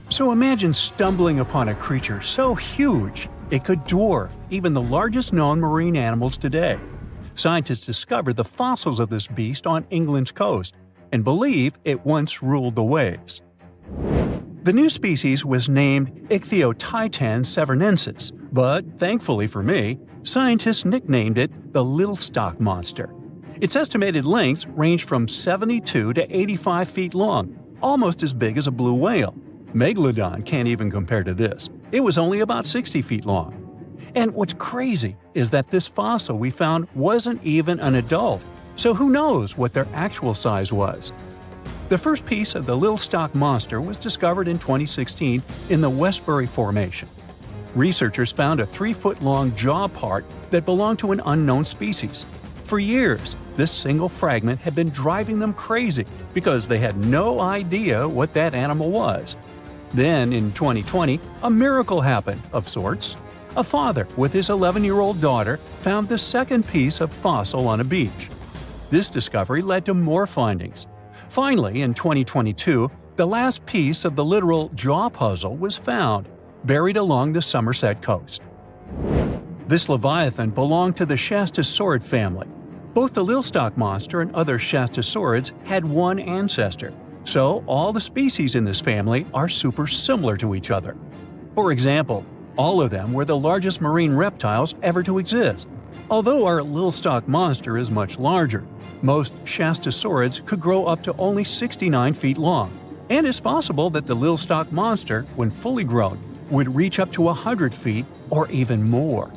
So imagine stumbling upon a creature so huge it could dwarf even the largest known marine animals today. Scientists discovered the fossils of this beast on England's coast and believe it once ruled the waves. The new species was named Ichthyotitan severnensis, but thankfully for me, scientists nicknamed it the Little Stock Monster. Its estimated lengths range from 72 to 85 feet long, almost as big as a blue whale. Megalodon can't even compare to this. It was only about 60 feet long. And what's crazy is that this fossil we found wasn't even an adult, so who knows what their actual size was. The first piece of the Little Stock Monster was discovered in 2016 in the Westbury Formation. Researchers found a 3-foot-long jaw part that belonged to an unknown species. For years, this single fragment had been driving them crazy because they had no idea what that animal was. Then, in 2020, a miracle happened, of sorts. A father with his 11-year-old daughter found the second piece of fossil on a beach. This discovery led to more findings. Finally, in 2022, the last piece of the literal jaw puzzle was found, buried along the Somerset coast. This leviathan belonged to the Shastasaurid family. Both the Little Stock Monster and other Shastasaurids had one ancestor, so all the species in this family are super similar to each other. For example, all of them were the largest marine reptiles ever to exist. Although our Little Stock Monster is much larger, most Shastasaurids could grow up to only 69 feet long, and it's possible that the Little Stock Monster, when fully grown, would reach up to 100 feet or even more.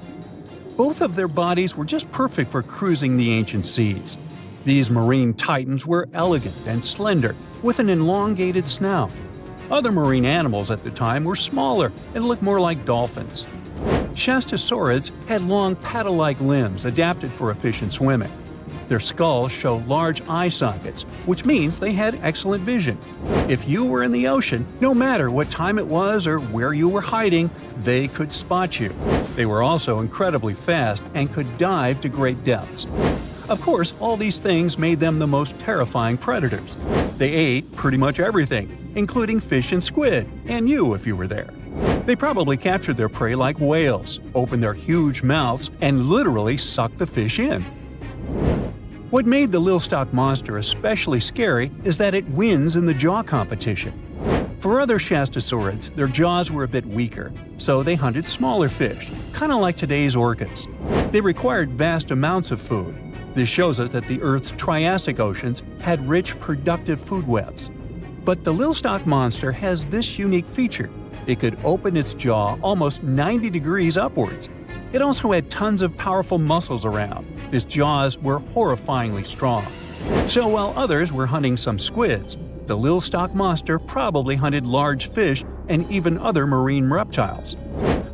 Both of their bodies were just perfect for cruising the ancient seas. These marine titans were elegant and slender, with an elongated snout. Other marine animals at the time were smaller and looked more like dolphins. Shastasaurids had long paddle-like limbs adapted for efficient swimming. Their skulls show large eye sockets, which means they had excellent vision. If you were in the ocean, no matter what time it was or where you were hiding, they could spot you. They were also incredibly fast and could dive to great depths. Of course, all these things made them the most terrifying predators. They ate pretty much everything, including fish and squid, and you if you were there. They probably captured their prey like whales, opened their huge mouths, and literally sucked the fish in. What made the Little Stock Monster especially scary is that it wins in the jaw competition. For other Shastasaurids, their jaws were a bit weaker, so they hunted smaller fish, kind of like today's orcas. They required vast amounts of food. This shows us that the Earth's Triassic oceans had rich, productive food webs. But the Little Stock Monster has this unique feature. It could open its jaw almost 90 degrees upwards. It also had tons of powerful muscles around. Its jaws were horrifyingly strong. So while others were hunting some squids, the Little Stock Monster probably hunted large fish and even other marine reptiles.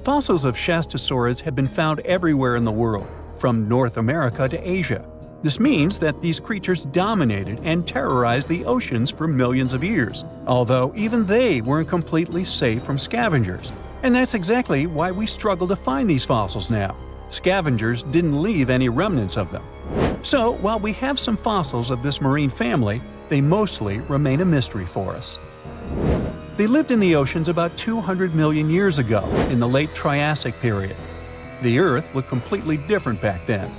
Fossils of Shastasaurids have been found everywhere in the world, from North America to Asia. This means that these creatures dominated and terrorized the oceans for millions of years, although even they weren't completely safe from scavengers. And that's exactly why we struggle to find these fossils now. Scavengers didn't leave any remnants of them. So, while we have some fossils of this marine family, they mostly remain a mystery for us. They lived in the oceans about 200 million years ago, in the late Triassic period. The Earth looked completely different back then.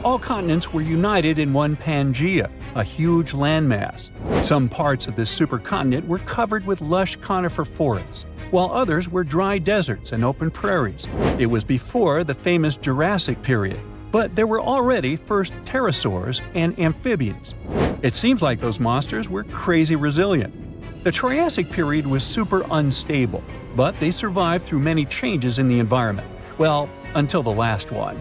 All continents were united in one Pangaea, a huge landmass. Some parts of this supercontinent were covered with lush conifer forests, while others were dry deserts and open prairies. It was before the famous Jurassic period, but there were already first pterosaurs and amphibians. It seems like those monsters were crazy resilient. The Triassic period was super unstable, but they survived through many changes in the environment. Well, until the last one.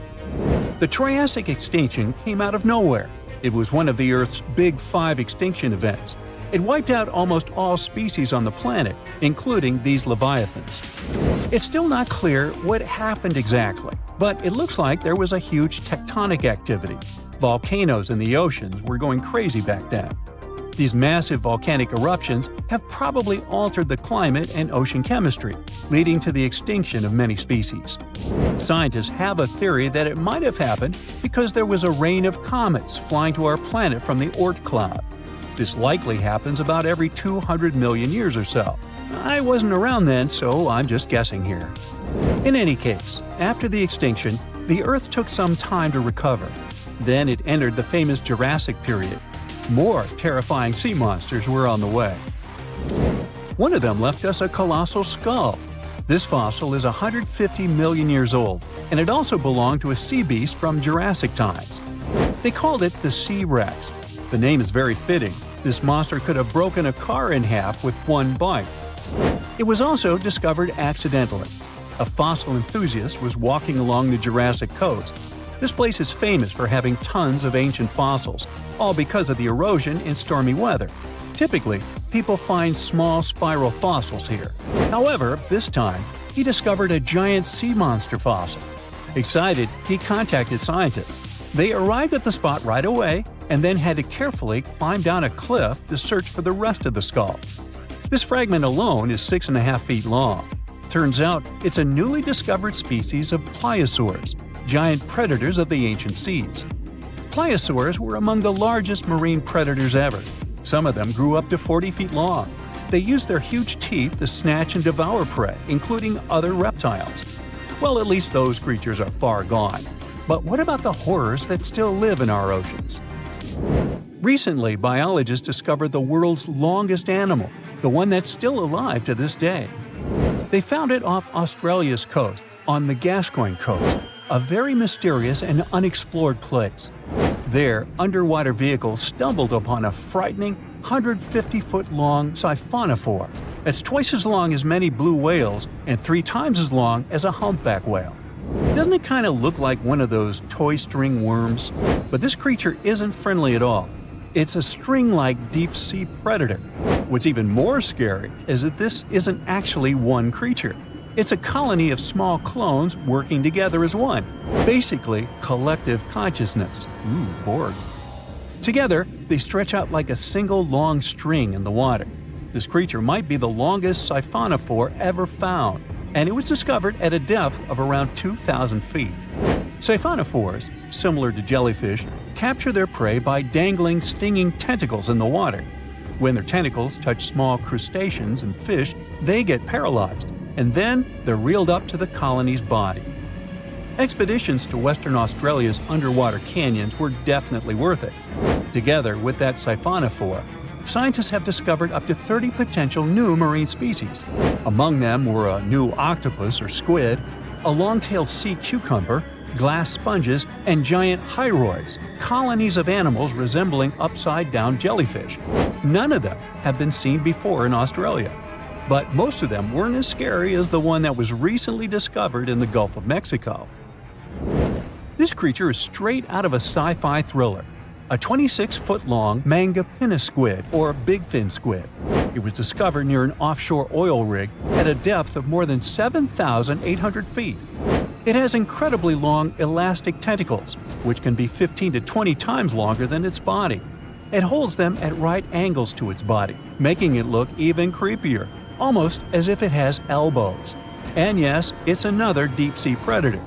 The Triassic extinction came out of nowhere. It was one of the Earth's big 5 extinction events. It wiped out almost all species on the planet, including these leviathans. It's still not clear what happened exactly, but it looks like there was a huge tectonic activity. Volcanoes in the oceans were going crazy back then. These massive volcanic eruptions have probably altered the climate and ocean chemistry, leading to the extinction of many species. Scientists have a theory that it might have happened because there was a rain of comets flying to our planet from the Oort cloud. This likely happens about every 200 million years or so. I wasn't around then, so I'm just guessing here. In any case, after the extinction, the Earth took some time to recover. Then it entered the famous Jurassic period. More terrifying sea monsters were on the way. One of them left us a colossal skull. This fossil is 150 million years old, and it also belonged to a sea beast from Jurassic times. They called it the Sea Rex. The name is very fitting. This monster could have broken a car in half with one bite. It was also discovered accidentally. A fossil enthusiast was walking along the Jurassic coast. This place is famous for having tons of ancient fossils, all because of the erosion in stormy weather. Typically, people find small spiral fossils here. However, this time, he discovered a giant sea monster fossil. Excited, he contacted scientists. They arrived at the spot right away and then had to carefully climb down a cliff to search for the rest of the skull. This fragment alone is 6.5 feet long. Turns out, it's a newly discovered species of pliosaurs, giant predators of the ancient seas. Pliosaurs were among the largest marine predators ever. Some of them grew up to 40 feet long. They used their huge teeth to snatch and devour prey, including other reptiles. Well, at least those creatures are far gone. But what about the horrors that still live in our oceans? Recently, biologists discovered the world's longest animal, the one that's still alive to this day. They found it off Australia's coast, on the Gascoyne coast, a very mysterious and unexplored place. There, underwater vehicles stumbled upon a frightening 150-foot-long siphonophore. That's twice as long as many blue whales and 3 times as long as a humpback whale. Doesn't it kind of look like one of those toy string worms? But this creature isn't friendly at all. It's a string-like deep-sea predator. What's even more scary is that this isn't actually one creature. It's a colony of small clones working together as one. Basically, collective consciousness. Ooh, Borg. Together, they stretch out like a single long string in the water. This creature might be the longest siphonophore ever found, and it was discovered at a depth of around 2,000 feet. Siphonophores, similar to jellyfish, capture their prey by dangling stinging tentacles in the water. When their tentacles touch small crustaceans and fish, they get paralyzed, and then they're reeled up to the colony's body. Expeditions to Western Australia's underwater canyons were definitely worth it. Together with that siphonophore, scientists have discovered up to 30 potential new marine species. Among them were a new octopus or squid, a long-tailed sea cucumber, glass sponges, and giant hyroids, colonies of animals resembling upside-down jellyfish. None of them have been seen before in Australia. But most of them weren't as scary as the one that was recently discovered in the Gulf of Mexico. This creature is straight out of a sci-fi thriller, a 26-foot-long mangapinna squid or bigfin squid. It was discovered near an offshore oil rig at a depth of more than 7,800 feet. It has incredibly long elastic tentacles, which can be 15 to 20 times longer than its body. It holds them at right angles to its body, making it look even creepier, almost as if it has elbows. And yes, it's another deep-sea predator.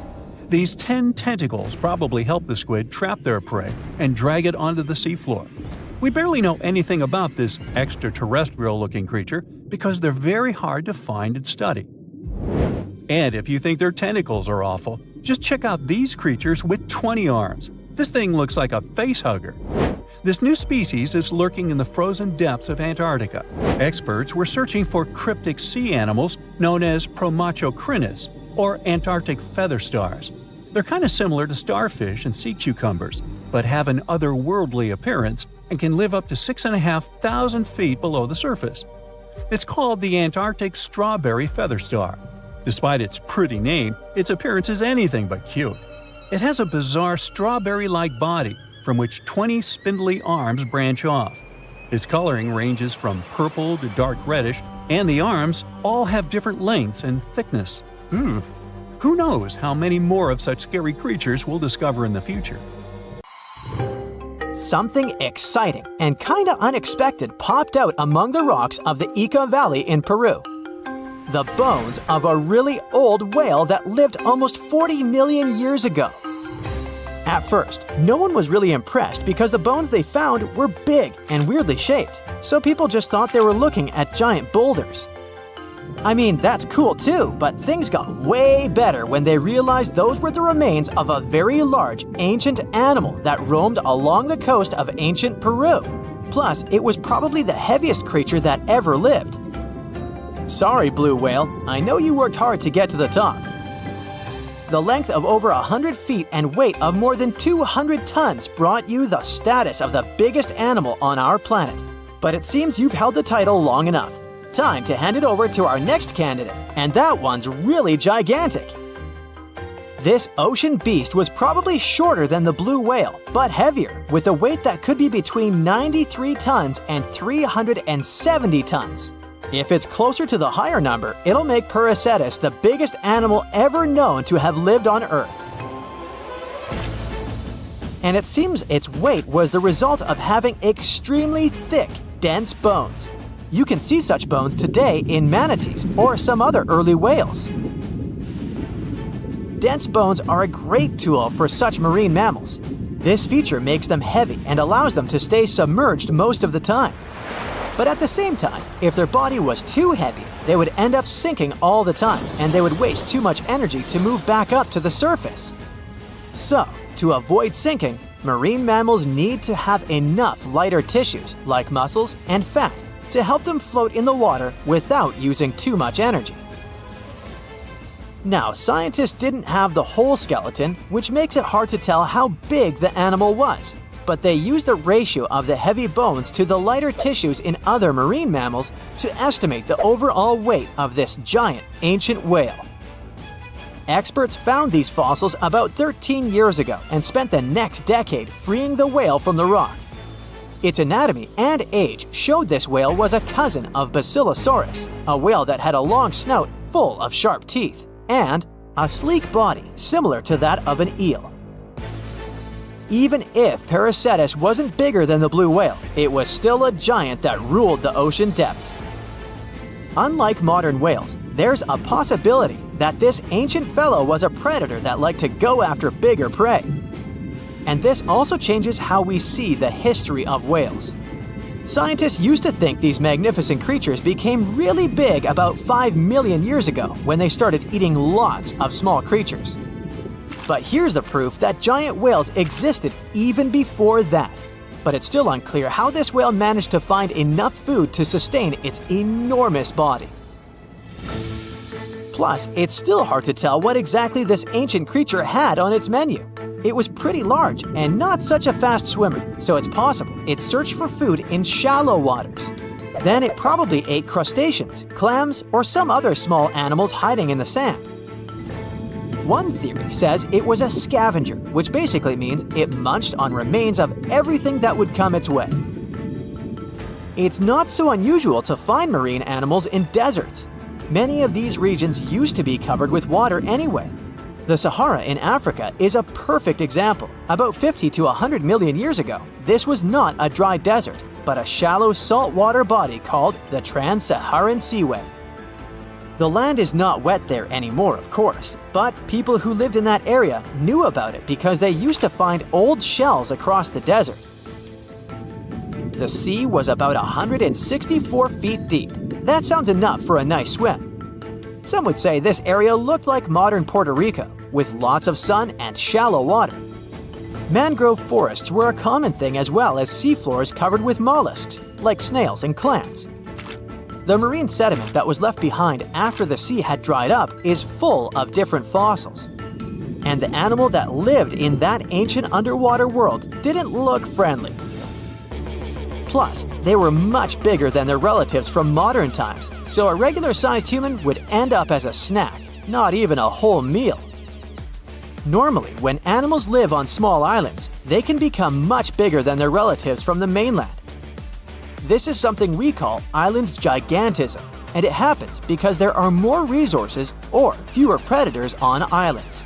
These 10 tentacles probably help the squid trap their prey and drag it onto the seafloor. We barely know anything about this extraterrestrial-looking creature because they're very hard to find and study. And if you think their tentacles are awful, just check out these creatures with 20 arms. This thing looks like a facehugger. This new species is lurking in the frozen depths of Antarctica. Experts were searching for cryptic sea animals known as Promachocrinus, or Antarctic feather stars. They're kind of similar to starfish and sea cucumbers, but have an otherworldly appearance and can live up to 6,500 feet below the surface. It's called the Antarctic strawberry feather star. Despite its pretty name, its appearance is anything but cute. It has a bizarre strawberry-like body from which 20 spindly arms branch off. Its coloring ranges from purple to dark reddish, and the arms all have different lengths and thickness. Ooh. Who knows how many more of such scary creatures we'll discover in the future? Something exciting and kinda unexpected popped out among the rocks of the Ica Valley in Peru. The bones of a really old whale that lived almost 40 million years ago. At first, no one was really impressed because the bones they found were big and weirdly shaped, so people just thought they were looking at giant boulders. I mean, that's cool too, but things got way better when they realized those were the remains of a very large ancient animal that roamed along the coast of ancient Peru. Plus, it was probably the heaviest creature that ever lived. Sorry, blue whale, I know you worked hard to get to the top. The length of over 100 feet and weight of more than 200 tons brought you the status of the biggest animal on our planet. But it seems you've held the title long enough. Time to hand it over to our next candidate, and that one's really gigantic. This ocean beast was probably shorter than the blue whale, but heavier, with a weight that could be between 93 tons and 370 tons. If it's closer to the higher number, it'll make Perseus the biggest animal ever known to have lived on Earth. And it seems its weight was the result of having extremely thick, dense bones. You can see such bones today in manatees or some other early whales. Dense bones are a great tool for such marine mammals. This feature makes them heavy and allows them to stay submerged most of the time. But at the same time, if their body was too heavy, they would end up sinking all the time and they would waste too much energy to move back up to the surface. So, to avoid sinking, marine mammals need to have enough lighter tissues, like muscles and fat, to help them float in the water without using too much energy. Now, scientists didn't have the whole skeleton, which makes it hard to tell how big the animal was, but they used the ratio of the heavy bones to the lighter tissues in other marine mammals to estimate the overall weight of this giant ancient whale. Experts found these fossils about 13 years ago and spent the next decade freeing the whale from the rock. Its anatomy and age showed this whale was a cousin of Basilosaurus, a whale that had a long snout full of sharp teeth, and a sleek body similar to that of an eel. Even if Perseus wasn't bigger than the blue whale, it was still a giant that ruled the ocean depths. Unlike modern whales, there's a possibility that this ancient fellow was a predator that liked to go after bigger prey. And this also changes how we see the history of whales. Scientists used to think these magnificent creatures became really big about 5 million years ago when they started eating lots of small creatures. But here's the proof that giant whales existed even before that. But it's still unclear how this whale managed to find enough food to sustain its enormous body. Plus, it's still hard to tell what exactly this ancient creature had on its menu. It was pretty large and not such a fast swimmer, so it's possible it searched for food in shallow waters. Then it probably ate crustaceans, clams, or some other small animals hiding in the sand. One theory says it was a scavenger, which basically means it munched on remains of everything that would come its way. It's not so unusual to find marine animals in deserts. Many of these regions used to be covered with water anyway. The Sahara in Africa is a perfect example. About 50 to 100 million years ago, this was not a dry desert, but a shallow saltwater body called the Trans-Saharan Seaway. The land is not wet there anymore, of course, but people who lived in that area knew about it because they used to find old shells across the desert. The sea was about 164 feet deep. That sounds enough for a nice swim. Some would say this area looked like modern Puerto Rico, with lots of sun and shallow water. Mangrove forests were a common thing as well as seafloors covered with mollusks, like snails and clams. The marine sediment that was left behind after the sea had dried up is full of different fossils. And the animal that lived in that ancient underwater world didn't look friendly. Plus, they were much bigger than their relatives from modern times, so a regular-sized human would end up as a snack, not even a whole meal. Normally, when animals live on small islands, they can become much bigger than their relatives from the mainland. This is something we call island gigantism, and it happens because there are more resources or fewer predators on islands.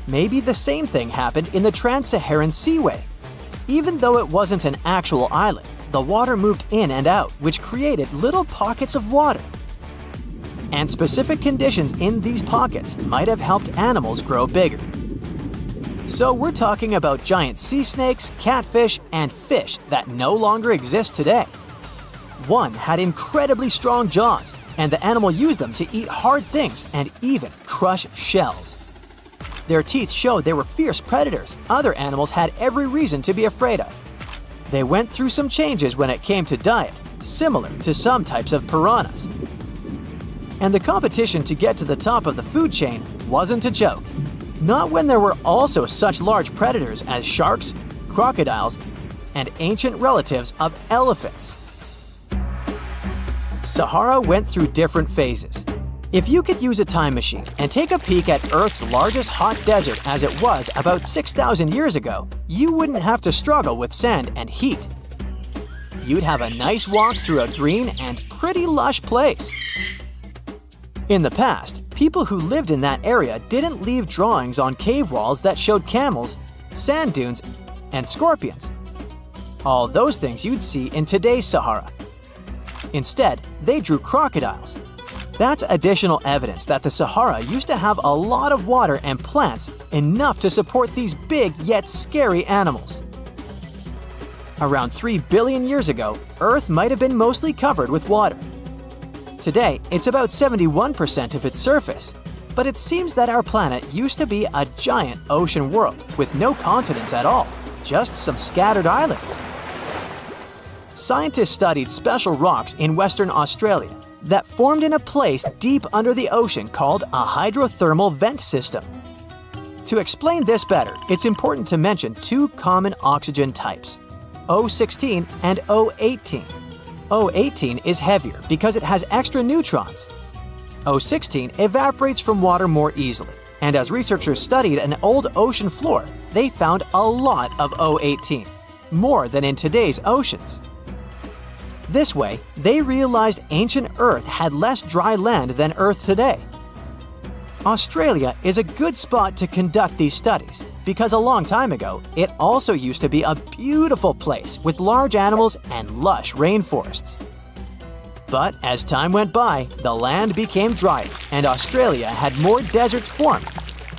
Maybe the same thing happened in the Trans-Saharan Seaway. Even though it wasn't an actual island, the water moved in and out, which created little pockets of water. And specific conditions in these pockets might have helped animals grow bigger. So we're talking about giant sea snakes, catfish, and fish that no longer exist today. One had incredibly strong jaws, and the animal used them to eat hard things and even crush shells. Their teeth showed they were fierce predators other animals had every reason to be afraid of. They went through some changes when it came to diet, similar to some types of piranhas. And the competition to get to the top of the food chain wasn't a joke. Not when there were also such large predators as sharks, crocodiles, and ancient relatives of elephants. Sahara went through different phases. If you could use a time machine and take a peek at Earth's largest hot desert as it was about 6,000 years ago, you wouldn't have to struggle with sand and heat. You'd have a nice walk through a green and pretty lush place. In the past, people who lived in that area didn't leave drawings on cave walls that showed camels, sand dunes, and scorpions. All those things you'd see in today's Sahara. Instead, they drew crocodiles. That's additional evidence that the Sahara used to have a lot of water and plants enough to support these big yet scary animals. Around 3 billion years ago, Earth might have been mostly covered with water. Today, it's about 71% of its surface, but it seems that our planet used to be a giant ocean world with no continents at all, just some scattered islands. Scientists studied special rocks in Western Australia that formed in a place deep under the ocean called a hydrothermal vent system. To explain this better, it's important to mention two common oxygen types, O16 and O18. O18 is heavier because it has extra neutrons. O16 evaporates from water more easily, and as researchers studied an old ocean floor, they found a lot of O18, more than in today's oceans. This way, they realized ancient Earth had less dry land than Earth today. Australia is a good spot to conduct these studies because a long time ago, it also used to be a beautiful place with large animals and lush rainforests. But as time went by, the land became drier and Australia had more deserts formed,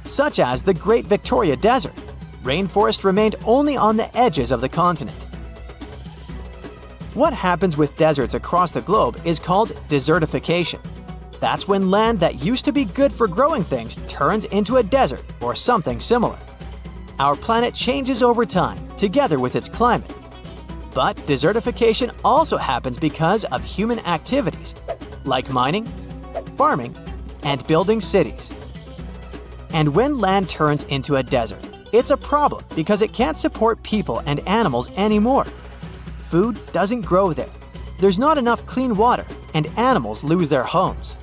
such as the Great Victoria Desert. Rainforest remained only on the edges of the continent. What happens with deserts across the globe is called desertification. That's when land that used to be good for growing things turns into a desert or something similar. Our planet changes over time, together with its climate. But desertification also happens because of human activities, like mining, farming, and building cities. And when land turns into a desert, it's a problem because it can't support people and animals anymore. Food doesn't grow there. There's not enough clean water, and animals lose their homes.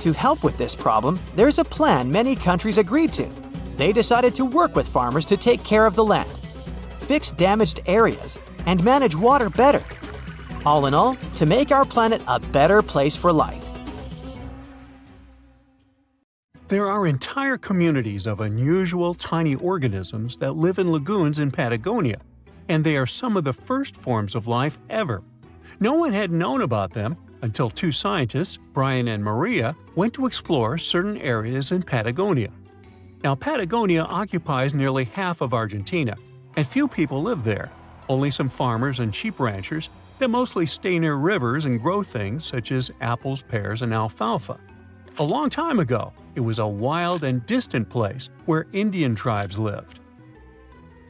To help with this problem, there's a plan many countries agreed to. They decided to work with farmers to take care of the land, fix damaged areas, and manage water better. All in all, to make our planet a better place for life. There are entire communities of unusual tiny organisms that live in lagoons in Patagonia, and they are some of the first forms of life ever. No one had known about them until two scientists, Brian and Maria, went to explore certain areas in Patagonia. Now, Patagonia occupies nearly half of Argentina, and few people live there, only some farmers and sheep ranchers that mostly stay near rivers and grow things such as apples, pears, and alfalfa. A long time ago, it was a wild and distant place where Indian tribes lived.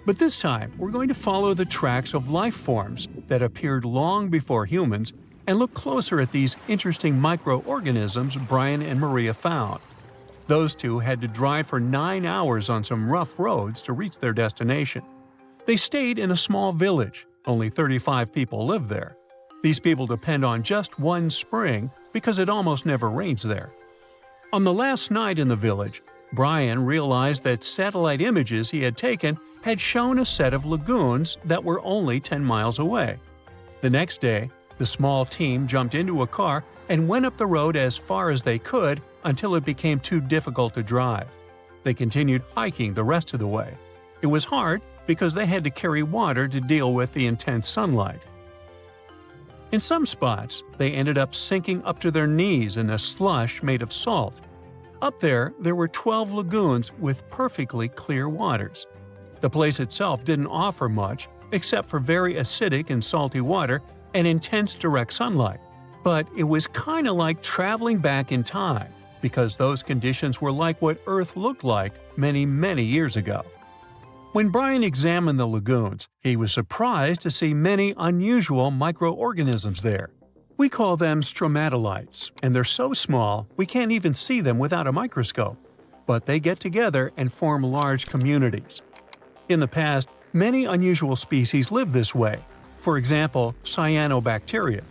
But this time, we're going to follow the tracks of life forms that appeared long before humans and look closer at these interesting microorganisms Brian and Maria found. Those two had to drive for 9 hours on some rough roads to reach their destination. They stayed in a small village. Only 35 people live there. These people depend on just one spring because it almost never rains there. On the last night in the village, Brian realized that satellite images he had taken had shown a set of lagoons that were only 10 miles away. The next day, the small team jumped into a car and went up the road as far as they could until it became too difficult to drive. They continued hiking the rest of the way. It was hard because they had to carry water to deal with the intense sunlight. In some spots, they ended up sinking up to their knees in a slush made of salt. Up there were 12 lagoons with perfectly clear waters. The place itself didn't offer much except for very acidic and salty water and intense direct sunlight. But it was kind of like traveling back in time, because those conditions were like what Earth looked like many, many years ago. When Brian examined the lagoons, he was surprised to see many unusual microorganisms there. We call them stromatolites, and they're so small we can't even see them without a microscope. But they get together and form large communities. In the past, many unusual species lived this way. For example, cyanobacteria.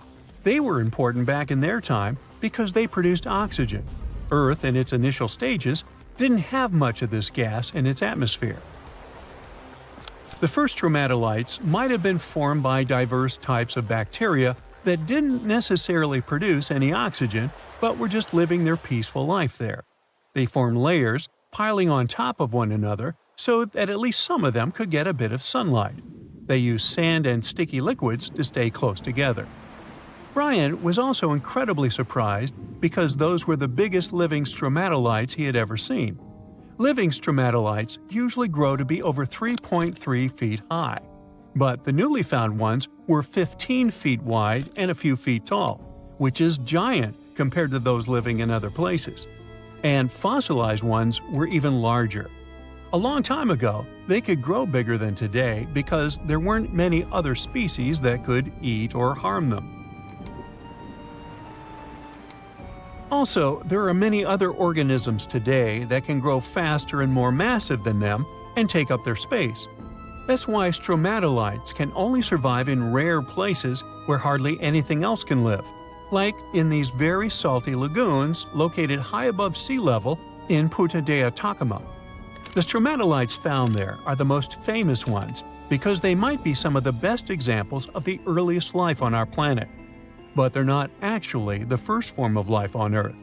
They were important back in their time because they produced oxygen. Earth, in its initial stages, didn't have much of this gas in its atmosphere. The first stromatolites might have been formed by diverse types of bacteria that didn't necessarily produce any oxygen, but were just living their peaceful life there. They formed layers, piling on top of one another, so that at least some of them could get a bit of sunlight. They used sand and sticky liquids to stay close together. Brian was also incredibly surprised because those were the biggest living stromatolites he had ever seen. Living stromatolites usually grow to be over 3.3 feet high, but the newly found ones were 15 feet wide and a few feet tall, which is giant compared to those living in other places. And fossilized ones were even larger. A long time ago, they could grow bigger than today because there weren't many other species that could eat or harm them. Also, there are many other organisms today that can grow faster and more massive than them and take up their space. That's why stromatolites can only survive in rare places where hardly anything else can live, like in these very salty lagoons located high above sea level in Punta de Atacama. The stromatolites found there are the most famous ones because they might be some of the best examples of the earliest life on our planet. But they're not actually the first form of life on Earth.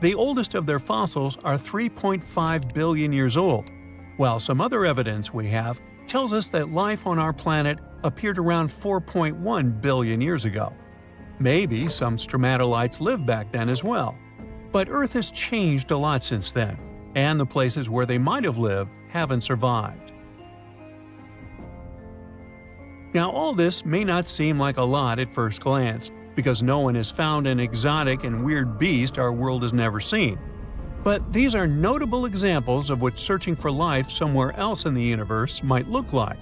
The oldest of their fossils are 3.5 billion years old, while some other evidence we have tells us that life on our planet appeared around 4.1 billion years ago. Maybe some stromatolites lived back then as well. But Earth has changed a lot since then, and the places where they might have lived haven't survived. Now, all this may not seem like a lot at first glance, because no one has found an exotic and weird beast our world has never seen. But these are notable examples of what searching for life somewhere else in the universe might look like.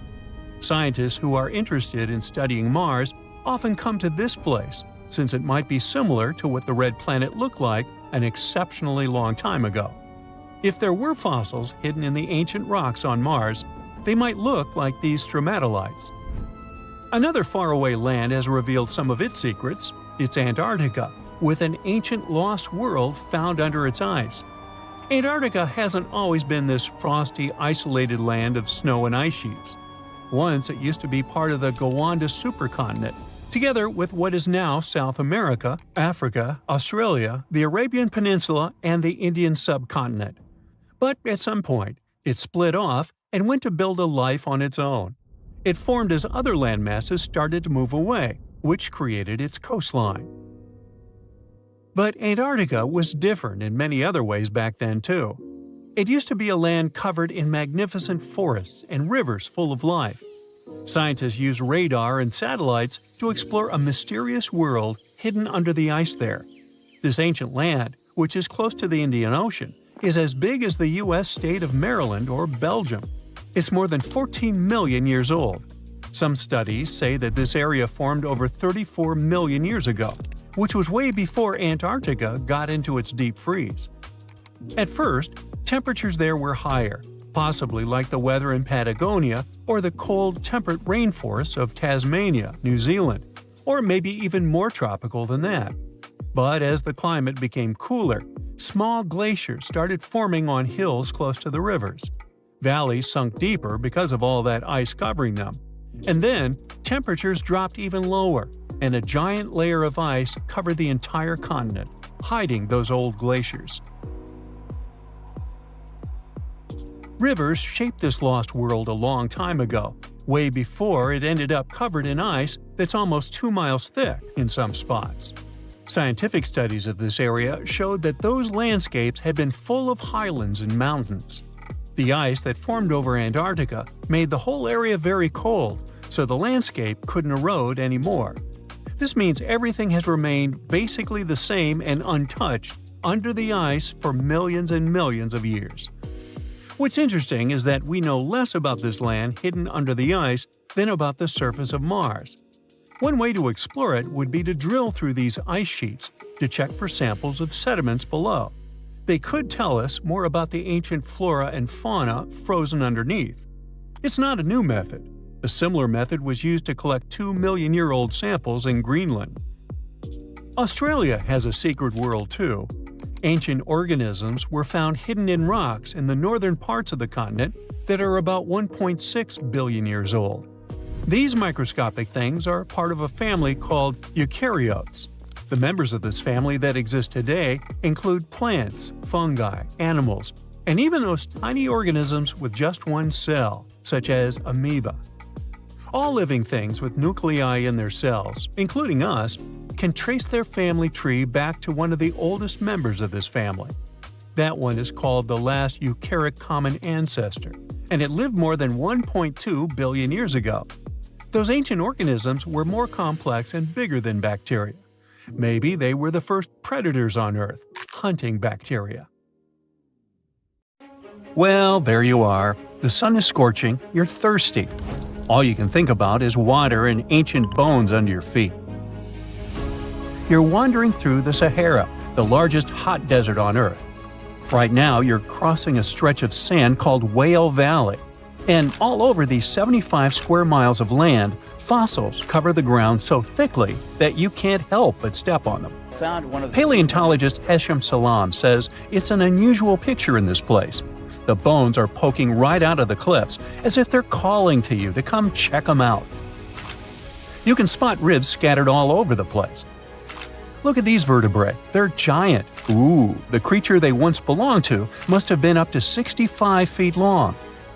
Scientists who are interested in studying Mars often come to this place, since it might be similar to what the red planet looked like an exceptionally long time ago. If there were fossils hidden in the ancient rocks on Mars, they might look like these stromatolites. Another faraway land has revealed some of its secrets. It's Antarctica, with an ancient lost world found under its ice. Antarctica hasn't always been this frosty, isolated land of snow and ice sheets. Once it used to be part of the Gondwana supercontinent, together with what is now South America, Africa, Australia, the Arabian Peninsula, and the Indian subcontinent. But at some point, it split off and went to build a life on its own. It formed as other landmasses started to move away, which created its coastline. But Antarctica was different in many other ways back then too. It used to be a land covered in magnificent forests and rivers full of life. Scientists use radar and satellites to explore a mysterious world hidden under the ice there. This ancient land, which is close to the Indian Ocean, is as big as the U.S. state of Maryland or Belgium. It's more than 14 million years old. Some studies say that this area formed over 34 million years ago, which was way before Antarctica got into its deep freeze. At first, temperatures there were higher, possibly like the weather in Patagonia or the cold, temperate rainforests of Tasmania, New Zealand, or maybe even more tropical than that. But as the climate became cooler, small glaciers started forming on hills close to the rivers. Valleys sunk deeper because of all that ice covering them. And then, temperatures dropped even lower, and a giant layer of ice covered the entire continent, hiding those old glaciers. Rivers shaped this lost world a long time ago, way before it ended up covered in ice that's almost 2 miles thick in some spots. Scientific studies of this area showed that those landscapes had been full of highlands and mountains. The ice that formed over Antarctica made the whole area very cold, so the landscape couldn't erode anymore. This means everything has remained basically the same and untouched under the ice for millions and millions of years. What's interesting is that we know less about this land hidden under the ice than about the surface of Mars. One way to explore it would be to drill through these ice sheets to check for samples of sediments below. They could tell us more about the ancient flora and fauna frozen underneath. It's not a new method. A similar method was used to collect 2-million-year-old samples in Greenland. Australia has a secret world too. Ancient organisms were found hidden in rocks in the northern parts of the continent that are about 1.6 billion years old. These microscopic things are part of a family called eukaryotes. The members of this family that exist today include plants, fungi, animals, and even those tiny organisms with just one cell, such as amoeba. All living things with nuclei in their cells, including us, can trace their family tree back to one of the oldest members of this family. That one is called the last eukaryotic common ancestor, and it lived more than 1.2 billion years ago. Those ancient organisms were more complex and bigger than bacteria. Maybe they were the first predators on Earth, hunting bacteria. Well, there you are. The sun is scorching, you're thirsty. All you can think about is water and ancient bones under your feet. You're wandering through the Sahara, the largest hot desert on Earth. Right now, you're crossing a stretch of sand called Whale Valley. And all over these 75 square miles of land, fossils cover the ground so thickly that you can't help but step on them. Paleontologist Hesham Salam says it's an unusual picture in this place. The bones are poking right out of the cliffs, as if they're calling to you to come check them out. You can spot ribs scattered all over the place. Look at these vertebrae. They're giant. Ooh, the creature they once belonged to must have been up to 65 feet long.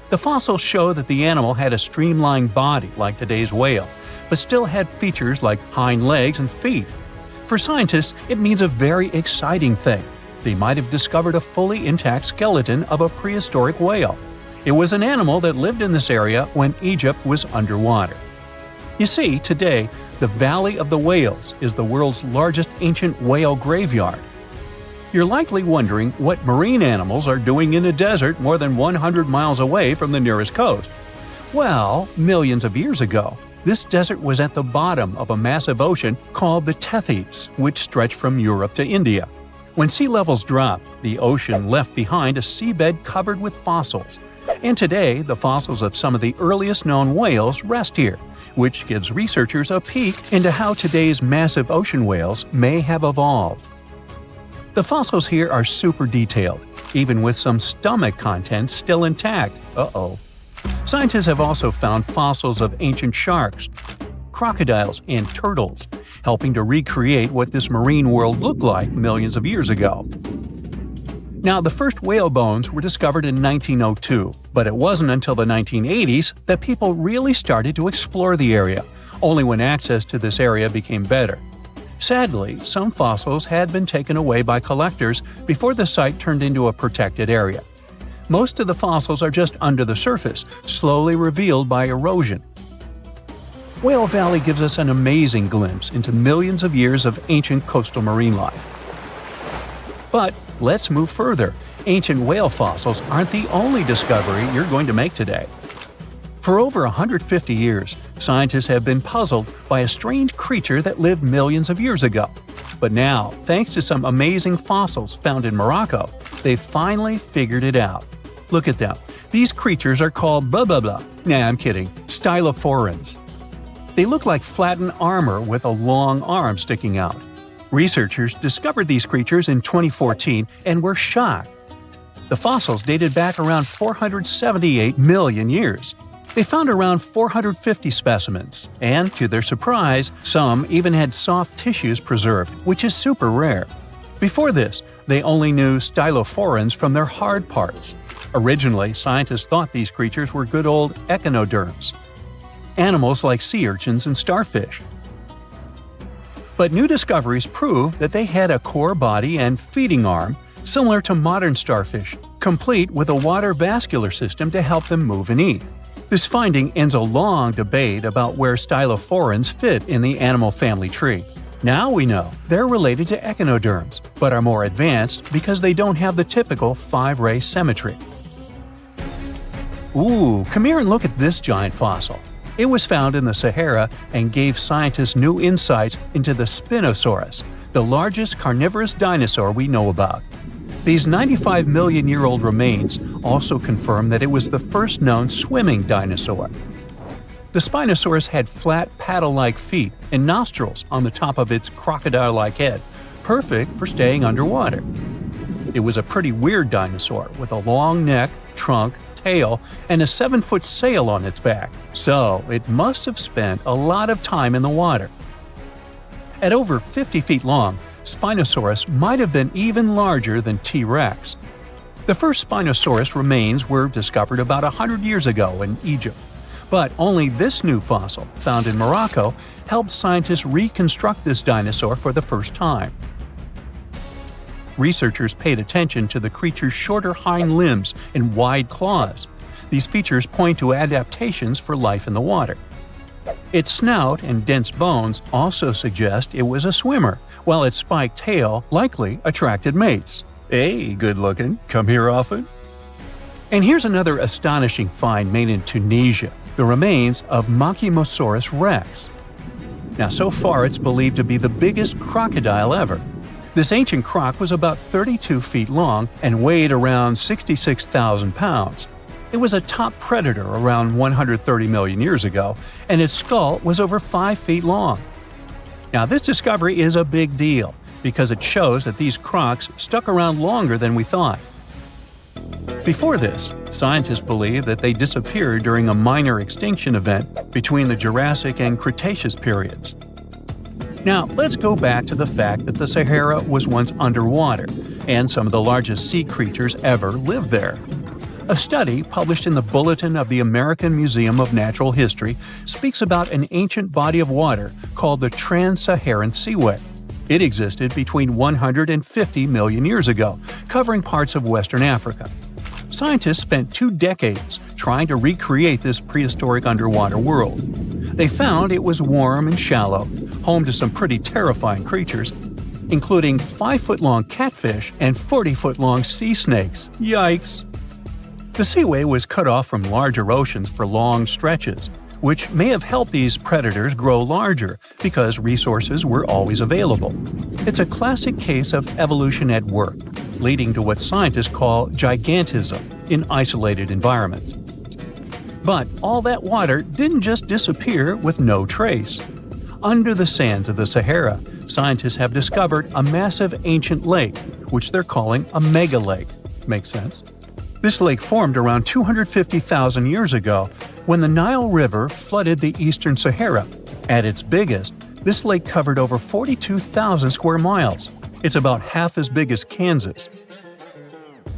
The fossils show that the animal had a streamlined body like today's whale, but still had features like hind legs and feet. For scientists, it means a very exciting thing. They might have discovered a fully intact skeleton of a prehistoric whale. It was an animal that lived in this area when Egypt was underwater. You see, today, the Valley of the Whales is the world's largest ancient whale graveyard. You're likely wondering what marine animals are doing in a desert more than 100 miles away from the nearest coast. Well, millions of years ago, this desert was at the bottom of a massive ocean called the Tethys, which stretched from Europe to India. When sea levels dropped, the ocean left behind a seabed covered with fossils. And today, the fossils of some of the earliest known whales rest here, which gives researchers a peek into how today's massive ocean whales may have evolved. The fossils here are super detailed, even with some stomach contents still intact. Uh-oh. Scientists have also found fossils of ancient sharks, crocodiles, and turtles, helping to recreate what this marine world looked like millions of years ago. Now, the first whale bones were discovered in 1902, but it wasn't until the 1980s that people really started to explore the area, only when access to this area became better. Sadly, some fossils had been taken away by collectors before the site turned into a protected area. Most of the fossils are just under the surface, slowly revealed by erosion. Whale Valley gives us an amazing glimpse into millions of years of ancient coastal marine life. But let's move further. Ancient whale fossils aren't the only discovery you're going to make today. For over 150 years, scientists have been puzzled by a strange creature that lived millions of years ago. But now, thanks to some amazing fossils found in Morocco, they've finally figured it out. Look at them. These creatures are called blah blah blah. Nah, I'm kidding. Stylophorans. They look like flattened armor with a long arm sticking out. Researchers discovered these creatures in 2014 and were shocked. The fossils dated back around 478 million years. They found around 450 specimens, and to their surprise, some even had soft tissues preserved, which is super rare. Before this, they only knew stylophorans from their hard parts. Originally, scientists thought these creatures were good old echinoderms, animals like sea urchins and starfish. But new discoveries prove that they had a core body and feeding arm similar to modern starfish, complete with a water vascular system to help them move and eat. This finding ends a long debate about where stylophorans fit in the animal family tree. Now we know they're related to echinoderms, but are more advanced because they don't have the typical 5-ray symmetry. Ooh, come here and look at this giant fossil. It was found in the Sahara and gave scientists new insights into the Spinosaurus, the largest carnivorous dinosaur we know about. These 95 million-year-old remains also confirm that it was the first known swimming dinosaur. The Spinosaurus had flat paddle-like feet and nostrils on the top of its crocodile-like head, perfect for staying underwater. It was a pretty weird dinosaur with a long neck, trunk, tail, and a 7-foot sail on its back, so it must have spent a lot of time in the water. At over 50 feet long, Spinosaurus might have been even larger than T-Rex. The first Spinosaurus remains were discovered about 100 years ago in Egypt, but only this new fossil, found in Morocco, helped scientists reconstruct this dinosaur for the first time. Researchers paid attention to the creature's shorter hind limbs and wide claws. These features point to adaptations for life in the water. Its snout and dense bones also suggest it was a swimmer, while its spiked tail likely attracted mates. Hey, good looking, come here often? And here's another astonishing find made in Tunisia, the remains of Machimosaurus rex. Now, so far it's believed to be the biggest crocodile ever. This ancient croc was about 32 feet long and weighed around 66,000 pounds. It was a top predator around 130 million years ago, and its skull was over 5 feet long. Now, this discovery is a big deal because it shows that these crocs stuck around longer than we thought. Before this, scientists believed that they disappeared during a minor extinction event between the Jurassic and Cretaceous periods. Now, let's go back to the fact that the Sahara was once underwater, and some of the largest sea creatures ever lived there. A study published in the Bulletin of the American Museum of Natural History speaks about an ancient body of water called the Trans-Saharan Seaway. It existed between 150 million years ago, covering parts of Western Africa. Scientists spent 2 decades trying to recreate this prehistoric underwater world. They found it was warm and shallow, home to some pretty terrifying creatures, including 5-foot-long catfish and 40-foot-long sea snakes. Yikes! The seaway was cut off from larger oceans for long stretches, which may have helped these predators grow larger because resources were always available. It's a classic case of evolution at work, leading to what scientists call gigantism in isolated environments. But all that water didn't just disappear with no trace. Under the sands of the Sahara, scientists have discovered a massive ancient lake, which they're calling a megalake. Makes sense? This lake formed around 250,000 years ago when the Nile River flooded the eastern Sahara. At its biggest, this lake covered over 42,000 square miles. It's about half as big as Kansas.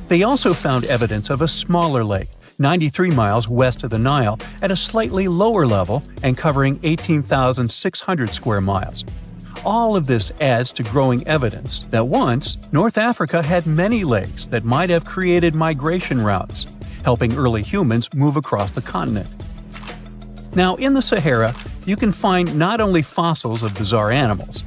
They also found evidence of a smaller lake, 93 miles west of the Nile, at a slightly lower level and covering 18,600 square miles. All of this adds to growing evidence that once, North Africa had many lakes that might have created migration routes, helping early humans move across the continent. Now, in the Sahara, you can find not only fossils of bizarre animals.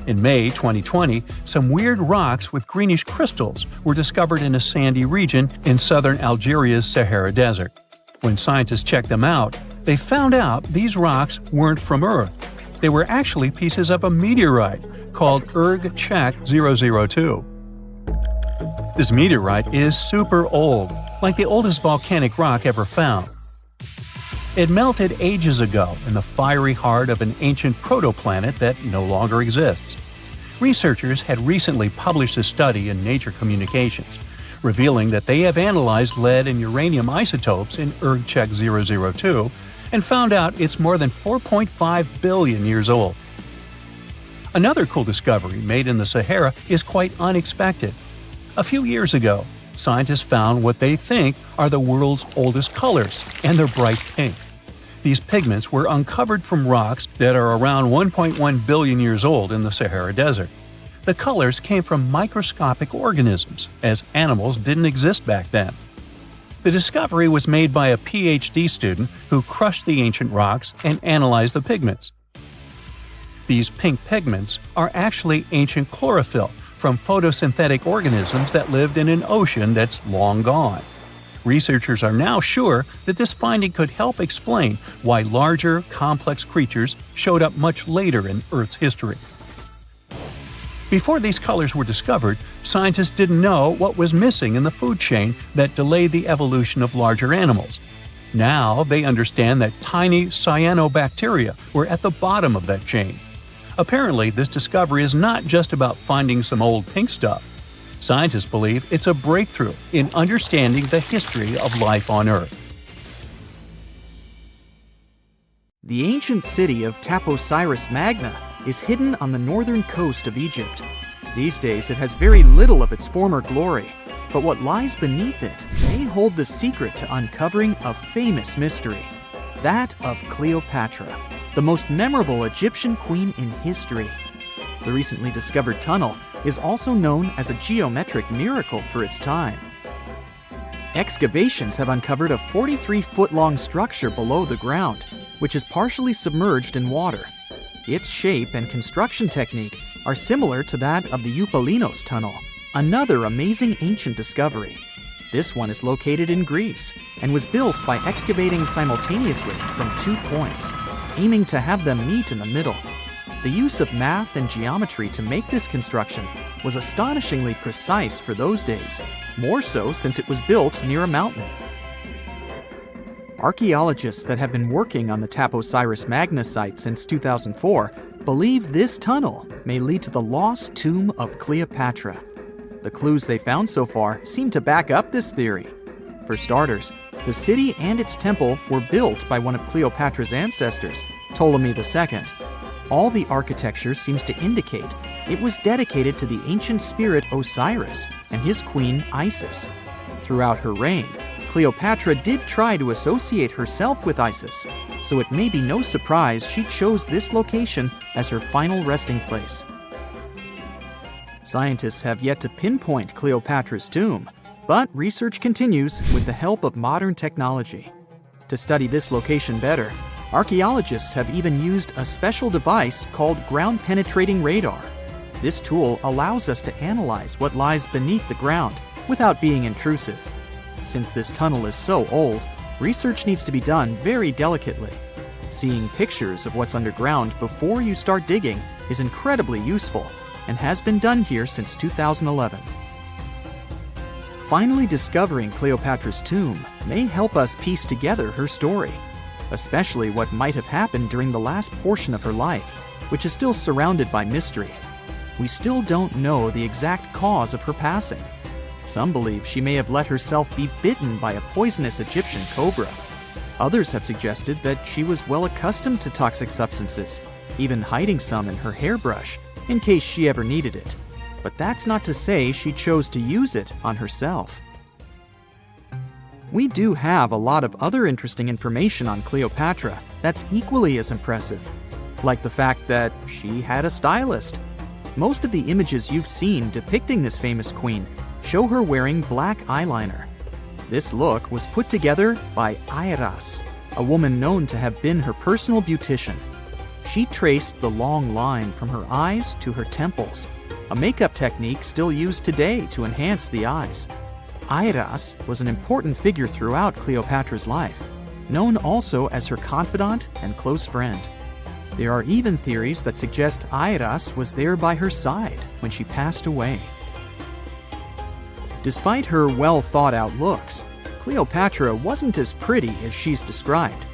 In May 2020, some weird rocks with greenish crystals were discovered in a sandy region in southern Algeria's Sahara Desert. When scientists checked them out, they found out these rocks weren't from Earth. They were actually pieces of a meteorite called Erg-Chek 002. This meteorite is super old, like the oldest volcanic rock ever found. It melted ages ago in the fiery heart of an ancient protoplanet that no longer exists. Researchers had recently published a study in Nature Communications, revealing that they have analyzed lead and uranium isotopes in Erg-Chek 002 and found out it's more than 4.5 billion years old. Another cool discovery made in the Sahara is quite unexpected. A few years ago, scientists found what they think are the world's oldest colors, and they're bright pink. These pigments were uncovered from rocks that are around 1.1 billion years old in the Sahara Desert. The colors came from microscopic organisms, as animals didn't exist back then. The discovery was made by a PhD student who crushed the ancient rocks and analyzed the pigments. These pink pigments are actually ancient chlorophyll from photosynthetic organisms that lived in an ocean that's long gone. Researchers are now sure that this finding could help explain why larger, complex creatures showed up much later in Earth's history. Before these colors were discovered, scientists didn't know what was missing in the food chain that delayed the evolution of larger animals. Now they understand that tiny cyanobacteria were at the bottom of that chain. Apparently, this discovery is not just about finding some old pink stuff. Scientists believe it's a breakthrough in understanding the history of life on Earth. The ancient city of Taposiris Magna is hidden on the northern coast of Egypt. These days it has very little of its former glory, but what lies beneath it may hold the secret to uncovering a famous mystery, that of Cleopatra, the most memorable Egyptian queen in history. The recently discovered tunnel is also known as a geometric miracle for its time. Excavations have uncovered a 43-foot-long structure below the ground, which is partially submerged in water. Its shape and construction technique are similar to that of the Eupalinos tunnel, another amazing ancient discovery. This one is located in Greece and was built by excavating simultaneously from 2 points, aiming to have them meet in the middle. The use of math and geometry to make this construction was astonishingly precise for those days, more so since it was built near a mountain. Archaeologists that have been working on the Taposiris Magna site since 2004 believe this tunnel may lead to the lost tomb of Cleopatra. The clues they found so far seem to back up this theory. For starters, the city and its temple were built by one of Cleopatra's ancestors, Ptolemy II. All the architecture seems to indicate it was dedicated to the ancient spirit Osiris and his queen Isis. Throughout her reign, Cleopatra did try to associate herself with Isis, so it may be no surprise she chose this location as her final resting place. Scientists have yet to pinpoint Cleopatra's tomb, but research continues with the help of modern technology. To study this location better, archaeologists have even used a special device called ground-penetrating radar. This tool allows us to analyze what lies beneath the ground without being intrusive. Since this tunnel is so old, research needs to be done very delicately. Seeing pictures of what's underground before you start digging is incredibly useful and has been done here since 2011. Finally discovering Cleopatra's tomb may help us piece together her story, especially what might have happened during the last portion of her life, which is still surrounded by mystery. We still don't know the exact cause of her passing. Some believe she may have let herself be bitten by a poisonous Egyptian cobra. Others have suggested that she was well accustomed to toxic substances, even hiding some in her hairbrush in case she ever needed it. But that's not to say she chose to use it on herself. We do have a lot of other interesting information on Cleopatra that's equally as impressive, like the fact that she had a stylist. Most of the images you've seen depicting this famous queen show her wearing black eyeliner. This look was put together by Airas, a woman known to have been her personal beautician. She traced the long line from her eyes to her temples, a makeup technique still used today to enhance the eyes. Airas was an important figure throughout Cleopatra's life, known also as her confidant and close friend. There are even theories that suggest Airas was there by her side when she passed away. Despite her well-thought-out looks, Cleopatra wasn't as pretty as she's described.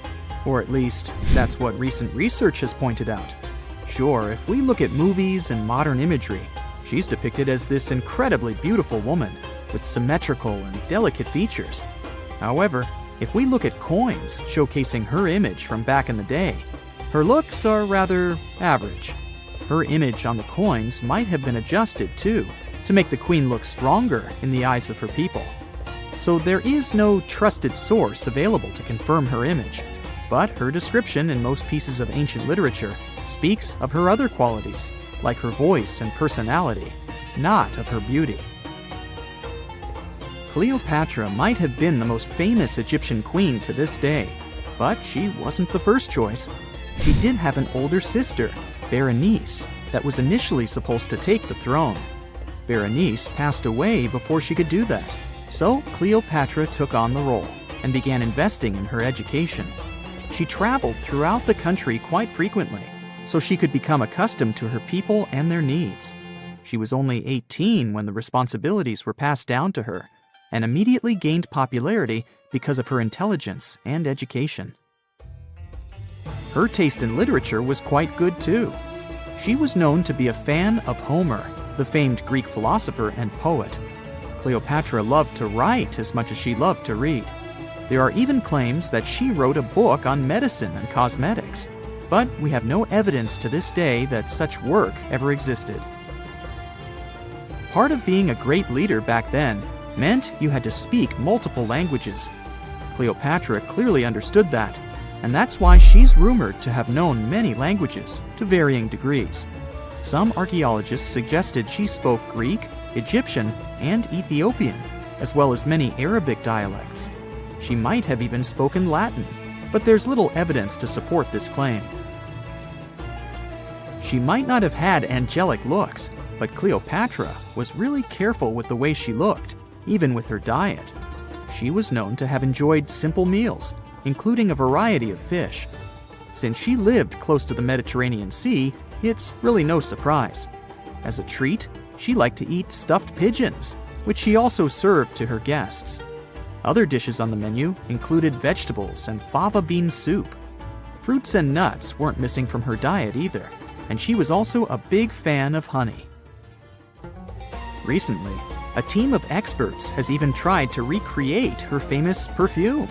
Or at least, that's what recent research has pointed out. Sure, if we look at movies and modern imagery, she's depicted as this incredibly beautiful woman with symmetrical and delicate features. However, if we look at coins showcasing her image from back in the day, her looks are rather average. Her image on the coins might have been adjusted, too, to make the queen look stronger in the eyes of her people. So there is no trusted source available to confirm her image, but her description in most pieces of ancient literature speaks of her other qualities, like her voice and personality, not of her beauty. Cleopatra might have been the most famous Egyptian queen to this day, but she wasn't the first choice. She did have an older sister, Berenice, that was initially supposed to take the throne. Berenice passed away before she could do that, so Cleopatra took on the role and began investing in her education. She traveled throughout the country quite frequently, so she could become accustomed to her people and their needs. She was only 18 when the responsibilities were passed down to her, and immediately gained popularity because of her intelligence and education. Her taste in literature was quite good too. She was known to be a fan of Homer, the famed Greek philosopher and poet. Cleopatra loved to write as much as she loved to read. There are even claims that she wrote a book on medicine and cosmetics, but we have no evidence to this day that such work ever existed. Part of being a great leader back then meant you had to speak multiple languages. Cleopatra clearly understood that, and that's why she's rumored to have known many languages to varying degrees. Some archaeologists suggested she spoke Greek, Egyptian, and Ethiopian, as well as many Arabic dialects. She might have even spoken Latin, but there's little evidence to support this claim. She might not have had angelic looks, but Cleopatra was really careful with the way she looked, even with her diet. She was known to have enjoyed simple meals, including a variety of fish. Since she lived close to the Mediterranean Sea, it's really no surprise. As a treat, she liked to eat stuffed pigeons, which she also served to her guests. Other dishes on the menu included vegetables and fava bean soup. Fruits and nuts weren't missing from her diet either, and she was also a big fan of honey. Recently, a team of experts has even tried to recreate her famous perfume.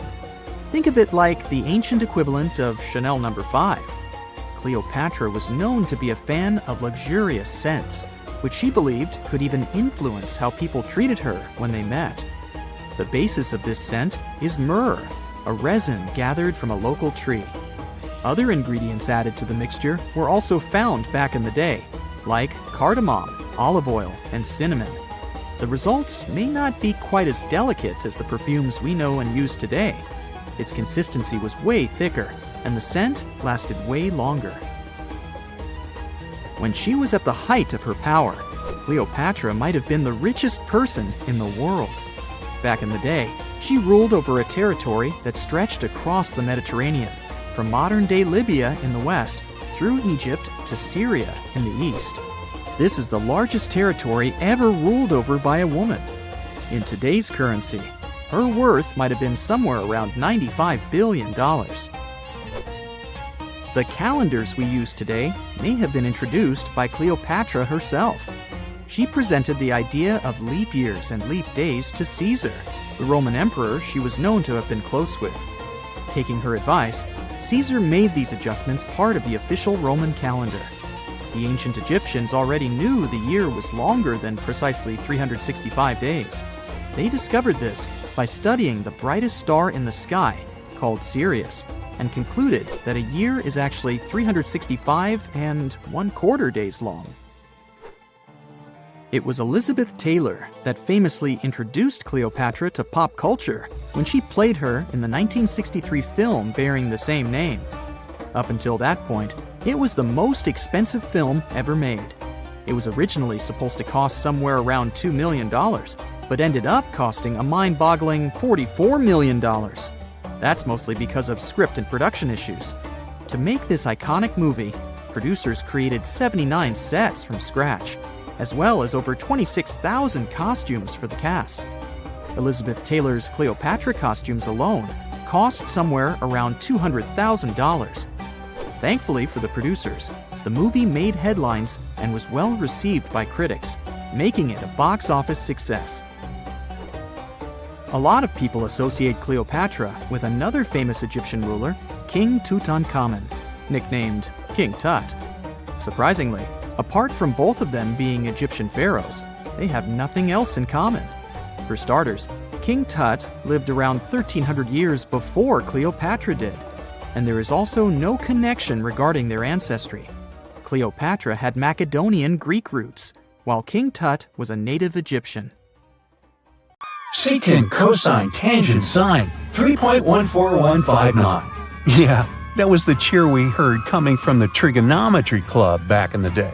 Think of it like the ancient equivalent of Chanel No. 5. Cleopatra was known to be a fan of luxurious scents, which she believed could even influence how people treated her when they met. The basis of this scent is myrrh, a resin gathered from a local tree. Other ingredients added to the mixture were also found back in the day, like cardamom, olive oil, and cinnamon. The results may not be quite as delicate as the perfumes we know and use today. Its consistency was way thicker, and the scent lasted way longer. When she was at the height of her power, Cleopatra might have been the richest person in the world. Back in the day, she ruled over a territory that stretched across the Mediterranean, from modern-day Libya in the west through Egypt to Syria in the east. This is the largest territory ever ruled over by a woman. In today's currency, her worth might have been somewhere around $95 billion. The calendars we use today may have been introduced by Cleopatra herself. She presented the idea of leap years and leap days to Caesar, the Roman emperor she was known to have been close with. Taking her advice, Caesar made these adjustments part of the official Roman calendar. The ancient Egyptians already knew the year was longer than precisely 365 days. They discovered this by studying the brightest star in the sky, called Sirius, and concluded that a year is actually 365 1/4 days long. It was Elizabeth Taylor that famously introduced Cleopatra to pop culture when she played her in the 1963 film bearing the same name. Up until that point, it was the most expensive film ever made. It was originally supposed to cost somewhere around $2 million, but ended up costing a mind-boggling $44 million. That's mostly because of script and production issues. To make this iconic movie, producers created 79 sets from scratch, as well as over 26,000 costumes for the cast. Elizabeth Taylor's Cleopatra costumes alone cost somewhere around $200,000. Thankfully for the producers, the movie made headlines and was well received by critics, making it a box office success. A lot of people associate Cleopatra with another famous Egyptian ruler, King Tutankhamun, nicknamed King Tut. Surprisingly, apart from both of them being Egyptian pharaohs, they have nothing else in common. For starters, King Tut lived around 1,300 years before Cleopatra did, and there is also no connection regarding their ancestry. Cleopatra had Macedonian Greek roots, while King Tut was a native Egyptian. secant, cosine, tangent, sine, 3.14159. Yeah, that was the cheer we heard coming from the trigonometry club back in the day.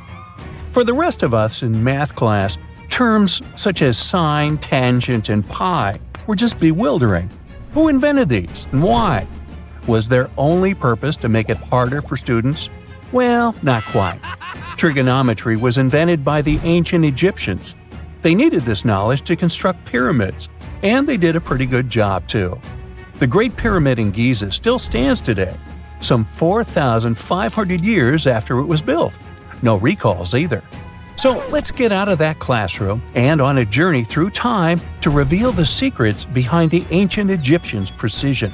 For the rest of us in math class, terms such as sine, tangent, and pi were just bewildering. Who invented these and why? Was their only purpose to make it harder for students? Well, not quite. Trigonometry was invented by the ancient Egyptians. They needed this knowledge to construct pyramids, and they did a pretty good job too. The Great Pyramid in Giza still stands today, some 4,500 years after it was built. No recalls either. So let's get out of that classroom and on a journey through time to reveal the secrets behind the ancient Egyptians' precision.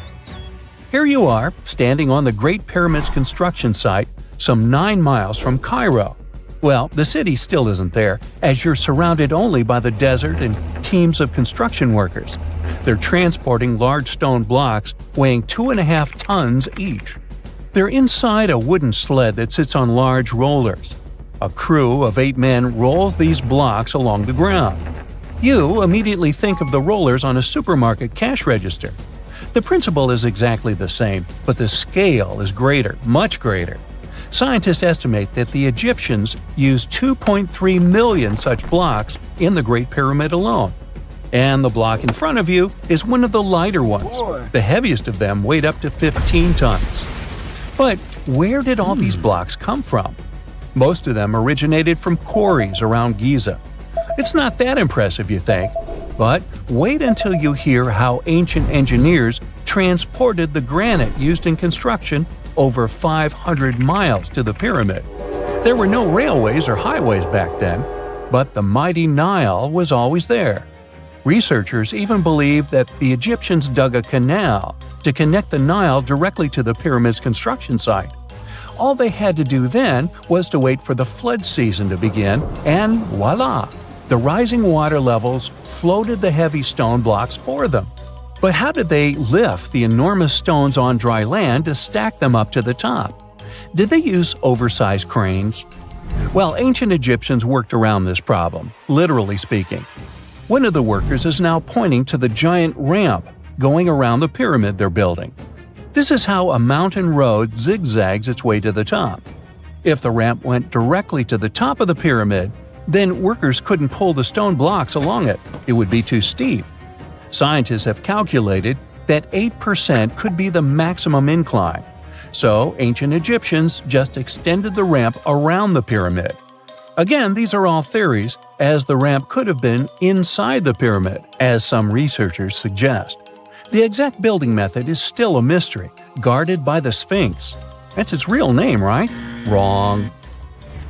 Here you are, standing on the Great Pyramid's construction site, some 9 miles from Cairo. Well, the city still isn't there, as you're surrounded only by the desert and teams of construction workers. They're transporting large stone blocks weighing 2.5 tons each. They're inside a wooden sled that sits on large rollers. A crew of 8 men rolls these blocks along the ground. You immediately think of the rollers on a supermarket cash register. The principle is exactly the same, but the scale is greater, much greater. Scientists estimate that the Egyptians used 2.3 million such blocks in the Great Pyramid alone. And the block in front of you is one of the lighter ones. The heaviest of them weighed up to 15 tons. But where did all these blocks come from? Most of them originated from quarries around Giza. It's not that impressive, you think, but wait until you hear how ancient engineers transported the granite used in construction over 500 miles to the pyramid. There were no railways or highways back then, but the mighty Nile was always there. Researchers even believe that the Egyptians dug a canal to connect the Nile directly to the pyramid's construction site. All they had to do then was to wait for the flood season to begin, and voila! The rising water levels floated the heavy stone blocks for them. But how did they lift the enormous stones on dry land to stack them up to the top? Did they use oversized cranes? Well, ancient Egyptians worked around this problem, literally speaking. One of the workers is now pointing to the giant ramp going around the pyramid they're building. This is how a mountain road zigzags its way to the top. If the ramp went directly to the top of the pyramid, then workers couldn't pull the stone blocks along it. It would be too steep. Scientists have calculated that 8% could be the maximum incline. So ancient Egyptians just extended the ramp around the pyramid. Again, these are all theories, as the ramp could have been inside the pyramid, as some researchers suggest. The exact building method is still a mystery, guarded by the Sphinx. That's its real name, right? Wrong.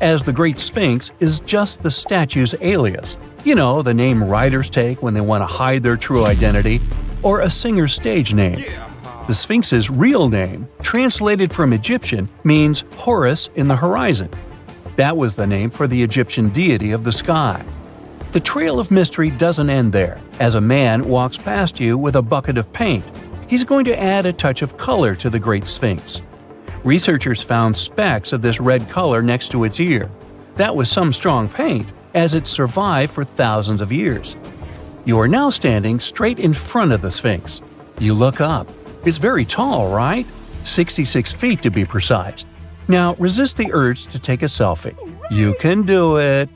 As the Great Sphinx is just the statue's alias. You know, the name writers take when they want to hide their true identity, or a singer's stage name. The Sphinx's real name, translated from Egyptian, means Horus in the horizon. That was the name for the Egyptian deity of the sky. The trail of mystery doesn't end there, as a man walks past you with a bucket of paint. He's going to add a touch of color to the Great Sphinx. Researchers found specks of this red color next to its ear. That was some strong paint, as it survived for thousands of years. You are now standing straight in front of the Sphinx. You look up. It's very tall, right? 66 feet to be precise. Now resist the urge to take a selfie. You can do it.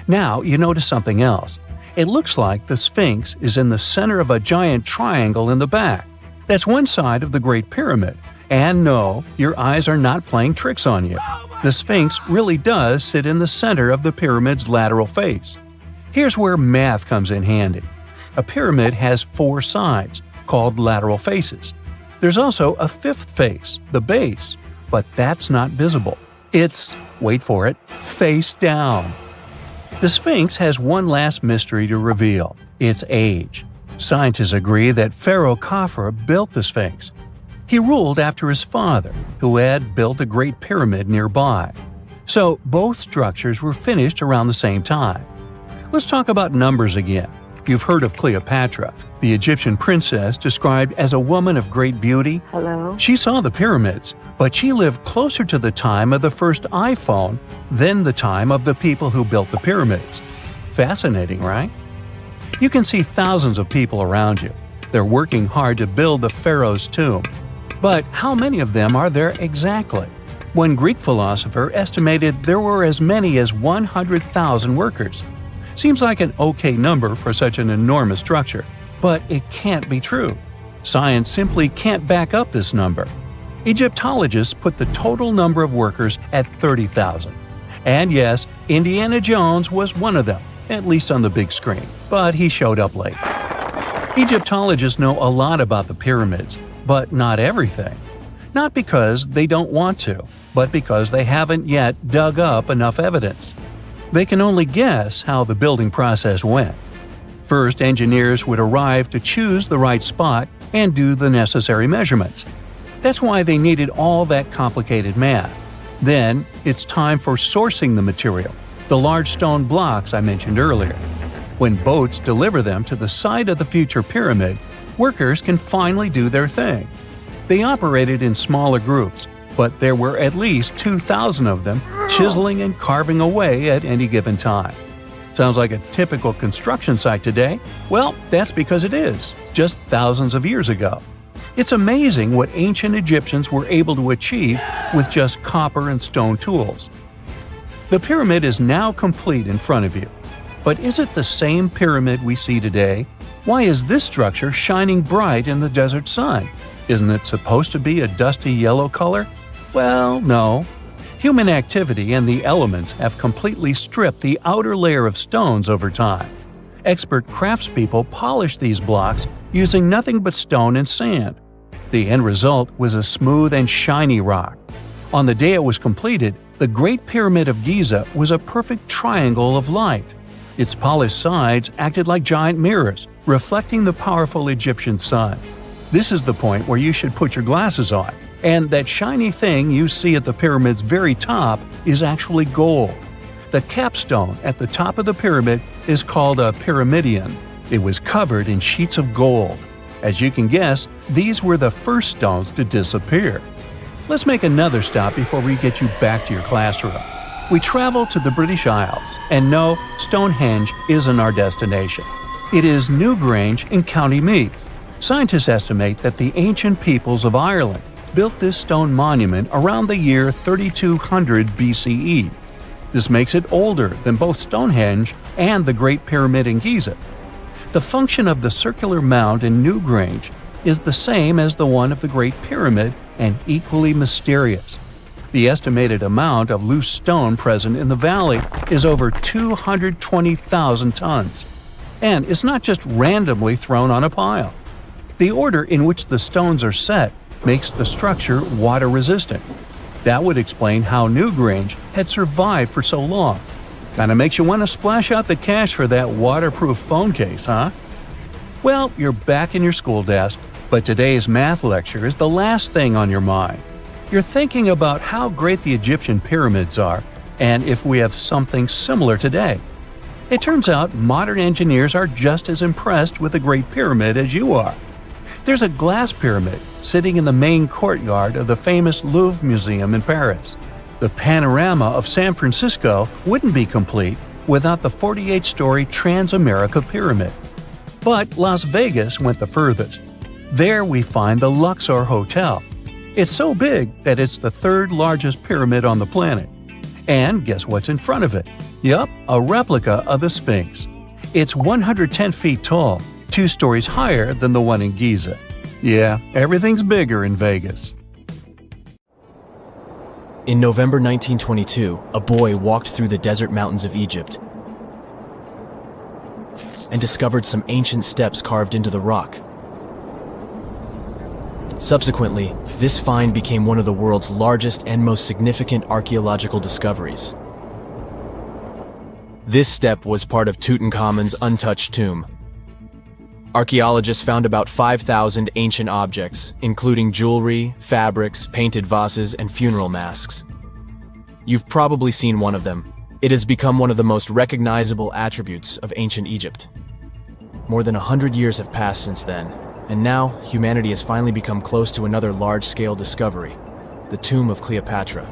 Now you notice something else. It looks like the Sphinx is in the center of a giant triangle in the back. That's one side of the Great Pyramid. And no, your eyes are not playing tricks on you. The Sphinx really does sit in the center of the pyramid's lateral face. Here's where math comes in handy. A pyramid has 4 sides, called lateral faces. There's also a 5th face, the base, but that's not visible. It's, wait for it, face down. The Sphinx has one last mystery to reveal: its age. Scientists agree that Pharaoh Khafre built the Sphinx. He ruled after his father, who had built a great pyramid nearby. So both structures were finished around the same time. Let's talk about numbers again. You've heard of Cleopatra, the Egyptian princess described as a woman of great beauty. Hello? She saw the pyramids, but she lived closer to the time of the first iPhone than the time of the people who built the pyramids. Fascinating, right? You can see thousands of people around you. They're working hard to build the pharaoh's tomb. But how many of them are there exactly? One Greek philosopher estimated there were as many as 100,000 workers. Seems like an okay number for such an enormous structure, but it can't be true. Science simply can't back up this number. Egyptologists put the total number of workers at 30,000. And yes, Indiana Jones was one of them, at least on the big screen, but he showed up late. Egyptologists know a lot about the pyramids, but not everything. Not because they don't want to, but because they haven't yet dug up enough evidence. They can only guess how the building process went. First, engineers would arrive to choose the right spot and do the necessary measurements. That's why they needed all that complicated math. Then, it's time for sourcing the material, the large stone blocks I mentioned earlier. When boats deliver them to the site of the future pyramid, workers can finally do their thing. They operated in smaller groups, but there were at least 2,000 of them chiseling and carving away at any given time. Sounds like a typical construction site today? Well, that's because it is, just thousands of years ago. It's amazing what ancient Egyptians were able to achieve with just copper and stone tools. The pyramid is now complete in front of you. But is it the same pyramid we see today? Why is this structure shining bright in the desert sun? Isn't it supposed to be a dusty yellow color? Well, no. Human activity and the elements have completely stripped the outer layer of stones over time. Expert craftspeople polished these blocks using nothing but stone and sand. The end result was a smooth and shiny rock. On the day it was completed, the Great Pyramid of Giza was a perfect triangle of light. Its polished sides acted like giant mirrors, reflecting the powerful Egyptian sun. This is the point where you should put your glasses on, and that shiny thing you see at the pyramid's very top is actually gold. The capstone at the top of the pyramid is called a pyramidion. It was covered in sheets of gold. As you can guess, these were the first stones to disappear. Let's make another stop before we get you back to your classroom. We travel to the British Isles, and no, Stonehenge isn't our destination. It is Newgrange in County Meath. Scientists estimate that the ancient peoples of Ireland built this stone monument around the year 3200 BCE. This makes it older than both Stonehenge and the Great Pyramid in Giza. The function of the circular mound in Newgrange is the same as the one of the Great Pyramid and equally mysterious. The estimated amount of loose stone present in the valley is over 220,000 tons. And it's not just randomly thrown on a pile. The order in which the stones are set makes the structure water-resistant. That would explain how Newgrange had survived for so long. Kinda makes you want to splash out the cash for that waterproof phone case, huh? Well, you're back in your school desk, but today's math lecture is the last thing on your mind. You're thinking about how great the Egyptian pyramids are, and if we have something similar today. It turns out modern engineers are just as impressed with the Great Pyramid as you are. There's a glass pyramid sitting in the main courtyard of the famous Louvre Museum in Paris. The panorama of San Francisco wouldn't be complete without the 48-story Transamerica Pyramid. But Las Vegas went the furthest. There we find the Luxor Hotel. It's so big that it's the third largest pyramid on the planet. And guess what's in front of it? Yup, a replica of the Sphinx. It's 110 feet tall, 2 stories higher than the one in Giza. Yeah, everything's bigger in Vegas. In November 1922, a boy walked through the desert mountains of Egypt and discovered some ancient steps carved into the rock. Subsequently, this find became one of the world's largest and most significant archaeological discoveries. This step was part of Tutankhamun's untouched tomb. Archaeologists found about 5,000 ancient objects, including jewelry, fabrics, painted vases, and funeral masks. You've probably seen one of them. It has become one of the most recognizable attributes of ancient Egypt. More than 100 years have passed since then, and now humanity has finally become close to another large-scale discovery, the tomb of Cleopatra.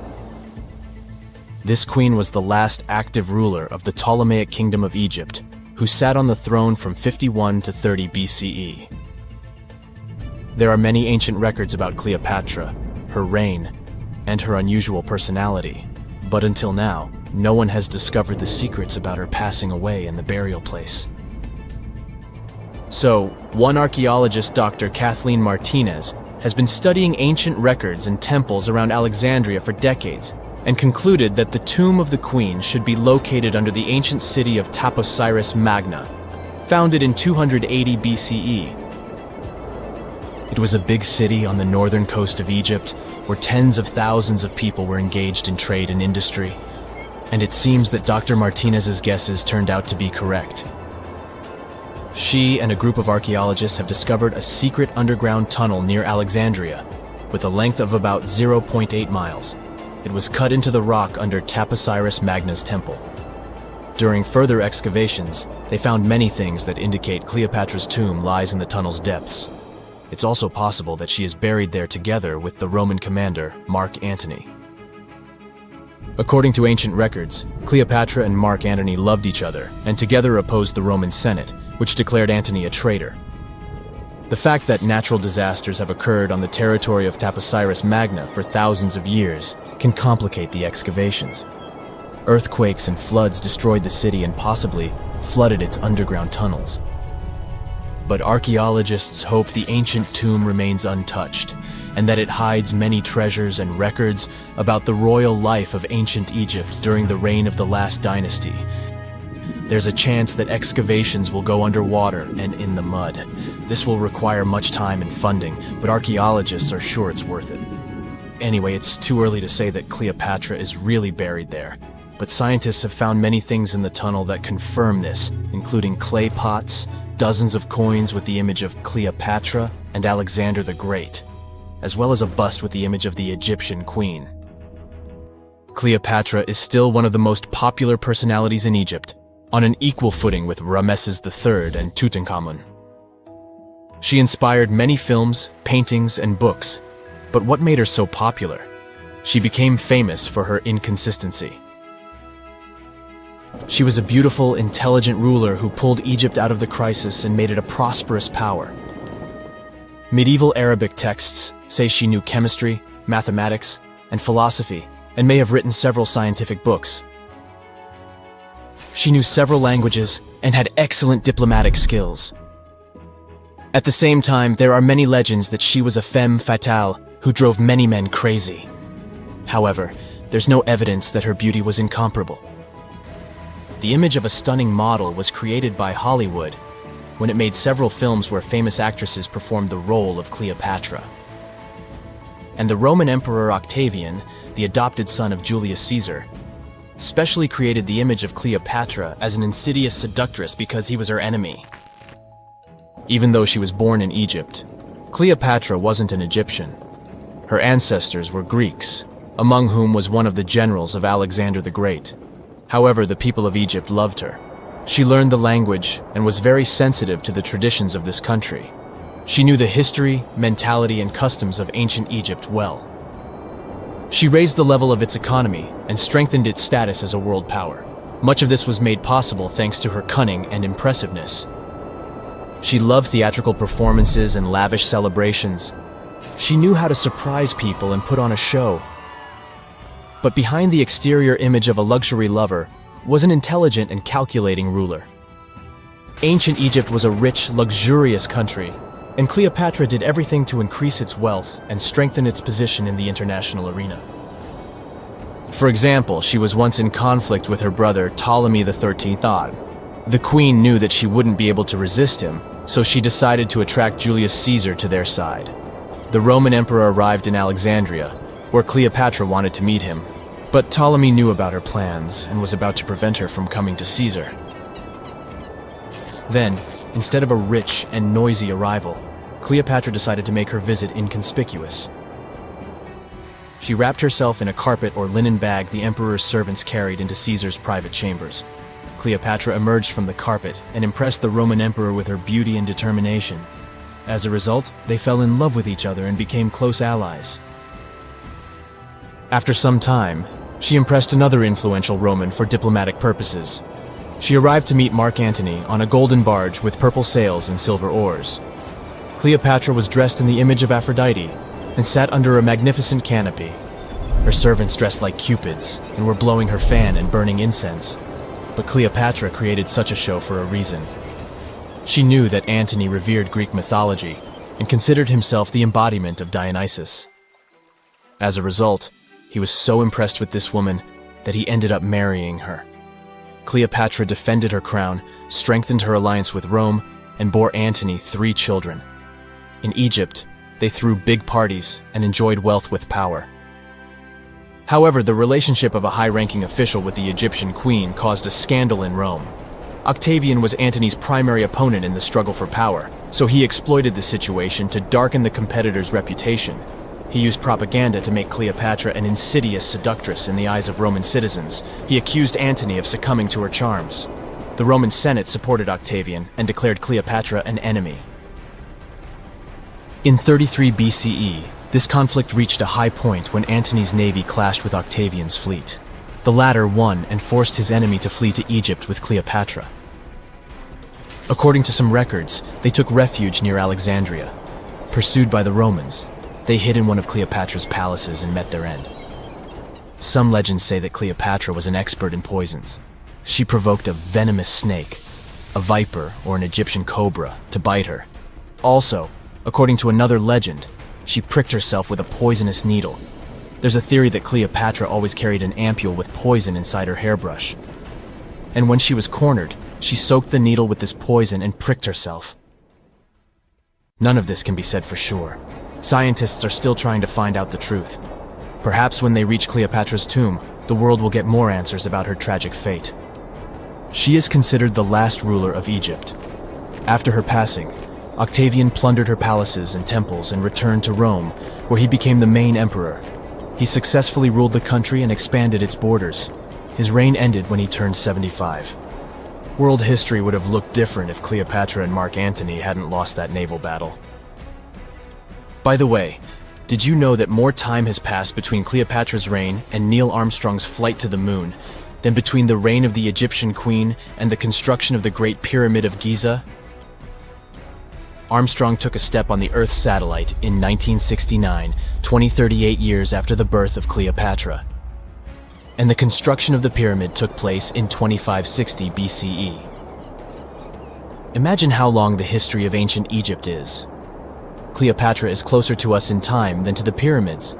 This queen was the last active ruler of the Ptolemaic Kingdom of Egypt, who sat on the throne from 51 to 30 BCE. There are many ancient records about Cleopatra, her reign, and her unusual personality, but until now, no one has discovered the secrets about her passing away in the burial place. So, one archaeologist, Dr. Kathleen Martinez, has been studying ancient records and temples around Alexandria for decades and concluded that the tomb of the queen should be located under the ancient city of Taposiris Magna, founded in 280 BCE. It was a big city on the northern coast of Egypt where tens of thousands of people were engaged in trade and industry, and it seems that Dr. Martinez's guesses turned out to be correct. She and a group of archaeologists have discovered a secret underground tunnel near Alexandria with a length of about 0.8 miles. It was cut into the rock under Taposiris Magna's temple. During further excavations, they found many things that indicate Cleopatra's tomb lies in the tunnel's depths. It's also possible that she is buried there together with the Roman commander, Mark Antony. According to ancient records, Cleopatra and Mark Antony loved each other and together opposed the Roman Senate, which declared Antony a traitor. The fact that natural disasters have occurred on the territory of Taposiris Magna for thousands of years can complicate the excavations. Earthquakes and floods destroyed the city and possibly flooded its underground tunnels. But archaeologists hope the ancient tomb remains untouched, and that it hides many treasures and records about the royal life of ancient Egypt during the reign of the last dynasty. There's a chance that excavations will go underwater and in the mud. This will require much time and funding, but archaeologists are sure it's worth it. Anyway, it's too early to say that Cleopatra is really buried there, but scientists have found many things in the tunnel that confirm this, including clay pots, dozens of coins with the image of Cleopatra and Alexander the Great, as well as a bust with the image of the Egyptian queen. Cleopatra is still one of the most popular personalities in Egypt, on an equal footing with Ramesses III and Tutankhamun. She inspired many films, paintings, and books, but what made her so popular? She became famous for her inconsistency. She was a beautiful, intelligent ruler who pulled Egypt out of the crisis and made it a prosperous power. Medieval Arabic texts say she knew chemistry, mathematics, and philosophy, and may have written several scientific books. She knew several languages and had excellent diplomatic skills. At the same time, there are many legends that she was a femme fatale who drove many men crazy. However, there's no evidence that her beauty was incomparable. The image of a stunning model was created by Hollywood when it made several films where famous actresses performed the role of Cleopatra. And the Roman Emperor Octavian, the adopted son of Julius Caesar, specially created the image of Cleopatra as an insidious seductress because he was her enemy. Even though she was born in Egypt, Cleopatra wasn't an Egyptian. Her ancestors were Greeks, among whom was one of the generals of Alexander the Great. However, the people of Egypt loved her. She learned the language and was very sensitive to the traditions of this country. She knew the history, mentality, and customs of ancient Egypt well. She raised the level of its economy and strengthened its status as a world power. Much of this was made possible thanks to her cunning and impressiveness. She loved theatrical performances and lavish celebrations. She knew how to surprise people and put on a show. But behind the exterior image of a luxury lover was an intelligent and calculating ruler. Ancient Egypt was a rich, luxurious country, and Cleopatra did everything to increase its wealth and strengthen its position in the international arena. For example, she was once in conflict with her brother Ptolemy XIII Odd. The queen knew that she wouldn't be able to resist him, so she decided to attract Julius Caesar to their side. The Roman emperor arrived in Alexandria, where Cleopatra wanted to meet him, but Ptolemy knew about her plans and was about to prevent her from coming to Caesar. Then, instead of a rich and noisy arrival, Cleopatra decided to make her visit inconspicuous. She wrapped herself in a carpet or linen bag the emperor's servants carried into Caesar's private chambers. Cleopatra emerged from the carpet and impressed the Roman emperor with her beauty and determination. As a result, they fell in love with each other and became close allies. After some time, she impressed another influential Roman for diplomatic purposes. She arrived to meet Mark Antony on a golden barge with purple sails and silver oars. Cleopatra was dressed in the image of Aphrodite and sat under a magnificent canopy. Her servants dressed like cupids and were blowing her fan and burning incense. But Cleopatra created such a show for a reason. She knew that Antony revered Greek mythology and considered himself the embodiment of Dionysus. As a result, he was so impressed with this woman that he ended up marrying her. Cleopatra defended her crown, strengthened her alliance with Rome, and bore Antony 3 children. In Egypt, they threw big parties and enjoyed wealth with power. However, the relationship of a high-ranking official with the Egyptian queen caused a scandal in Rome. Octavian was Antony's primary opponent in the struggle for power, so he exploited the situation to darken the competitor's reputation. He used propaganda to make Cleopatra an insidious seductress in the eyes of Roman citizens. He accused Antony of succumbing to her charms. The Roman Senate supported Octavian and declared Cleopatra an enemy. In 33 BCE, this conflict reached a high point when Antony's navy clashed with Octavian's fleet. The latter won and forced his enemy to flee to Egypt with Cleopatra. According to some records, they took refuge near Alexandria. Pursued by the Romans, they hid in one of Cleopatra's palaces and met their end. Some legends say that Cleopatra was an expert in poisons. She provoked a venomous snake, a viper or an Egyptian cobra, to bite her. Also, according to another legend, she pricked herself with a poisonous needle. There's a theory that Cleopatra always carried an ampule with poison inside her hairbrush. And when she was cornered, she soaked the needle with this poison and pricked herself. None of this can be said for sure. Scientists are still trying to find out the truth. Perhaps when they reach Cleopatra's tomb, the world will get more answers about her tragic fate. She is considered the last ruler of Egypt. After her passing, Octavian plundered her palaces and temples and returned to Rome, where he became the main emperor. He successfully ruled the country and expanded its borders. His reign ended when he turned 75. World history would have looked different if Cleopatra and Mark Antony hadn't lost that naval battle. By the way, did you know that more time has passed between Cleopatra's reign and Neil Armstrong's flight to the moon than between the reign of the Egyptian queen and the construction of the Great Pyramid of Giza? Armstrong took a step on the Earth satellite in 1969, 38 years after the birth of Cleopatra. And the construction of the pyramid took place in 2560 BCE. Imagine how long the history of ancient Egypt is. Cleopatra is closer to us in time than to the pyramids.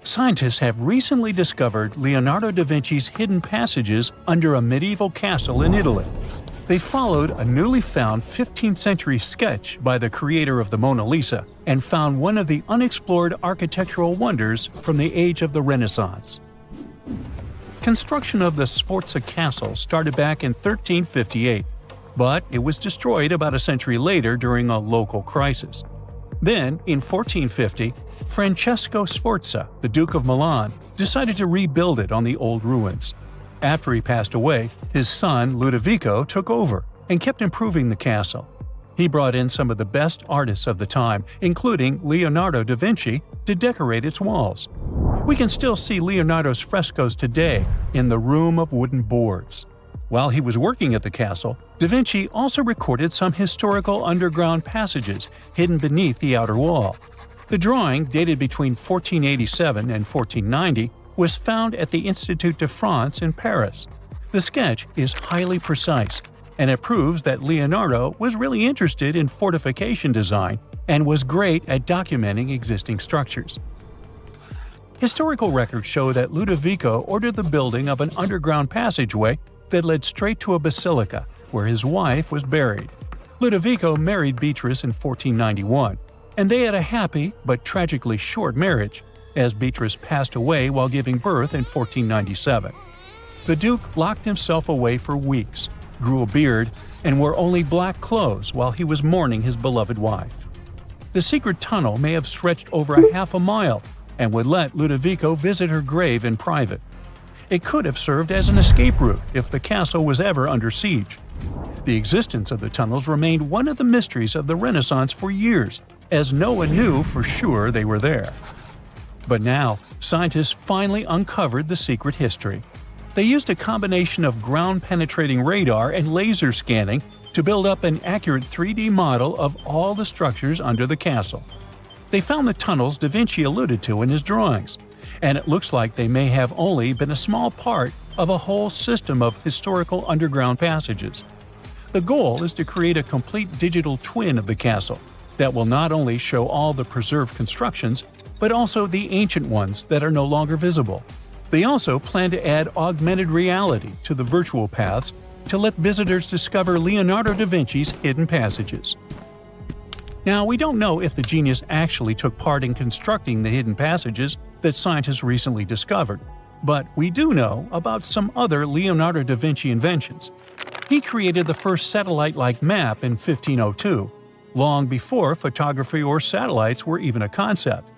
Scientists have recently discovered Leonardo da Vinci's hidden passages under a medieval castle in Italy. They followed a newly found 15th century sketch by the creator of the Mona Lisa and found one of the unexplored architectural wonders from the age of the Renaissance. Construction of the Sforza Castle started back in 1358, but it was destroyed about a century later during a local crisis. Then, in 1450, Francesco Sforza, the Duke of Milan, decided to rebuild it on the old ruins. After he passed away, his son Ludovico took over and kept improving the castle. He brought in some of the best artists of the time, including Leonardo da Vinci, to decorate its walls. We can still see Leonardo's frescoes today in the Room of Wooden Boards. While he was working at the castle, da Vinci also recorded some historical underground passages hidden beneath the outer wall. The drawing, dated between 1487 and 1490, was found at the Institut de France in Paris. The sketch is highly precise, and it proves that Leonardo was really interested in fortification design and was great at documenting existing structures. Historical records show that Ludovico ordered the building of an underground passageway that led straight to a basilica, where his wife was buried. Ludovico married Beatrice in 1491, and they had a happy but tragically short marriage, as Beatrice passed away while giving birth in 1497. The Duke locked himself away for weeks, grew a beard, and wore only black clothes while he was mourning his beloved wife. The secret tunnel may have stretched over a half a mile and would let Ludovico visit her grave in private. It could have served as an escape route if the castle was ever under siege. The existence of the tunnels remained one of the mysteries of the Renaissance for years, as no one knew for sure they were there. But now, scientists finally uncovered the secret history. They used a combination of ground-penetrating radar and laser scanning to build up an accurate 3D model of all the structures under the castle. They found the tunnels Da Vinci alluded to in his drawings, and it looks like they may have only been a small part of a whole system of historical underground passages. The goal is to create a complete digital twin of the castle that will not only show all the preserved constructions, but also the ancient ones that are no longer visible. They also plan to add augmented reality to the virtual paths to let visitors discover Leonardo da Vinci's hidden passages. Now, we don't know if the genius actually took part in constructing the hidden passages that scientists recently discovered, but we do know about some other Leonardo da Vinci inventions. He created the first satellite-like map in 1502, long before photography or satellites were even a concept.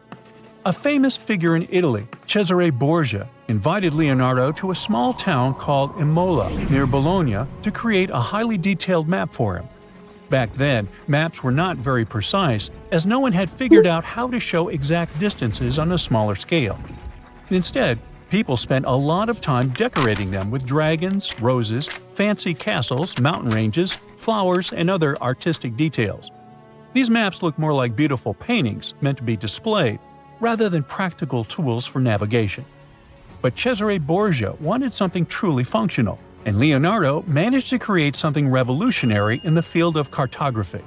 A famous figure in Italy, Cesare Borgia, invited Leonardo to a small town called Imola, near Bologna, to create a highly detailed map for him. Back then, maps were not very precise, as no one had figured out how to show exact distances on a smaller scale. Instead, people spent a lot of time decorating them with dragons, roses, fancy castles, mountain ranges, flowers, and other artistic details. These maps look more like beautiful paintings meant to be displayed, rather than practical tools for navigation. But Cesare Borgia wanted something truly functional, and Leonardo managed to create something revolutionary in the field of cartography.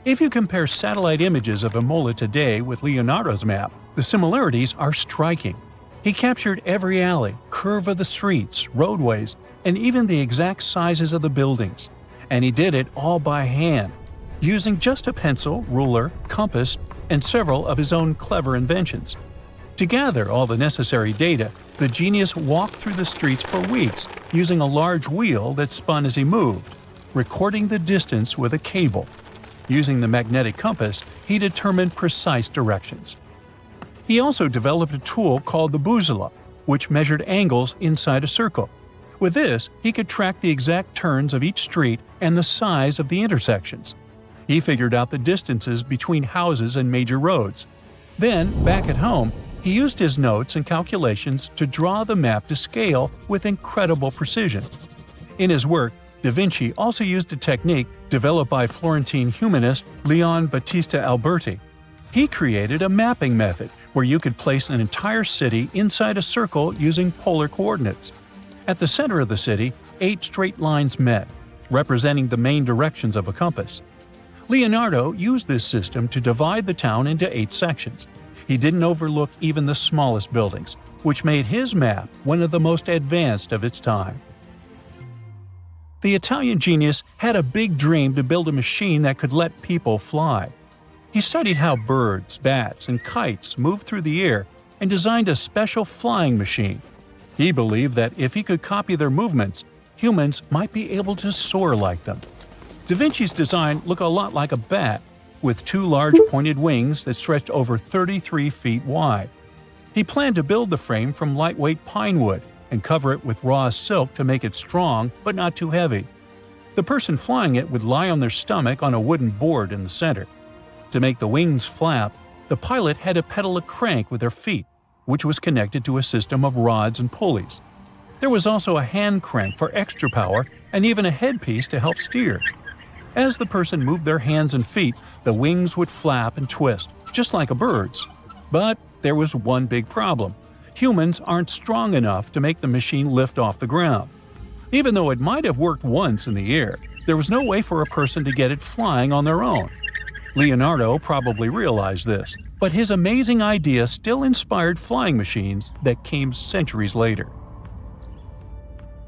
If you compare satellite images of Imola today with Leonardo's map, the similarities are striking. He captured every alley, curve of the streets, roadways, and even the exact sizes of the buildings. And he did it all by hand, using just a pencil, ruler, compass, and several of his own clever inventions. To gather all the necessary data, the genius walked through the streets for weeks using a large wheel that spun as he moved, recording the distance with a cable. Using the magnetic compass, he determined precise directions. He also developed a tool called the bussola, which measured angles inside a circle. With this, he could track the exact turns of each street and the size of the intersections. He figured out the distances between houses and major roads. Then, back at home, he used his notes and calculations to draw the map to scale with incredible precision. In his work, Da Vinci also used a technique developed by Florentine humanist Leon Battista Alberti. He created a mapping method where you could place an entire city inside a circle using polar coordinates. At the center of the city, 8 straight lines met, representing the main directions of a compass. Leonardo used this system to divide the town into 8 sections. He didn't overlook even the smallest buildings, which made his map one of the most advanced of its time. The Italian genius had a big dream to build a machine that could let people fly. He studied how birds, bats, and kites move through the air and designed a special flying machine. He believed that if he could copy their movements, humans might be able to soar like them. Da Vinci's design looked a lot like a bat, with 2 large pointed wings that stretched over 33 feet wide. He planned to build the frame from lightweight pine wood and cover it with raw silk to make it strong but not too heavy. The person flying it would lie on their stomach on a wooden board in the center. To make the wings flap, the pilot had to pedal a crank with their feet, which was connected to a system of rods and pulleys. There was also a hand crank for extra power and even a headpiece to help steer. As the person moved their hands and feet, the wings would flap and twist, just like a bird's. But there was one big problem. Humans aren't strong enough to make the machine lift off the ground. Even though it might have worked once in the air, there was no way for a person to get it flying on their own. Leonardo probably realized this, but his amazing idea still inspired flying machines that came centuries later.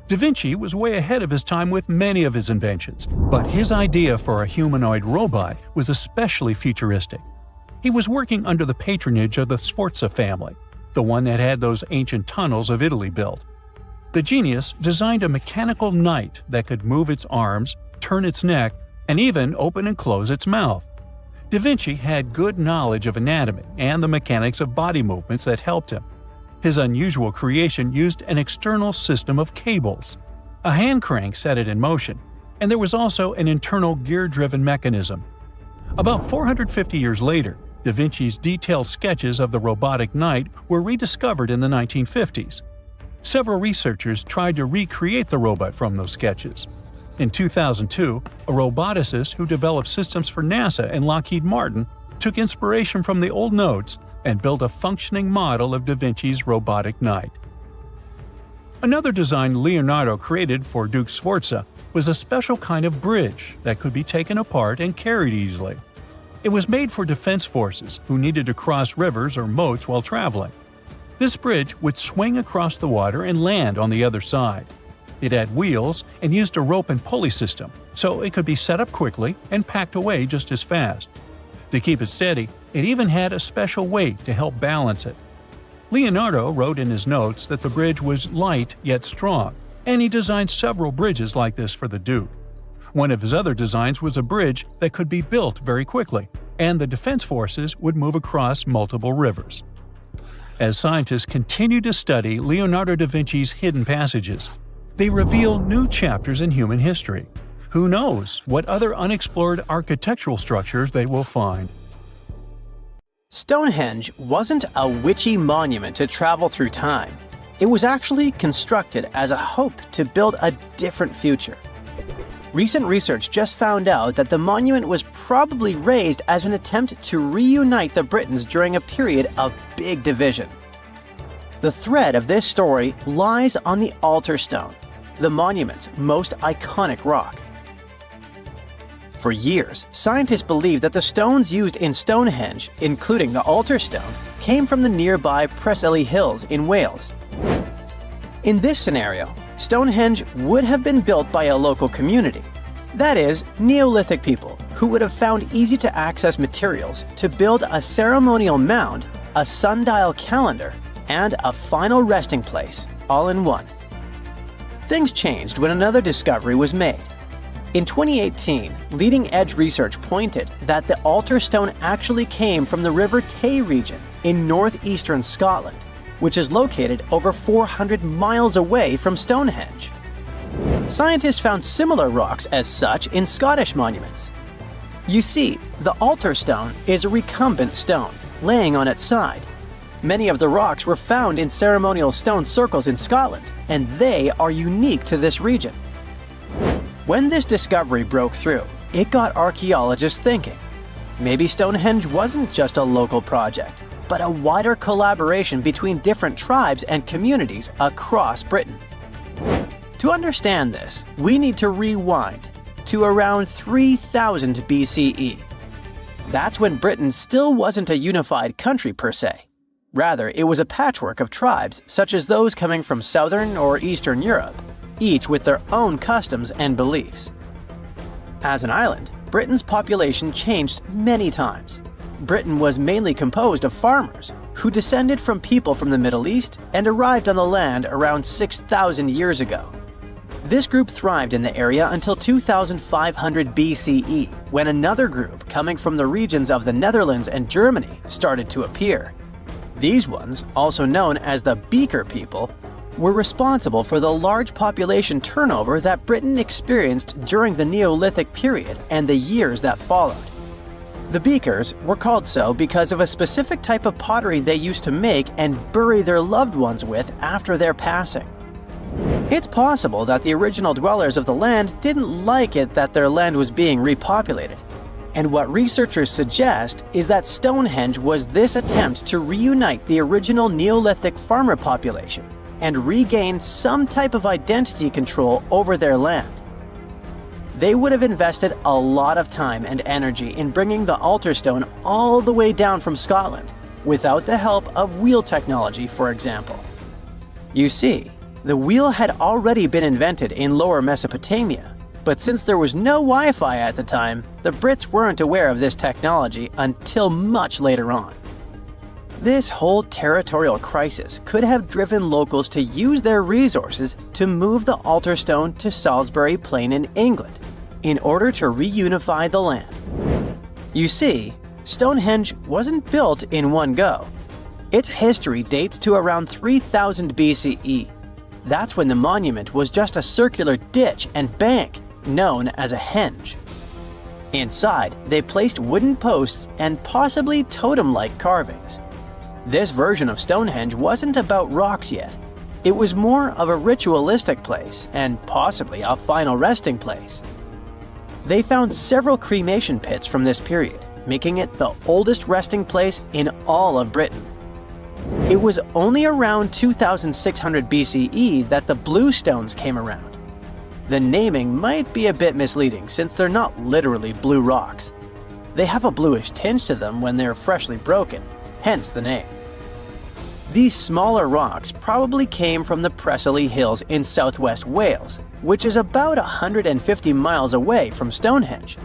Da Vinci was way ahead of his time with many of his inventions, but his idea for a humanoid robot was especially futuristic. He was working under the patronage of the Sforza family, the one that had those ancient tunnels of Italy built. The genius designed a mechanical knight that could move its arms, turn its neck, and even open and close its mouth. Da Vinci had good knowledge of anatomy and the mechanics of body movements that helped him. His unusual creation used an external system of cables. A hand crank set it in motion, and there was also an internal gear-driven mechanism. About 450 years later, Da Vinci's detailed sketches of the robotic knight were rediscovered in the 1950s. Several researchers tried to recreate the robot from those sketches. In 2002, a roboticist who developed systems for NASA and Lockheed Martin took inspiration from the old notes and built a functioning model of Da Vinci's robotic knight. Another design Leonardo created for Duke Sforza was a special kind of bridge that could be taken apart and carried easily. It was made for defense forces who needed to cross rivers or moats while traveling. This bridge would swing across the water and land on the other side. It had wheels and used a rope and pulley system, so it could be set up quickly and packed away just as fast. To keep it steady, it even had a special weight to help balance it. Leonardo wrote in his notes that the bridge was light yet strong, and he designed several bridges like this for the Duke. One of his other designs was a bridge that could be built very quickly, and the defense forces would move across multiple rivers. As scientists continue to study Leonardo da Vinci's hidden passages, they reveal new chapters in human history. Who knows what other unexplored architectural structures they will find? Stonehenge wasn't a witchy monument to travel through time. It was actually constructed as a hope to build a different future. Recent research just found out that the monument was probably raised as an attempt to reunite the Britons during a period of big division. The thread of this story lies on the altar stone, the monument's most iconic rock. For years, scientists believed that the stones used in Stonehenge, including the altar stone, came from the nearby Preseli Hills in Wales. In this scenario, Stonehenge would have been built by a local community, that is, Neolithic people who would have found easy-to-access materials to build a ceremonial mound, a sundial calendar, and a final resting place, all in one. Things changed when another discovery was made. In 2018, leading-edge research pointed that the altar stone actually came from the River Tay region in northeastern Scotland, which is located over 400 miles away from Stonehenge. Scientists found similar rocks as such in Scottish monuments. You see, the altar stone is a recumbent stone, laying on its side. Many of the rocks were found in ceremonial stone circles in Scotland, and they are unique to this region. When this discovery broke through, it got archaeologists thinking. Maybe Stonehenge wasn't just a local project, but a wider collaboration between different tribes and communities across Britain. To understand this, we need to rewind to around 3000 BCE. That's when Britain still wasn't a unified country per se. Rather, it was a patchwork of tribes such as those coming from southern or eastern Europe, each with their own customs and beliefs. As an island, Britain's population changed many times. Britain was mainly composed of farmers who descended from people from the Middle East and arrived on the land around 6,000 years ago. This group thrived in the area until 2500 BCE, when another group coming from the regions of the Netherlands and Germany started to appear. These ones, also known as the Beaker people, were responsible for the large population turnover that Britain experienced during the Neolithic period and the years that followed. The Beakers were called so because of a specific type of pottery they used to make and bury their loved ones with after their passing. It's possible that the original dwellers of the land didn't like it that their land was being repopulated, and what researchers suggest is that Stonehenge was this attempt to reunite the original Neolithic farmer population and regain some type of identity control over their land. They would have invested a lot of time and energy in bringing the altar stone all the way down from Scotland, without the help of wheel technology, for example. You see, the wheel had already been invented in Lower Mesopotamia, but since there was no Wi-Fi at the time, the Brits weren't aware of this technology until much later on. This whole territorial crisis could have driven locals to use their resources to move the altar stone to Salisbury Plain in England, in order to reunify the land. You see, Stonehenge wasn't built in one go. Its history dates to around 3000 BCE. That's when the monument was just a circular ditch and bank, known as a henge. Inside, they placed wooden posts and possibly totem-like carvings. This version of Stonehenge wasn't about rocks yet. It was more of a ritualistic place and possibly a final resting place. They found several cremation pits from this period, making it the oldest resting place in all of Britain. It was only around 2600 BCE that the blue stones came around. The naming might be a bit misleading since they're not literally blue rocks. They have a bluish tinge to them when they're freshly broken, hence the name. These smaller rocks probably came from the Preseli Hills in southwest Wales, which is about 150 miles away from Stonehenge.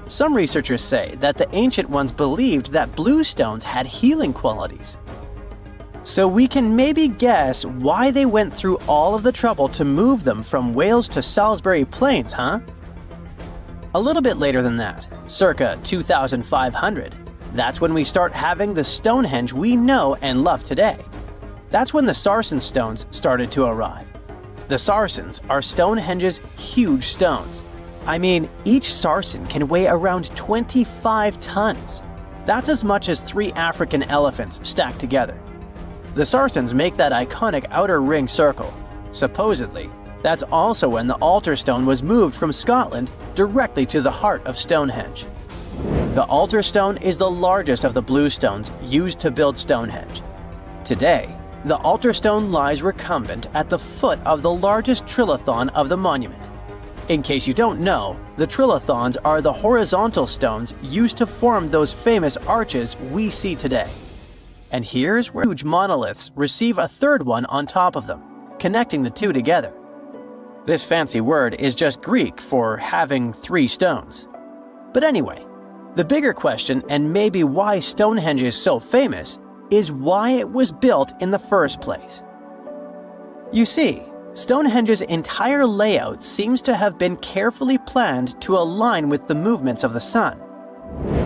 Some researchers say that the ancient ones believed that blue stones had healing qualities. So we can maybe guess why they went through all of the trouble to move them from Wales to Salisbury Plains, huh? A little bit later than that, circa 2500, that's when we start having the Stonehenge we know and love today. That's when the Sarsen stones started to arrive. The Sarsens are Stonehenge's huge stones. I mean, each Sarsen can weigh around 25 tons. That's as much as 3 African elephants stacked together. The Sarsens make that iconic outer ring circle. Supposedly, that's also when the altar stone was moved from Scotland directly to the heart of Stonehenge. The altar stone is the largest of the blue stones used to build Stonehenge. Today, the altar stone lies recumbent at the foot of the largest trilithon of the monument. In case you don't know, the trilithons are the horizontal stones used to form those famous arches we see today. And here's where huge monoliths receive a third one on top of them, connecting the two together. This fancy word is just Greek for having 3 stones. But anyway, the bigger question, and maybe why Stonehenge is so famous, is why it was built in the first place. You see, Stonehenge's entire layout seems to have been carefully planned to align with the movements of the sun.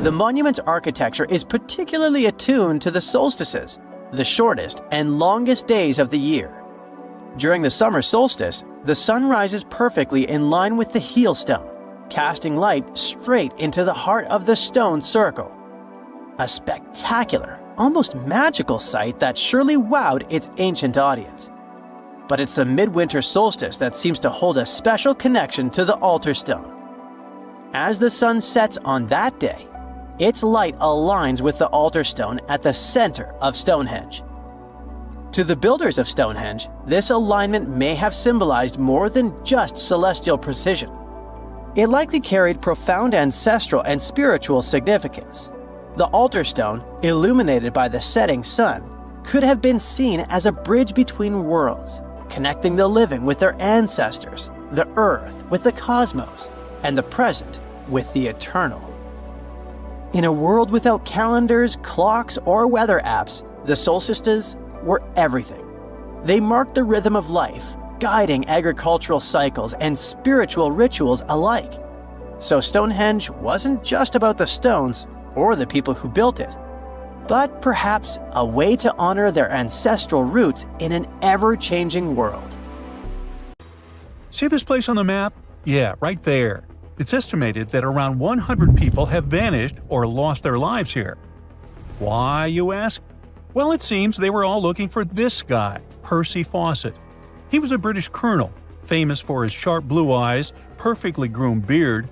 The monument's architecture is particularly attuned to the solstices, the shortest and longest days of the year. During the summer solstice, the sun rises perfectly in line with the heel stone, casting light straight into the heart of the stone circle. A spectacular, almost magical sight that surely wowed its ancient audience. But it's the midwinter solstice that seems to hold a special connection to the altar stone. As the sun sets on that day, its light aligns with the altar stone at the center of Stonehenge. To the builders of Stonehenge, this alignment may have symbolized more than just celestial precision. It likely carried profound ancestral and spiritual significance. The altar stone, illuminated by the setting sun, could have been seen as a bridge between worlds, connecting the living with their ancestors, the earth with the cosmos, and the present with the eternal. In a world without calendars, clocks, or weather apps, the solstices were everything. They marked the rhythm of life, guiding agricultural cycles and spiritual rituals alike. So Stonehenge wasn't just about the stones or the people who built it, but perhaps a way to honor their ancestral roots in an ever-changing world. See this place on the map? Yeah, right there. It's estimated that around 100 people have vanished or lost their lives here. Why, you ask? Well, it seems they were all looking for this guy, Percy Fawcett. He was a British colonel, famous for his sharp blue eyes, perfectly groomed beard,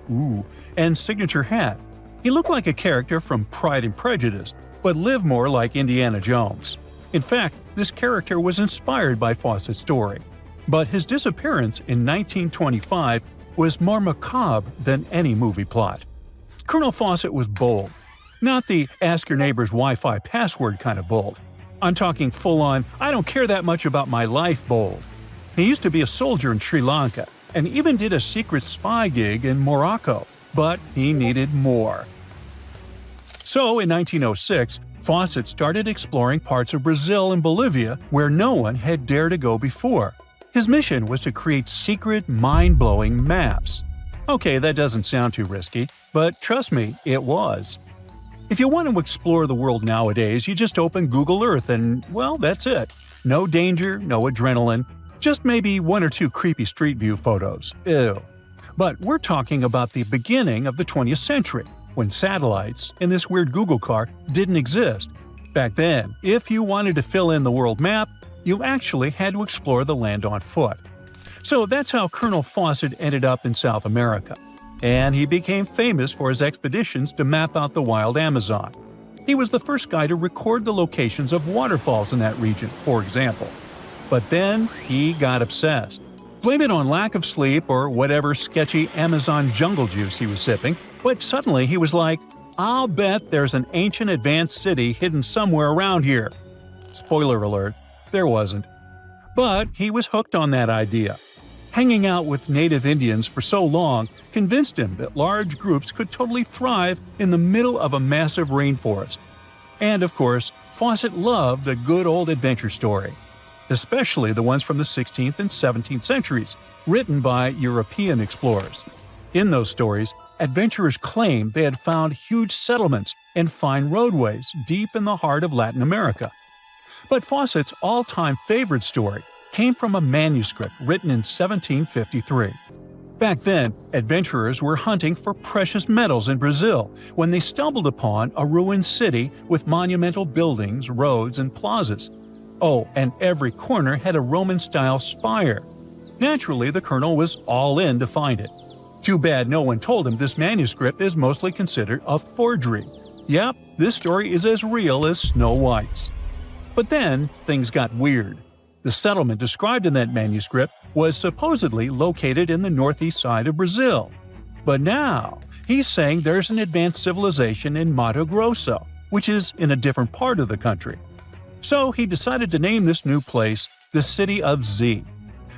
and signature hat. He looked like a character from Pride and Prejudice, but lived more like Indiana Jones. In fact, this character was inspired by Fawcett's story. But his disappearance in 1925 was more macabre than any movie plot. Colonel Fawcett was bold. Not the ask your neighbor's Wi-Fi password kind of bold. I'm talking full-on, I don't care that much about my life bold. He used to be a soldier in Sri Lanka and even did a secret spy gig in Morocco, but he needed more. So in 1906, Fawcett started exploring parts of Brazil and Bolivia where no one had dared to go before. His mission was to create secret, mind-blowing maps. Okay, that doesn't sound too risky, but trust me, it was. If you want to explore the world nowadays, you just open Google Earth and, well, that's it. No danger, no adrenaline, just maybe 1 or 2 creepy street view photos. Ew. But we're talking about the beginning of the 20th century, when satellites and this weird Google car didn't exist. Back then, if you wanted to fill in the world map, you actually had to explore the land on foot. So that's how Colonel Fawcett ended up in South America. And he became famous for his expeditions to map out the wild Amazon. He was the first guy to record the locations of waterfalls in that region, for example. But then he got obsessed. Blame it on lack of sleep or whatever sketchy Amazon jungle juice he was sipping, but suddenly he was like, I'll bet there's an ancient advanced city hidden somewhere around here. Spoiler alert, there wasn't. But he was hooked on that idea. Hanging out with native Indians for so long convinced him that large groups could totally thrive in the middle of a massive rainforest. And of course, Fawcett loved a good old adventure story, especially the ones from the 16th and 17th centuries, written by European explorers. In those stories, adventurers claimed they had found huge settlements and fine roadways deep in the heart of Latin America. But Fawcett's all-time favorite story came from a manuscript written in 1753. Back then, adventurers were hunting for precious metals in Brazil when they stumbled upon a ruined city with monumental buildings, roads, and plazas. Oh, and every corner had a Roman-style spire. Naturally, the colonel was all in to find it. Too bad no one told him this manuscript is mostly considered a forgery. Yep, this story is as real as Snow White's. But then, things got weird. The settlement described in that manuscript was supposedly located in the northeast side of Brazil. But now, he's saying there's an advanced civilization in Mato Grosso, which is in a different part of the country. So he decided to name this new place the City of Z.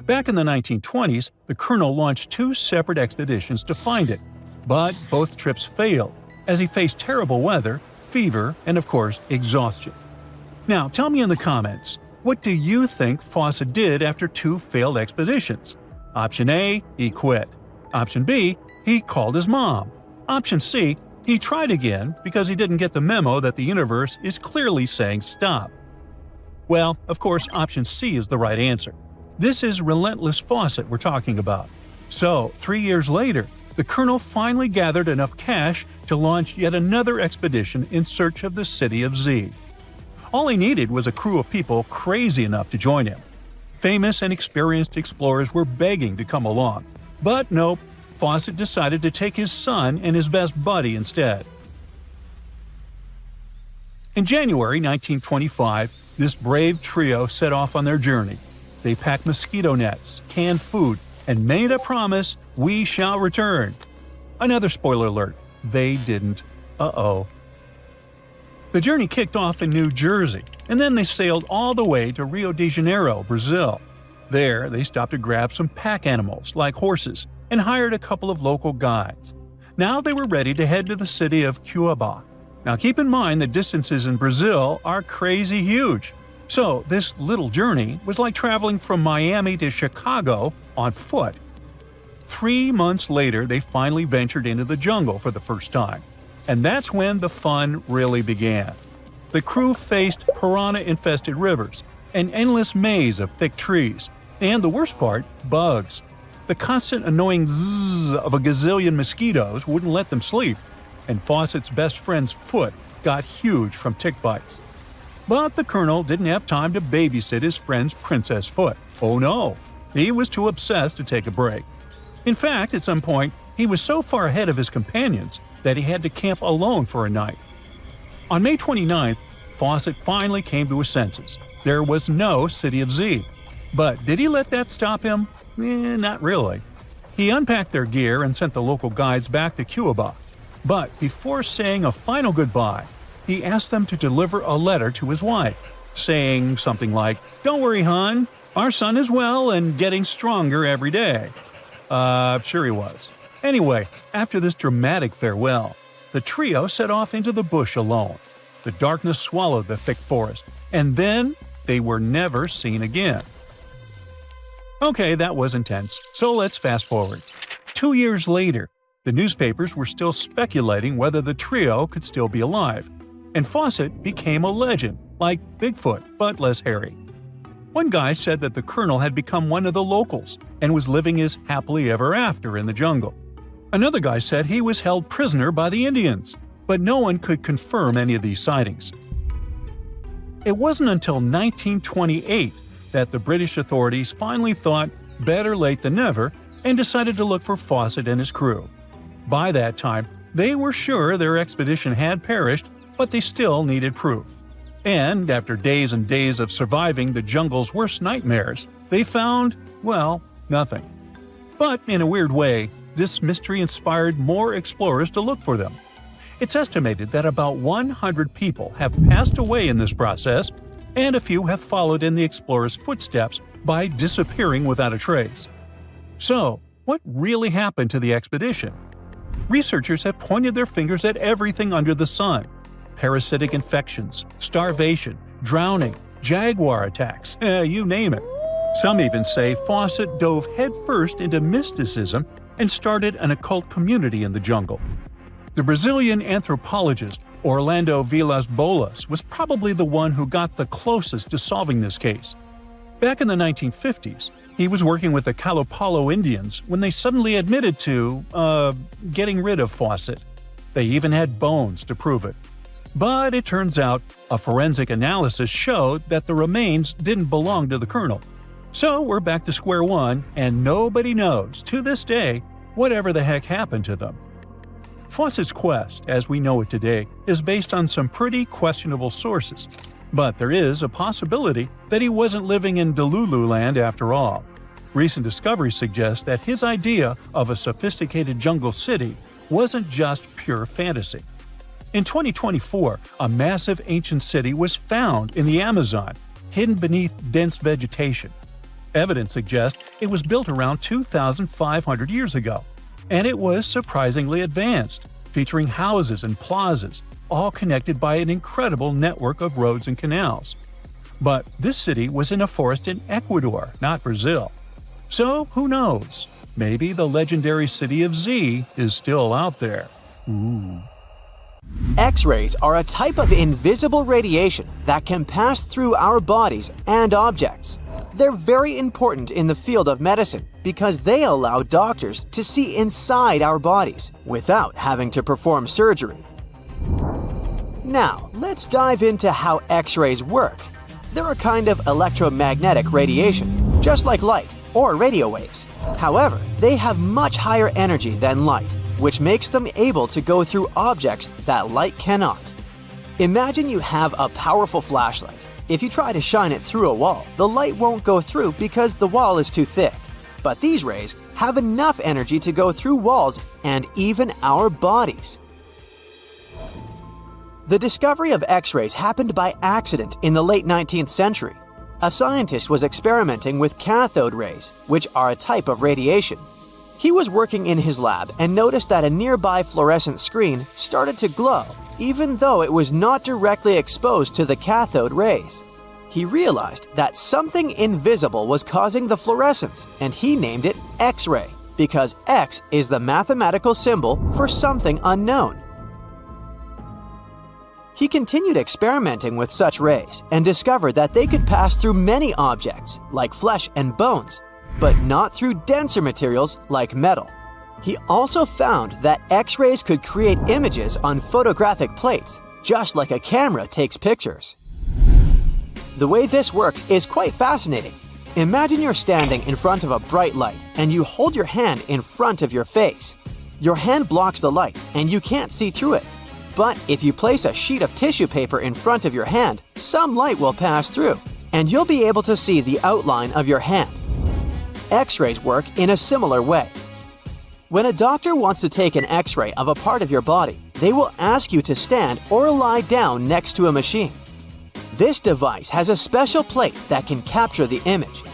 Back in the 1920s, the colonel launched 2 separate expeditions to find it, but both trips failed, as he faced terrible weather, fever, and of course, exhaustion. Now, tell me in the comments, what do you think Fawcett did after 2 failed expeditions? Option A, he quit. Option B, he called his mom. Option C, he tried again because he didn't get the memo that the universe is clearly saying stop. Well, of course, option C is the right answer. This is relentless Fawcett we're talking about. So, 3 years later, the colonel finally gathered enough cash to launch yet another expedition in search of the City of Z. All he needed was a crew of people crazy enough to join him. Famous and experienced explorers were begging to come along. But nope, Fawcett decided to take his son and his best buddy instead. In January 1925, this brave trio set off on their journey. They packed mosquito nets, canned food, and made a promise, we shall return. Another spoiler alert, they didn't. Uh-oh. The journey kicked off in New Jersey, and then they sailed all the way to Rio de Janeiro, Brazil. There, they stopped to grab some pack animals, like horses, and hired a couple of local guides. Now they were ready to head to the city of Cuiabá. Now keep in mind that distances in Brazil are crazy huge. So this little journey was like traveling from Miami to Chicago on foot. 3 months later, they finally ventured into the jungle for the first time. And that's when the fun really began. The crew faced piranha-infested rivers, an endless maze of thick trees, and the worst part, bugs. The constant annoying zzz of a gazillion mosquitoes wouldn't let them sleep, and Fawcett's best friend's foot got huge from tick bites. But the colonel didn't have time to babysit his friend's princess foot. Oh no, he was too obsessed to take a break. In fact, at some point, he was so far ahead of his companions that he had to camp alone for a night. On May 29th, Fawcett finally came to his senses. There was no City of Z. But did he let that stop him? Not really. He unpacked their gear and sent the local guides back to Cuiabá. But before saying a final goodbye, he asked them to deliver a letter to his wife, saying something like, "Don't worry, hon, our son is well and getting stronger every day." Sure he was. Anyway, after this dramatic farewell, the trio set off into the bush alone. The darkness swallowed the thick forest, and then they were never seen again. Okay, that was intense, so let's fast forward. 2 years later, the newspapers were still speculating whether the trio could still be alive, and Fawcett became a legend, like Bigfoot, but less hairy. One guy said that the colonel had become one of the locals and was living his happily ever after in the jungle. Another guy said he was held prisoner by the Indians, but no one could confirm any of these sightings. It wasn't until 1928 that the British authorities finally thought better late than never and decided to look for Fawcett and his crew. By that time, they were sure their expedition had perished, but they still needed proof. And after days and days of surviving the jungle's worst nightmares, they found, well, nothing. But in a weird way, this mystery inspired more explorers to look for them. It's estimated that about 100 people have passed away in this process, and a few have followed in the explorers' footsteps by disappearing without a trace. So, what really happened to the expedition? Researchers have pointed their fingers at everything under the sun: parasitic infections, starvation, drowning, jaguar attacks, you name it. Some even say Fawcett dove headfirst into mysticism and started an occult community in the jungle. The Brazilian anthropologist Orlando Villas-Boas was probably the one who got the closest to solving this case. Back in the 1950s, he was working with the Colossal Indians when they suddenly admitted to, getting rid of Fawcett. They even had bones to prove it. But it turns out a forensic analysis showed that the remains didn't belong to the colonel. So we're back to square one, and nobody knows, to this day, whatever the heck happened to them. Fawcett's quest, as we know it today, is based on some pretty questionable sources. But there is a possibility that he wasn't living in Delulu land after all. Recent discoveries suggest that his idea of a sophisticated jungle city wasn't just pure fantasy. In 2024, a massive ancient city was found in the Amazon, hidden beneath dense vegetation. Evidence suggests it was built around 2,500 years ago, and it was surprisingly advanced, featuring houses and plazas, all connected by an incredible network of roads and canals. But this city was in a forest in Ecuador, not Brazil. So who knows? Maybe the legendary city of Z is still out there. Ooh. X-rays are a type of invisible radiation that can pass through our bodies and objects. They're very important in the field of medicine because they allow doctors to see inside our bodies without having to perform surgery. Now, let's dive into how X-rays work. They're a kind of electromagnetic radiation, just like light or radio waves. However, they have much higher energy than light, which makes them able to go through objects that light cannot. Imagine you have a powerful flashlight. If you try to shine it through a wall, the light won't go through because the wall is too thick. But these rays have enough energy to go through walls and even our bodies. The discovery of X-rays happened by accident in the late 19th century. A scientist was experimenting with cathode rays, which are a type of radiation. He was working in his lab and noticed that a nearby fluorescent screen started to glow, even though it was not directly exposed to the cathode rays. He realized that something invisible was causing the fluorescence, and he named it X-ray, because X is the mathematical symbol for something unknown. He continued experimenting with such rays and discovered that they could pass through many objects, like flesh and bones, but not through denser materials like metal. He also found that X-rays could create images on photographic plates, just like a camera takes pictures. The way this works is quite fascinating. Imagine you're standing in front of a bright light and you hold your hand in front of your face. Your hand blocks the light and you can't see through it. But if you place a sheet of tissue paper in front of your hand, some light will pass through, and you'll be able to see the outline of your hand. X-rays work in a similar way. When a doctor wants to take an X-ray of a part of your body, they will ask you to stand or lie down next to a machine. This device has a special plate that can capture the image.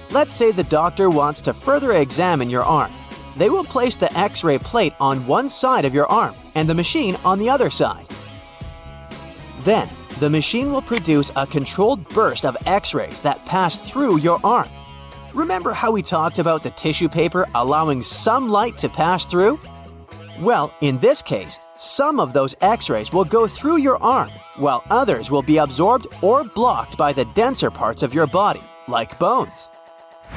Let's say the doctor wants to further examine your arm. They will place the X-ray plate on one side of your arm and the machine on the other side. Then, the machine will produce a controlled burst of X-rays that pass through your arm. Remember how we talked about the tissue paper allowing some light to pass through? Well, in this case, some of those X-rays will go through your arm, while others will be absorbed or blocked by the denser parts of your body, like bones.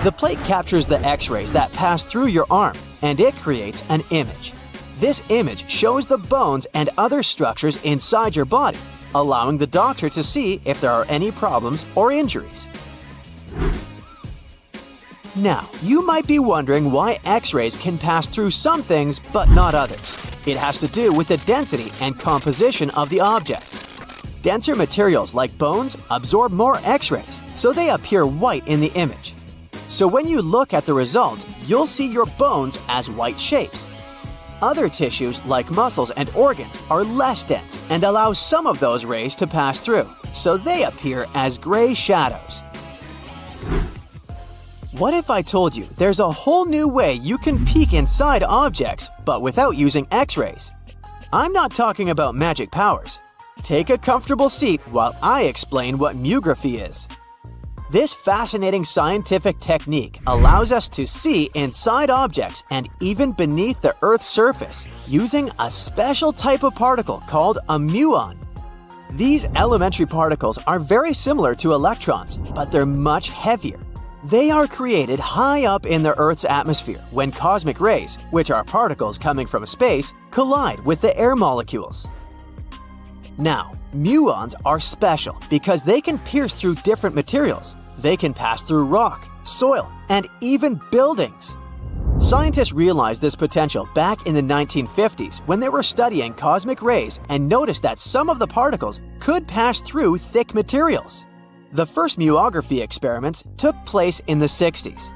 The plate captures the X-rays that pass through your arm, and it creates an image. This image shows the bones and other structures inside your body, allowing the doctor to see if there are any problems or injuries. Now, you might be wondering why X-rays can pass through some things but not others. It has to do with the density and composition of the objects. Denser materials like bones absorb more X-rays, so they appear white in the image. So when you look at the result, you'll see your bones as white shapes. Other tissues like muscles and organs are less dense and allow some of those rays to pass through, so they appear as gray shadows. What if I told you there's a whole new way you can peek inside objects, but without using X-rays? I'm not talking about magic powers. Take a comfortable seat while I explain what myography is. This fascinating scientific technique allows us to see inside objects and even beneath the Earth's surface using a special type of particle called a muon. These elementary particles are very similar to electrons, but they're much heavier. They are created high up in the Earth's atmosphere when cosmic rays, which are particles coming from space, collide with the air molecules. Now, muons are special because they can pierce through different materials. They can pass through rock, soil, and even buildings. Scientists realized this potential back in the 1950s when they were studying cosmic rays and noticed that some of the particles could pass through thick materials. The first muography experiments took place in the 60s.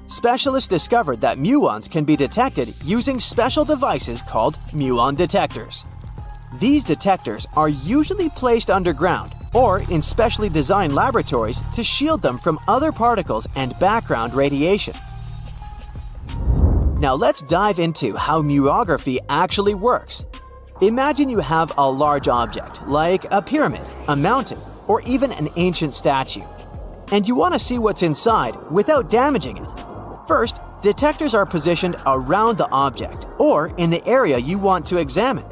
Specialists discovered that muons can be detected using special devices called muon detectors. These detectors are usually placed underground or in specially designed laboratories to shield them from other particles and background radiation. Now let's dive into how muography actually works. Imagine you have a large object, like a pyramid, a mountain, or even an ancient statue, and you want to see what's inside without damaging it. First, detectors are positioned around the object or in the area you want to examine.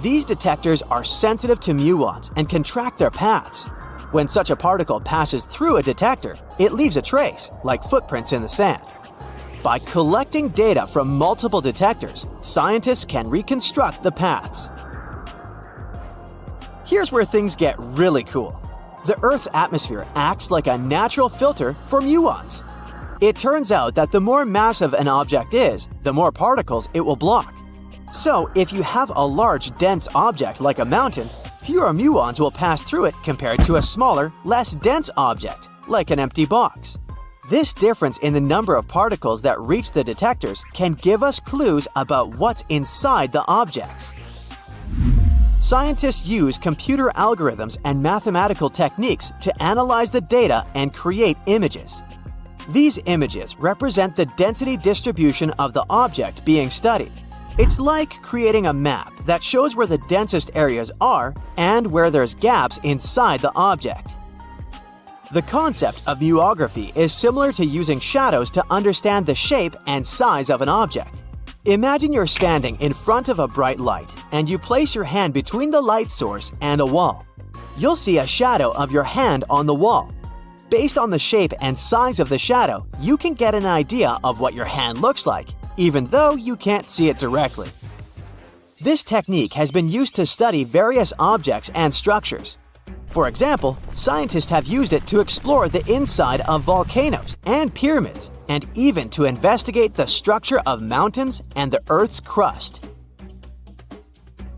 These detectors are sensitive to muons and can track their paths. When such a particle passes through a detector, it leaves a trace, like footprints in the sand. By collecting data from multiple detectors, scientists can reconstruct the paths. Here's where things get really cool. The Earth's atmosphere acts like a natural filter for muons. It turns out that the more massive an object is, the more particles it will block. So, if you have a large, dense object like a mountain, fewer muons will pass through it compared to a smaller, less dense object, like an empty box. This difference in the number of particles that reach the detectors can give us clues about what's inside the objects. Scientists use computer algorithms and mathematical techniques to analyze the data and create images. These images represent the density distribution of the object being studied. It's like creating a map that shows where the densest areas are and where there's gaps inside the object. The concept of muography is similar to using shadows to understand the shape and size of an object. Imagine you're standing in front of a bright light and you place your hand between the light source and a wall. You'll see a shadow of your hand on the wall. Based on the shape and size of the shadow, you can get an idea of what your hand looks like, even though you can't see it directly. This technique has been used to study various objects and structures. For example, scientists have used it to explore the inside of volcanoes and pyramids, and even to investigate the structure of mountains and the Earth's crust.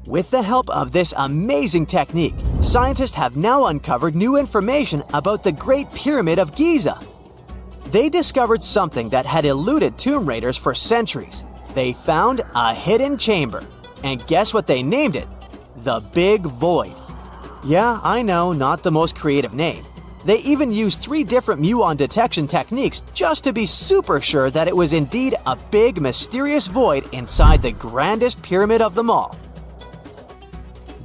With the help of this amazing technique, scientists have now uncovered new information about the Great Pyramid of Giza. They discovered something that had eluded tomb raiders for centuries. They found a hidden chamber. And guess what they named it? The Big Void. Yeah, I know, not the most creative name. They even used 3 different muon detection techniques just to be super sure that it was indeed a big, mysterious void inside the grandest pyramid of them all.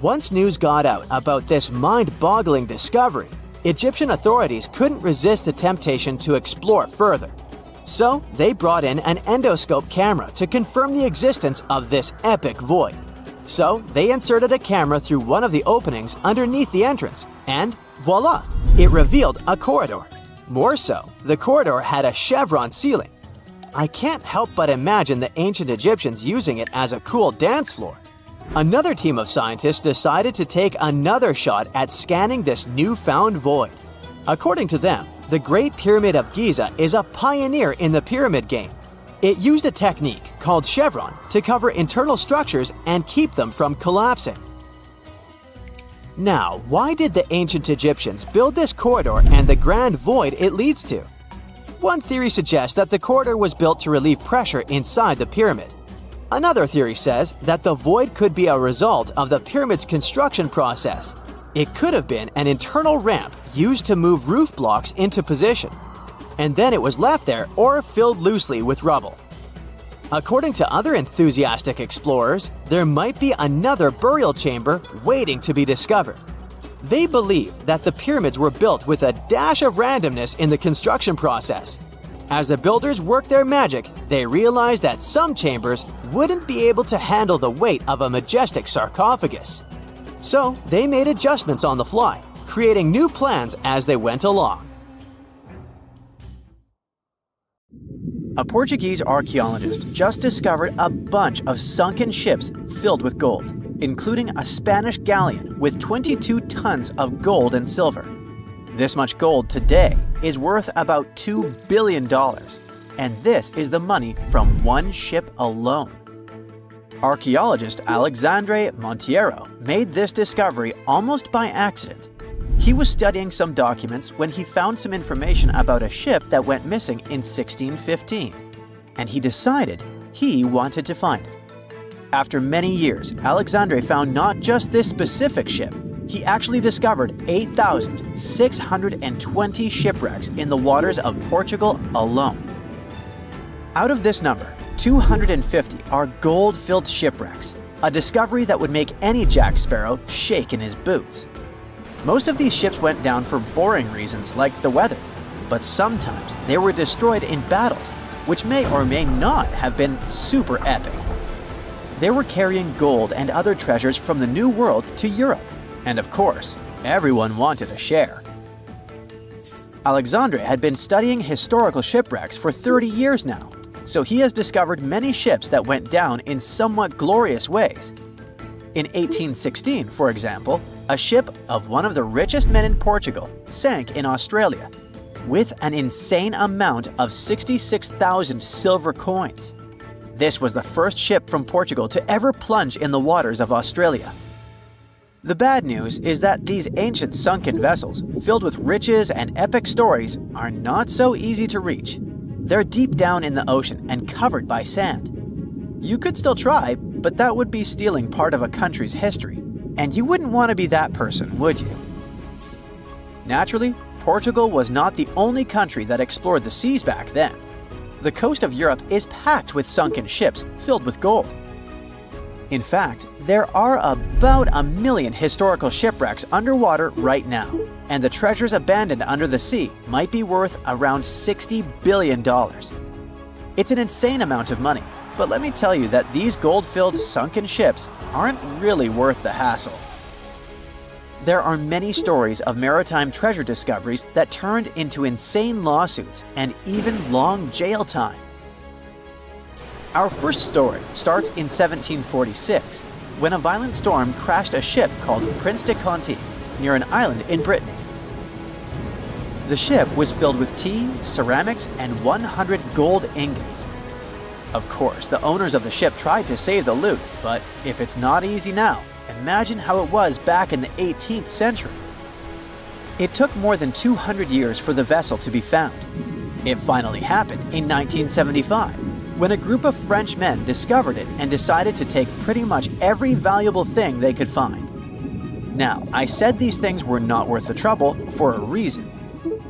Once news got out about this mind-boggling discovery, Egyptian authorities couldn't resist the temptation to explore further. So, they brought in an endoscope camera to confirm the existence of this epic void. So, they inserted a camera through one of the openings underneath the entrance, and voila! It revealed a corridor. More so, the corridor had a chevron ceiling. I can't help but imagine the ancient Egyptians using it as a cool dance floor. Another team of scientists decided to take another shot at scanning this newfound void. According to them, the Great Pyramid of Giza is a pioneer in the pyramid game. It used a technique called chevron to cover internal structures and keep them from collapsing. Now, why did the ancient Egyptians build this corridor and the grand void it leads to? One theory suggests that the corridor was built to relieve pressure inside the pyramid. Another theory says that the void could be a result of the pyramid's construction process. It could have been an internal ramp used to move roof blocks into position, and then it was left there or filled loosely with rubble. According to other enthusiastic explorers, there might be another burial chamber waiting to be discovered. They believe that the pyramids were built with a dash of randomness in the construction process. As the builders worked their magic, they realized that some chambers wouldn't be able to handle the weight of a majestic sarcophagus. So they made adjustments on the fly, creating new plans as they went along. A Portuguese archaeologist just discovered a bunch of sunken ships filled with gold, including a Spanish galleon with 22 tons of gold and silver. This much gold today is worth about $2 billion, and this is the money from one ship alone. Archaeologist Alexandre Monteiro made this discovery almost by accident. He was studying some documents when he found some information about a ship that went missing in 1615, and he decided he wanted to find it. After many years, Alexandre found not just this specific ship, he actually discovered 8,620 shipwrecks in the waters of Portugal alone. Out of this number, 250 are gold-filled shipwrecks, a discovery that would make any Jack Sparrow shake in his boots. Most of these ships went down for boring reasons like the weather, but sometimes they were destroyed in battles, which may or may not have been super epic. They were carrying gold and other treasures from the New World to Europe, and of course, everyone wanted a share. Alexandre had been studying historical shipwrecks for 30 years now, so he has discovered many ships that went down in somewhat glorious ways. In 1816, for example, a ship of one of the richest men in Portugal sank in Australia, with an insane amount of 66,000 silver coins. This was the first ship from Portugal to ever plunge in the waters of Australia. The bad news is that these ancient sunken vessels, filled with riches and epic stories, are not so easy to reach. They're deep down in the ocean and covered by sand. You could still try, but that would be stealing part of a country's history, and you wouldn't want to be that person, would you? Naturally, Portugal was not the only country that explored the seas back then. The coast of Europe is packed with sunken ships filled with gold. In fact, there are about 1 million historical shipwrecks underwater right now, and the treasures abandoned under the sea might be worth around $60 billion. It's an insane amount of money, but let me tell you that these gold-filled sunken ships aren't really worth the hassle. There are many stories of maritime treasure discoveries that turned into insane lawsuits and even long jail time. Our first story starts in 1746, when a violent storm crashed a ship called Prince de Conti near an island in Brittany. The ship was filled with tea, ceramics, and 100 gold ingots. Of course, the owners of the ship tried to save the loot, but if it's not easy now, imagine how it was back in the 18th century. It took more than 200 years for the vessel to be found. It finally happened in 1975, when a group of French men discovered it and decided to take pretty much every valuable thing they could find. Now, I said these things were not worth the trouble for a reason.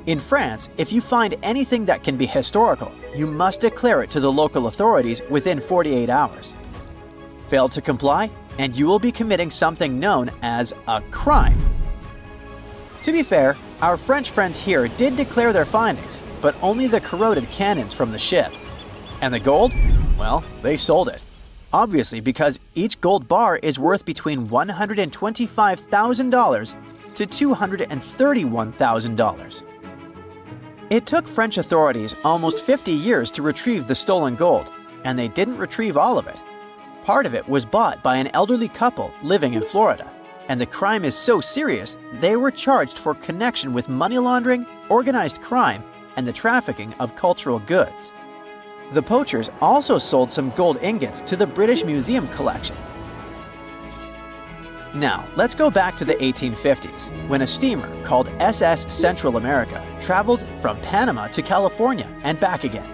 In France, if you find anything that can be historical, you must declare it to the local authorities within 48 hours. Fail to comply, and you will be committing something known as a crime. To be fair, our French friends here did declare their findings, but only the corroded cannons from the ship. And the gold? Well, they sold it. Obviously, because each gold bar is worth between $125,000 to $231,000. It took French authorities almost 50 years to retrieve the stolen gold, and they didn't retrieve all of it. Part of it was bought by an elderly couple living in Florida, and the crime is so serious they were charged for connection with money laundering organized crime, and the trafficking of cultural goods. The poachers also sold some gold ingots to the British Museum collection. Now, let's go back to the 1850s, when a steamer called SS Central America traveled from Panama to California and back again.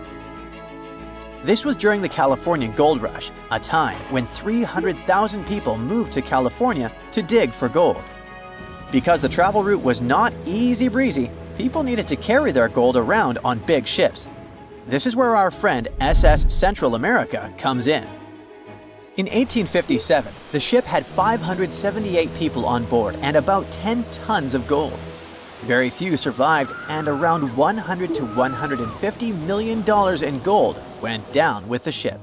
This was during the Californian Gold Rush, a time when 300,000 people moved to California to dig for gold. Because the travel route was not easy breezy, people needed to carry their gold around on big ships. This is where our friend SS Central America comes in. In 1857, the ship had 578 people on board and about 10 tons of gold. Very few survived, and around $100 to $150 million in gold went down with the ship.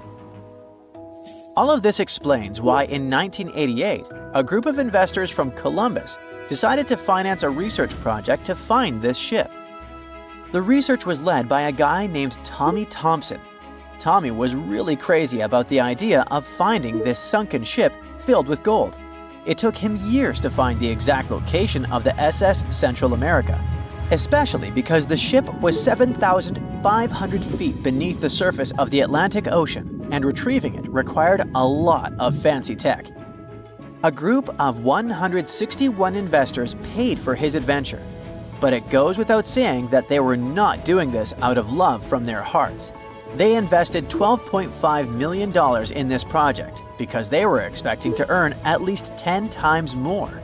All of this explains why in 1988, a group of investors from Columbus decided to finance a research project to find this ship. The research was led by a guy named Tommy Thompson. Tommy was really crazy about the idea of finding this sunken ship filled with gold. It took him years to find the exact location of the SS Central America, especially because the ship was 7,500 feet beneath the surface of the Atlantic Ocean, and retrieving it required a lot of fancy tech. A group of 161 investors paid for his adventure, but it goes without saying that they were not doing this out of love from their hearts. They invested $12.5 million in this project because they were expecting to earn at least 10 times more.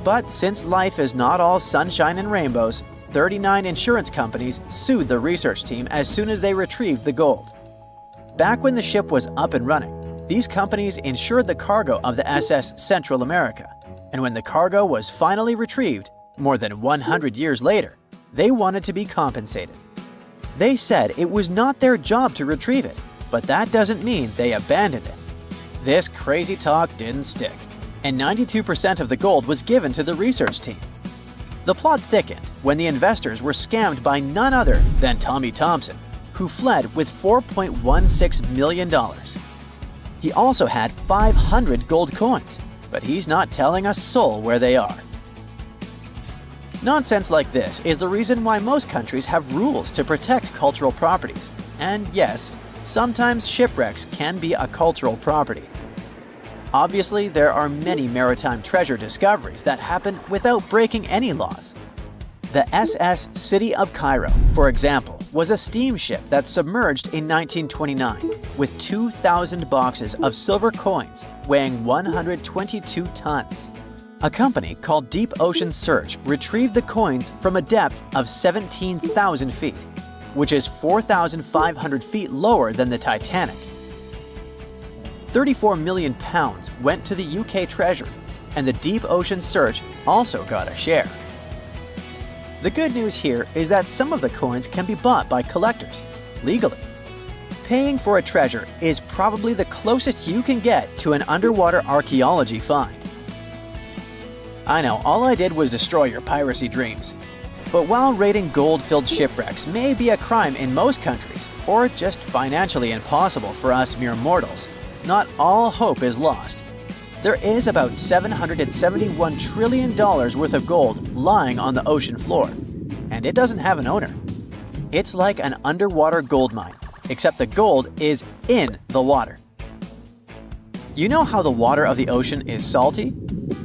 But since life is not all sunshine and rainbows, 39 insurance companies sued the research team as soon as they retrieved the gold. Back when the ship was up and running, these companies insured the cargo of the SS Central America, and when the cargo was finally retrieved, more than 100 years later, they wanted to be compensated. They said it was not their job to retrieve it, but that doesn't mean they abandoned it. This crazy talk didn't stick, and 92% of the gold was given to the research team. The plot thickened when the investors were scammed by none other than Tommy Thompson, who fled with $4.16 million. He also had 500 gold coins, but he's not telling a soul where they are. Nonsense like this is the reason why most countries have rules to protect cultural properties. And yes, sometimes shipwrecks can be a cultural property. Obviously, there are many maritime treasure discoveries that happen without breaking any laws. The SS City of Cairo, for example, was a steamship that submerged in 1929 with 2,000 boxes of silver coins weighing 122 tons. A company called Deep Ocean Search retrieved the coins from a depth of 17,000 feet, which is 4,500 feet lower than the Titanic. 34 million pounds went to the UK Treasury, and the Deep Ocean Search also got a share. The good news here is that some of the coins can be bought by collectors, legally. Paying for a treasure is probably the closest you can get to an underwater archaeology find. I know, all I did was destroy your piracy dreams. But while raiding gold-filled shipwrecks may be a crime in most countries, or just financially impossible for us mere mortals, not all hope is lost. There is about $771 trillion worth of gold lying on the ocean floor, and it doesn't have an owner. It's like an underwater gold mine, except the gold is in the water. You know how the water of the ocean is salty?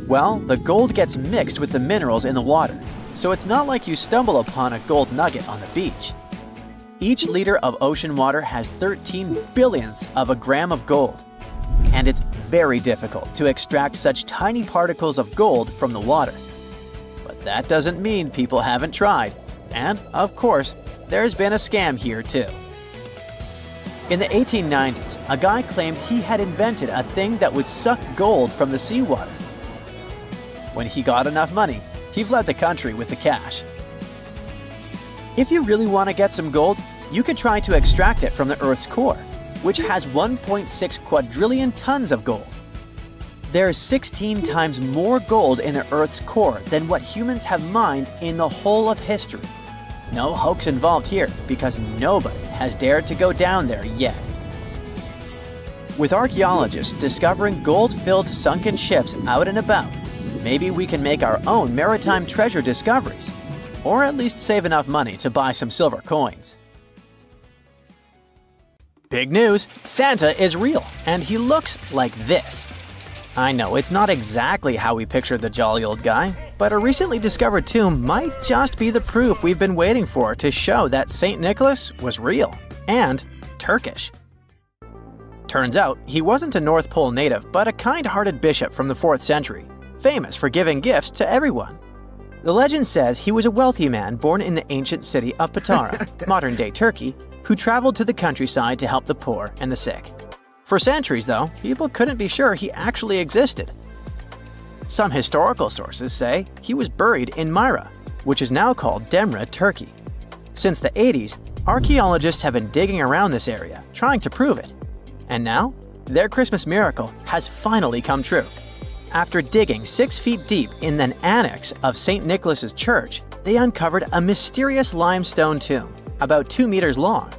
Well, the gold gets mixed with the minerals in the water, so it's not like you stumble upon a gold nugget on the beach. Each liter of ocean water has 13 billionths of a gram of gold, and it's very difficult to extract such tiny particles of gold from the water. But that doesn't mean people haven't tried, and of course, there's been a scam here too. In the 1890s, a guy claimed he had invented a thing that would suck gold from the seawater. When he got enough money, he fled the country with the cash. If you really want to get some gold, you could try to extract it from the Earth's core, which has 1.6 quadrillion tons of gold. There's 16 times more gold in the Earth's core than what humans have mined in the whole of history. No hoax involved here, because nobody has dared to go down there yet. With archaeologists discovering gold-filled sunken ships out and about, maybe we can make our own maritime treasure discoveries. or at least save enough money to buy some silver coins. Big news! Santa is real, and he looks like this. I know it's not exactly how we pictured the jolly old guy, but a recently discovered tomb might just be the proof we've been waiting for to show that St. Nicholas was real and Turkish. Turns out, he wasn't a North Pole native, but a kind-hearted bishop from the 4th century, famous for giving gifts to everyone. The legend says he was a wealthy man born in the ancient city of Patara, modern-day Turkey, who traveled to the countryside to help the poor and the sick. For centuries, though, people couldn't be sure he actually existed. Some historical sources say he was buried in Myra, which is now called Demre, Turkey. Since the 80s, archaeologists have been digging around this area, trying to prove it. And now, their Christmas miracle has finally come true. After digging 6 feet deep in an annex of St. Nicholas's church, they uncovered a mysterious limestone tomb, about 2 meters long.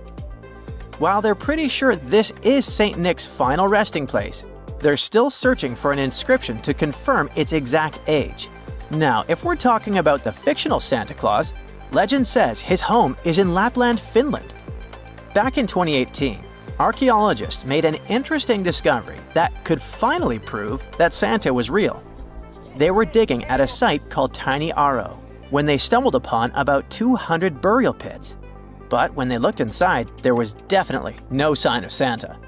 While they're pretty sure this is St. Nick's final resting place, they're still searching for an inscription to confirm its exact age. Now, if we're talking about the fictional Santa Claus, legend says his home is in Lapland, Finland. Back in 2018, archaeologists made an interesting discovery that could finally prove that Santa was real. They were digging at a site called Tiny Aro when they stumbled upon about 200 burial pits. But when they looked inside, there was definitely no sign of Santa.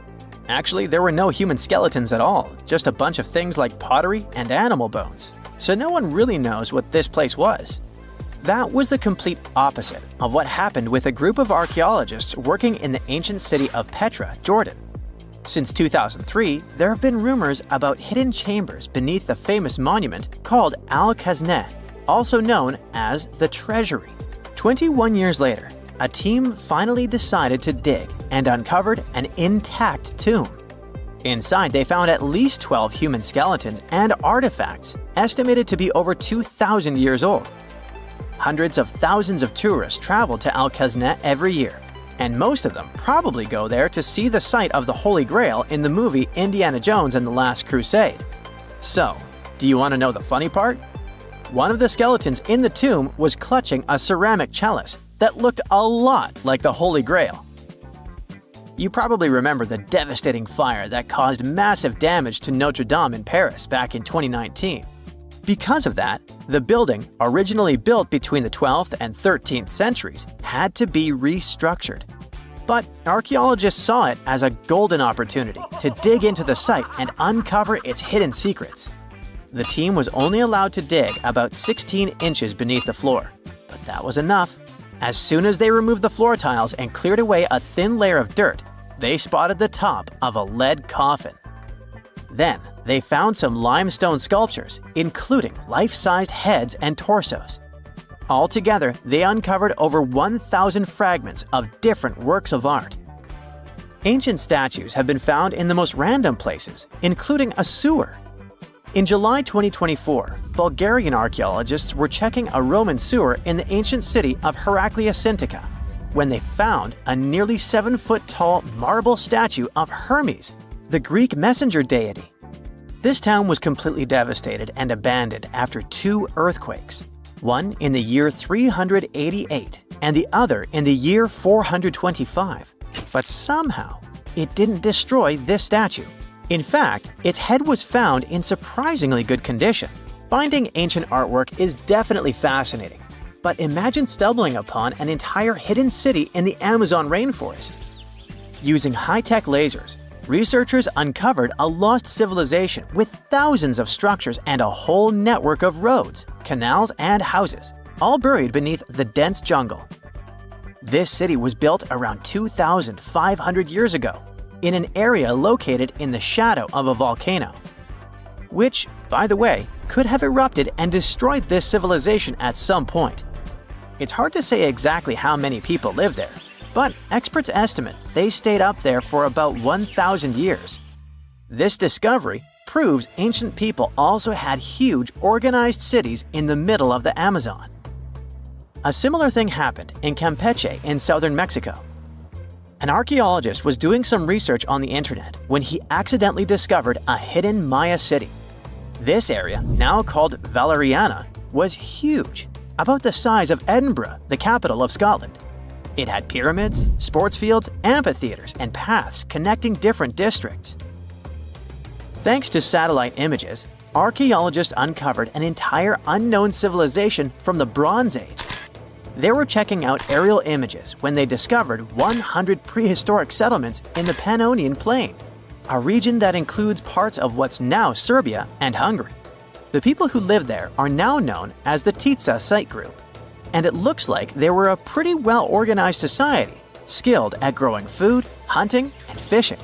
Actually, there were no human skeletons at all, just a bunch of things like pottery and animal bones. So no one really knows what this place was. That was the complete opposite of what happened with a group of archaeologists working in the ancient city of Petra, Jordan. Since 2003, there have been rumors about hidden chambers beneath the famous monument called Al-Khazneh, also known as the Treasury. 21 years later, a team finally decided to dig and uncovered an intact tomb. Inside, they found at least 12 human skeletons and artifacts estimated to be over 2,000 years old. Hundreds of thousands of tourists travel to Al-Khazneh every year, and most of them probably go there to see the site of the Holy Grail in the movie Indiana Jones and the Last Crusade. So, do you want to know the funny part? One of the skeletons in the tomb was clutching a ceramic chalice that looked a lot like the Holy Grail. You probably remember the devastating fire that caused massive damage to Notre Dame in Paris back in 2019. Because of that, the building, originally built between the 12th and 13th centuries, had to be restructured. But archaeologists saw it as a golden opportunity to dig into the site and uncover its hidden secrets. The team was only allowed to dig about 16 inches beneath the floor, but that was enough. As soon as they removed the floor tiles and cleared away a thin layer of dirt, they spotted the top of a lead coffin. Then, they found some limestone sculptures, including life-sized heads and torsos. Altogether, they uncovered over 1,000 fragments of different works of art. Ancient statues have been found in the most random places, including a sewer. In July 2024, Bulgarian archaeologists were checking a Roman sewer in the ancient city of Heraklia Sintika when they found a nearly 7-foot-tall marble statue of Hermes, the Greek messenger deity. This town was completely devastated and abandoned after 2 earthquakes, one in the year 388 and the other in the year 425. But somehow, it didn't destroy this statue. In fact, its head was found in surprisingly good condition. Finding ancient artwork is definitely fascinating, but imagine stumbling upon an entire hidden city in the Amazon rainforest. Using high-tech lasers, researchers uncovered a lost civilization with thousands of structures and a whole network of roads, canals, and houses, all buried beneath the dense jungle. This city was built around 2,500 years ago, in an area located in the shadow of a volcano, which, by the way, could have erupted and destroyed this civilization at some point. It's hard to say exactly how many people live there, but experts estimate they stayed up there for about 1,000 years. This discovery proves ancient people also had huge, organized cities in the middle of the Amazon. A similar thing happened in Campeche in southern Mexico. An archaeologist was doing some research on the internet when he accidentally discovered a hidden Maya city. This area, now called Valeriana, was huge. about the size of Edinburgh, the capital of Scotland. It had pyramids, sports fields, amphitheaters, and paths connecting different districts. Thanks to satellite images, archaeologists uncovered an entire unknown civilization from the Bronze Age. They were checking out aerial images when they discovered 100 prehistoric settlements in the Pannonian Plain, a region that includes parts of what's now Serbia and Hungary. The people who lived there are now known as the Titsa site group, and it looks like they were a pretty well-organized society, skilled at growing food, hunting, and fishing.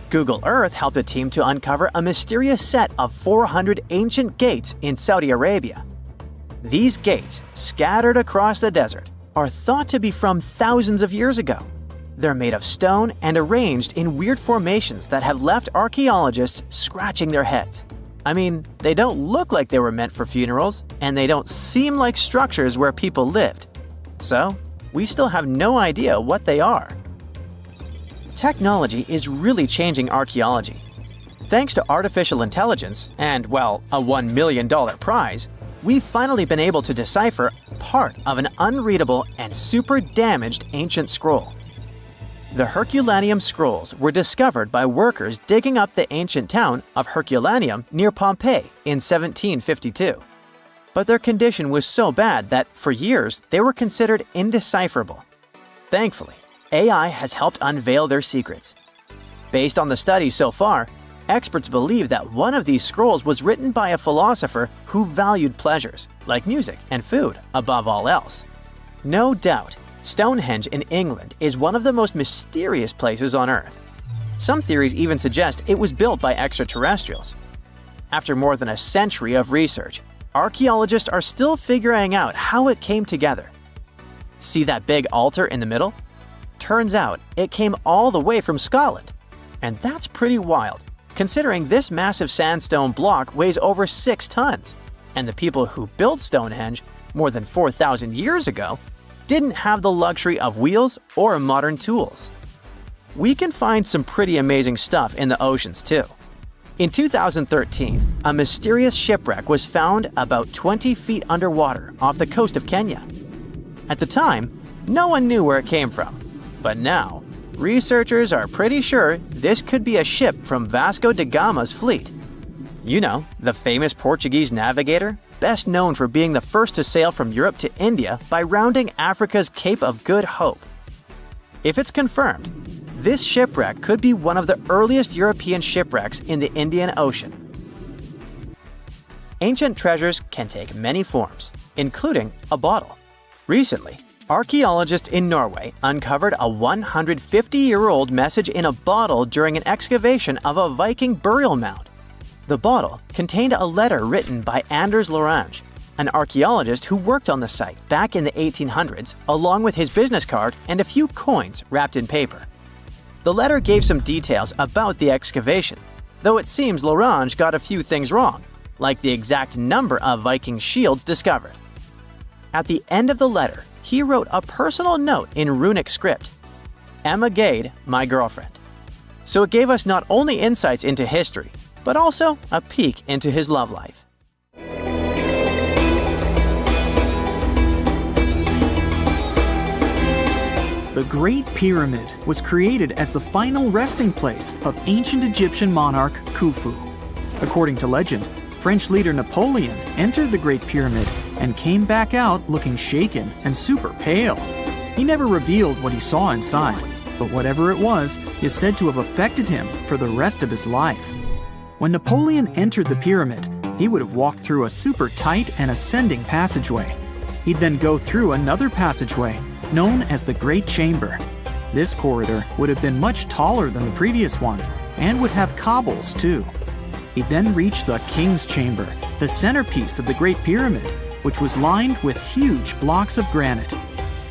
Google Earth helped a team to uncover a mysterious set of 400 ancient gates in Saudi Arabia. These gates, scattered across the desert, are thought to be from thousands of years ago. They're made of stone and arranged in weird formations that have left archaeologists scratching their heads. I mean, they don't look like they were meant for funerals, and they don't seem like structures where people lived. So, we still have no idea what they are. Technology is really changing archaeology. Thanks to artificial intelligence and, well, a $1 million prize, we've finally been able to decipher part of an unreadable and super damaged ancient scroll. The Herculaneum scrolls were discovered by workers digging up the ancient town of Herculaneum near Pompeii in 1752. But their condition was so bad that, for years, they were considered indecipherable. Thankfully, AI has helped unveil their secrets. Based on the studies so far, experts believe that one of these scrolls was written by a philosopher who valued pleasures, like music and food, above all else. No doubt, Stonehenge in England is one of the most mysterious places on Earth. Some theories even suggest it was built by extraterrestrials. After more than a century of research, archaeologists are still figuring out how it came together. See that big altar in the middle? Turns out it came all the way from Scotland. And that's pretty wild, considering this massive sandstone block weighs over 6 tons, and the people who built Stonehenge more than 4,000 years ago didn't have the luxury of wheels or modern tools. We can find some pretty amazing stuff in the oceans too. In 2013, a mysterious shipwreck was found about 20 feet underwater off the coast of Kenya. At the time, no one knew where it came from, but now, researchers are pretty sure this could be a ship from Vasco da Gama's fleet. You know, the famous Portuguese navigator, best known for being the first to sail from Europe to India by rounding Africa's Cape of Good Hope. If it's confirmed, this shipwreck could be one of the earliest European shipwrecks in the Indian Ocean. Ancient treasures can take many forms, including a bottle. Recently, archaeologists in Norway uncovered a 150-year-old message in a bottle during an excavation of a Viking burial mound. The bottle contained a letter written by Anders Lorange, an archaeologist who worked on the site back in the 1800s, along with his business card and a few coins wrapped in paper. The letter gave some details about the excavation, though it seems Lorange got a few things wrong, like the exact number of Viking shields discovered. At the end of the letter, he wrote a personal note in runic script, "Emma Gade, my girlfriend." So it gave us not only insights into history, but also a peek into his love life. The Great Pyramid was created as the final resting place of ancient Egyptian monarch Khufu. According to legend, French leader Napoleon entered the Great Pyramid and came back out looking shaken and super pale. He never revealed what he saw inside, but whatever it was is said to have affected him for the rest of his life. When Napoleon entered the pyramid, he would have walked through a super tight and ascending passageway. He'd then go through another passageway, known as the Great Chamber. This corridor would have been much taller than the previous one, and would have cobbles too. He'd then reach the King's Chamber, the centerpiece of the Great Pyramid, which was lined with huge blocks of granite.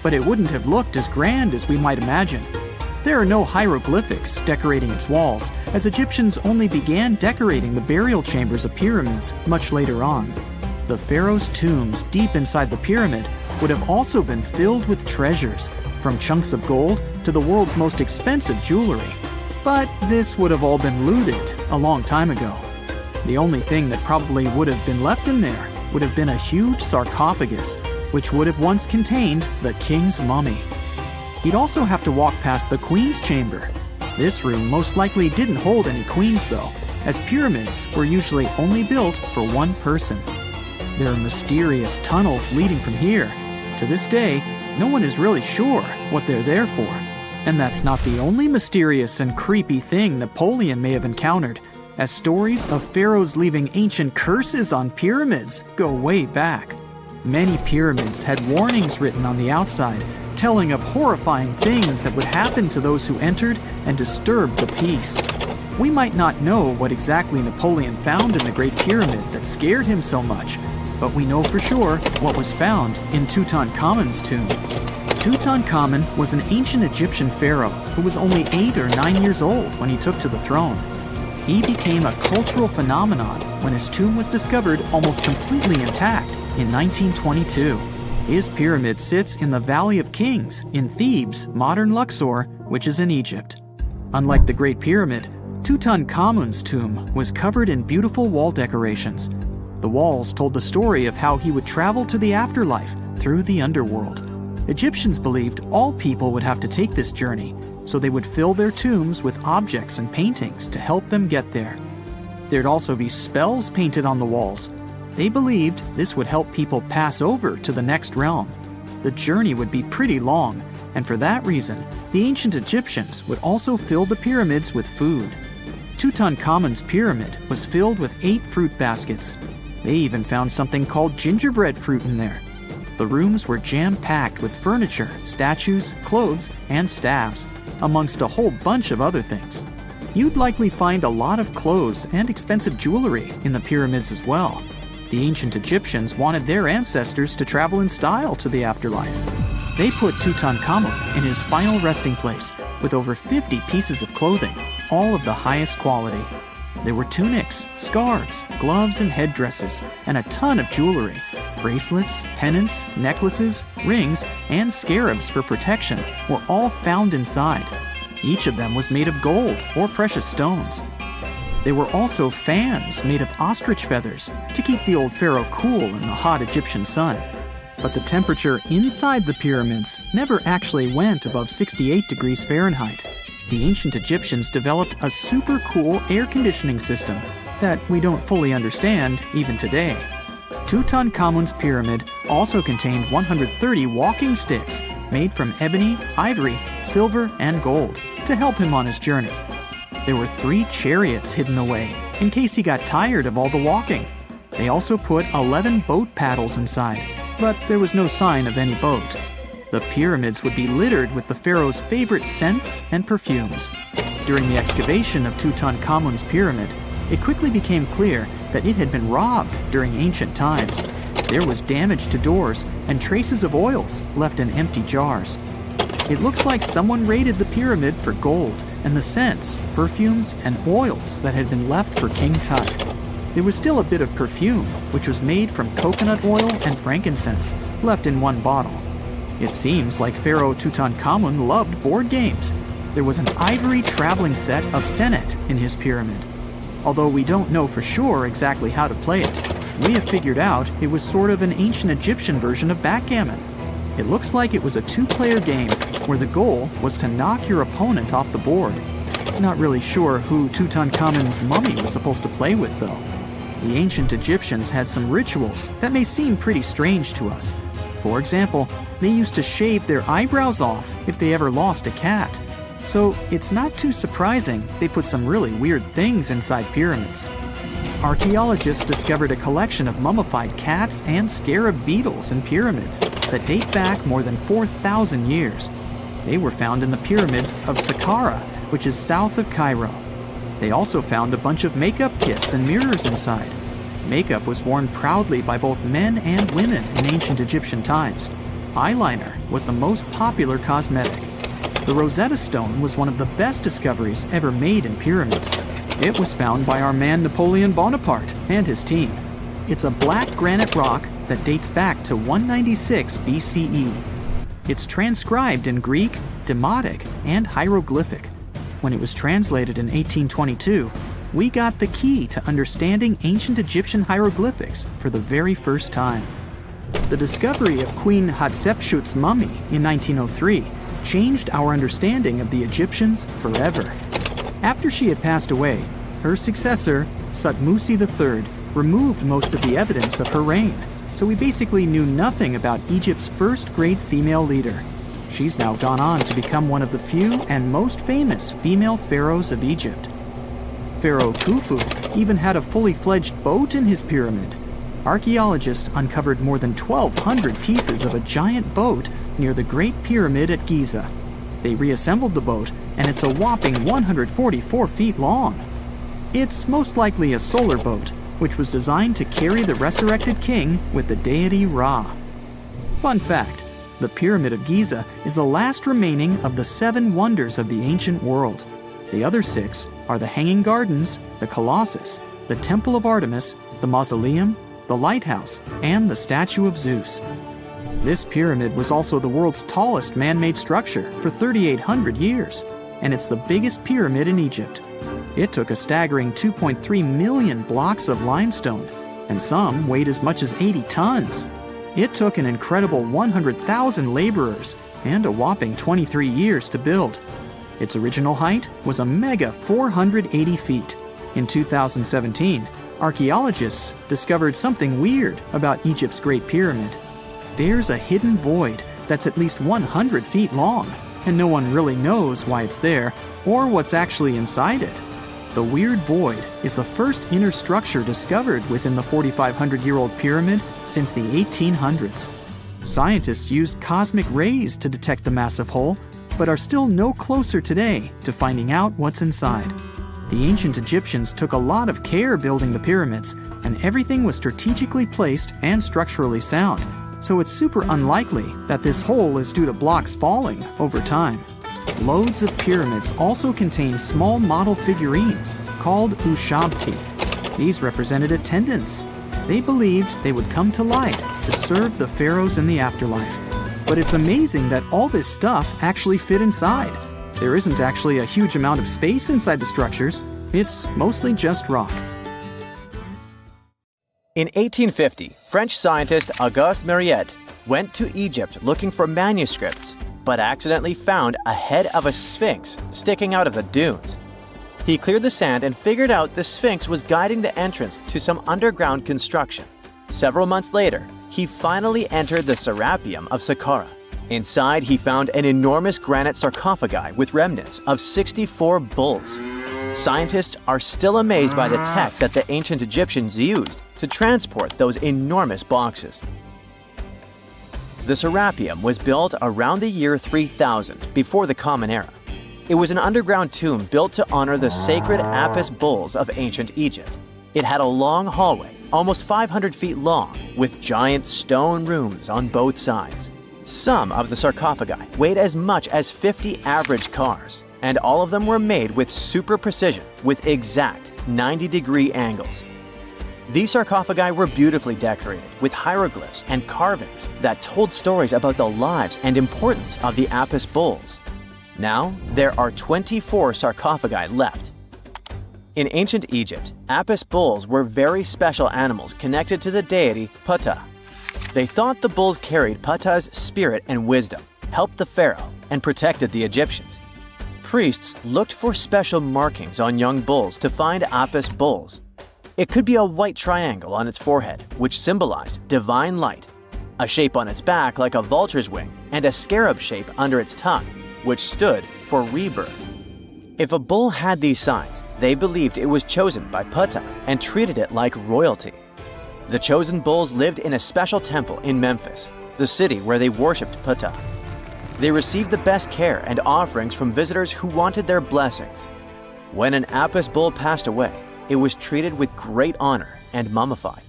But it wouldn't have looked as grand as we might imagine. There are no hieroglyphics decorating its walls, as Egyptians only began decorating the burial chambers of pyramids much later on. The pharaoh's tombs deep inside the pyramid would have also been filled with treasures, from chunks of gold to the world's most expensive jewelry. But this would have all been looted a long time ago. The only thing that probably would have been left in there would have been a huge sarcophagus, which would have once contained the king's mummy. He'd also have to walk past the queen's chamber. This room most likely didn't hold any queens though, as pyramids were usually only built for one person. There are mysterious tunnels leading from here. To this day, no one is really sure what they're there for. And that's not the only mysterious and creepy thing Napoleon may have encountered, as stories of pharaohs leaving ancient curses on pyramids go way back. Many pyramids had warnings written on the outside, telling of horrifying things that would happen to those who entered and disturbed the peace. We might not know what exactly Napoleon found in the Great Pyramid that scared him so much, but we know for sure what was found in Tutankhamun's tomb. Tutankhamun was an ancient Egyptian pharaoh who was only 8 or 9 years old when he took to the throne. He became a cultural phenomenon when his tomb was discovered almost completely intact in 1922. His pyramid sits in the Valley of Kings in Thebes, modern Luxor, which is in Egypt. Unlike the Great Pyramid, Tutankhamun's tomb was covered in beautiful wall decorations. The walls told the story of how he would travel to the afterlife through the underworld. Egyptians believed all people would have to take this journey, so they would fill their tombs with objects and paintings to help them get there. There'd also be spells painted on the walls. They believed this would help people pass over to the next realm. The journey would be pretty long, and for that reason, the ancient Egyptians would also fill the pyramids with food. Tutankhamun's pyramid was filled with 8 fruit baskets. They even found something called gingerbread fruit in there. The rooms were jam-packed with furniture, statues, clothes, and staffs, amongst a whole bunch of other things. You'd likely find a lot of clothes and expensive jewelry in the pyramids as well. The ancient Egyptians wanted their ancestors to travel in style to the afterlife. They put Tutankhamun in his final resting place with over 50 pieces of clothing, all of the highest quality. There were tunics, scarves, gloves, and headdresses, and a ton of jewelry. Bracelets, pendants, necklaces, rings, and scarabs for protection were all found inside. Each of them was made of gold or precious stones. There were also fans made of ostrich feathers to keep the old pharaoh cool in the hot Egyptian sun. But the temperature inside the pyramids never actually went above 68 degrees Fahrenheit. The ancient Egyptians developed a super cool air conditioning system that we don't fully understand even today. Tutankhamun's pyramid also contained 130 walking sticks made from ebony, ivory, silver, and gold to help him on his journey. There were 3 chariots hidden away in case he got tired of all the walking. They also put 11 boat paddles inside, but there was no sign of any boat. The pyramids would be littered with the pharaoh's favorite scents and perfumes. During the excavation of Tutankhamun's pyramid, it quickly became clear that it had been robbed during ancient times. There was damage to doors and traces of oils left in empty jars. It looks like someone raided the pyramid for gold and the scents, perfumes, and oils that had been left for King Tut. There was still a bit of perfume, which was made from coconut oil and frankincense, left in one bottle. It seems like Pharaoh Tutankhamun loved board games. There was an ivory traveling set of Senet in his pyramid. Although we don't know for sure exactly how to play it, we have figured out it was sort of an ancient Egyptian version of backgammon. It looks like it was a 2-player game where the goal was to knock your opponent off the board. Not really sure who Tutankhamun's mummy was supposed to play with though. The ancient Egyptians had some rituals that may seem pretty strange to us. For example, they used to shave their eyebrows off if they ever lost a cat. So it's not too surprising they put some really weird things inside pyramids. Archaeologists discovered a collection of mummified cats and scarab beetles in pyramids that date back more than 4,000 years. They were found in the pyramids of Saqqara, which is south of Cairo. They also found a bunch of makeup kits and mirrors inside. Makeup was worn proudly by both men and women in ancient Egyptian times. Eyeliner was the most popular cosmetic. The Rosetta Stone was one of the best discoveries ever made in pyramids. It was found by our man Napoleon Bonaparte and his team. It's a black granite rock that dates back to 196 BCE. It's transcribed in Greek, Demotic, and hieroglyphic. When it was translated in 1822, we got the key to understanding ancient Egyptian hieroglyphics for the very first time. The discovery of Queen Hatshepsut's mummy in 1903 changed our understanding of the Egyptians forever. After she had passed away, her successor, Thutmose III, removed most of the evidence of her reign, so we basically knew nothing about Egypt's first great female leader. She's now gone on to become one of the few and most famous female pharaohs of Egypt. Pharaoh Khufu even had a fully fledged boat in his pyramid. Archaeologists uncovered more than 1,200 pieces of a giant boat near the Great Pyramid at Giza. They reassembled the boat, and it's a whopping 144 feet long. It's most likely a solar boat, which was designed to carry the resurrected king with the deity Ra. Fun fact, the Pyramid of Giza is the last remaining of the 7 wonders of the ancient world. The other 6 are the Hanging Gardens, the Colossus, the Temple of Artemis, the Mausoleum, the Lighthouse, and the Statue of Zeus. This pyramid was also the world's tallest man-made structure for 3,800 years, and it's the biggest pyramid in Egypt. It took a staggering 2.3 million blocks of limestone, and some weighed as much as 80 tons. It took an incredible 100,000 laborers and a whopping 23 years to build. Its original height was a mega 480 feet. In 2017, archaeologists discovered something weird about Egypt's Great Pyramid. There's a hidden void that's at least 100 feet long, and no one really knows why it's there or what's actually inside it. The weird void is the first inner structure discovered within the 4,500-year-old pyramid since the 1800s. Scientists used cosmic rays to detect the massive hole, but are still no closer today to finding out what's inside. The ancient Egyptians took a lot of care building the pyramids, and everything was strategically placed and structurally sound, so it's super unlikely that this hole is due to blocks falling over time. Loads of pyramids also contain small model figurines called ushabti. These represented attendants. They believed they would come to life to serve the pharaohs in the afterlife. But it's amazing that all this stuff actually fit inside. There isn't actually a huge amount of space inside the structures. It's mostly just rock. In 1850, French scientist Auguste Mariette went to Egypt looking for manuscripts, but accidentally found a head of a sphinx sticking out of the dunes. He cleared the sand and figured out the sphinx was guiding the entrance to some underground construction. Several months later, he finally entered the Serapeum of Saqqara. Inside, he found an enormous granite sarcophagi with remnants of 64 bulls. Scientists are still amazed by the tech that the ancient Egyptians used to transport those enormous boxes. The Serapeum was built around the year 3000 before the Common Era. It was an underground tomb built to honor the sacred Apis bulls of ancient Egypt. It had a long hallway, almost 500 feet long, with giant stone rooms on both sides. Some of the sarcophagi weighed as much as 50 average cars, and all of them were made with super precision, with exact 90-degree angles. These sarcophagi were beautifully decorated with hieroglyphs and carvings that told stories about the lives and importance of the Apis bulls. Now, there are 24 sarcophagi left. In ancient Egypt, Apis bulls were very special animals connected to the deity Ptah. They thought the bulls carried Ptah's spirit and wisdom, helped the pharaoh, and protected the Egyptians. Priests looked for special markings on young bulls to find Apis bulls. It could be a white triangle on its forehead, which symbolized divine light, a shape on its back like a vulture's wing, and a scarab shape under its tongue, which stood for rebirth. If a bull had these signs, they believed it was chosen by Ptah and treated it like royalty. The chosen bulls lived in a special temple in Memphis, the city where they worshipped Ptah. They received the best care and offerings from visitors who wanted their blessings. When an Apis bull passed away, it was treated with great honor and mummified.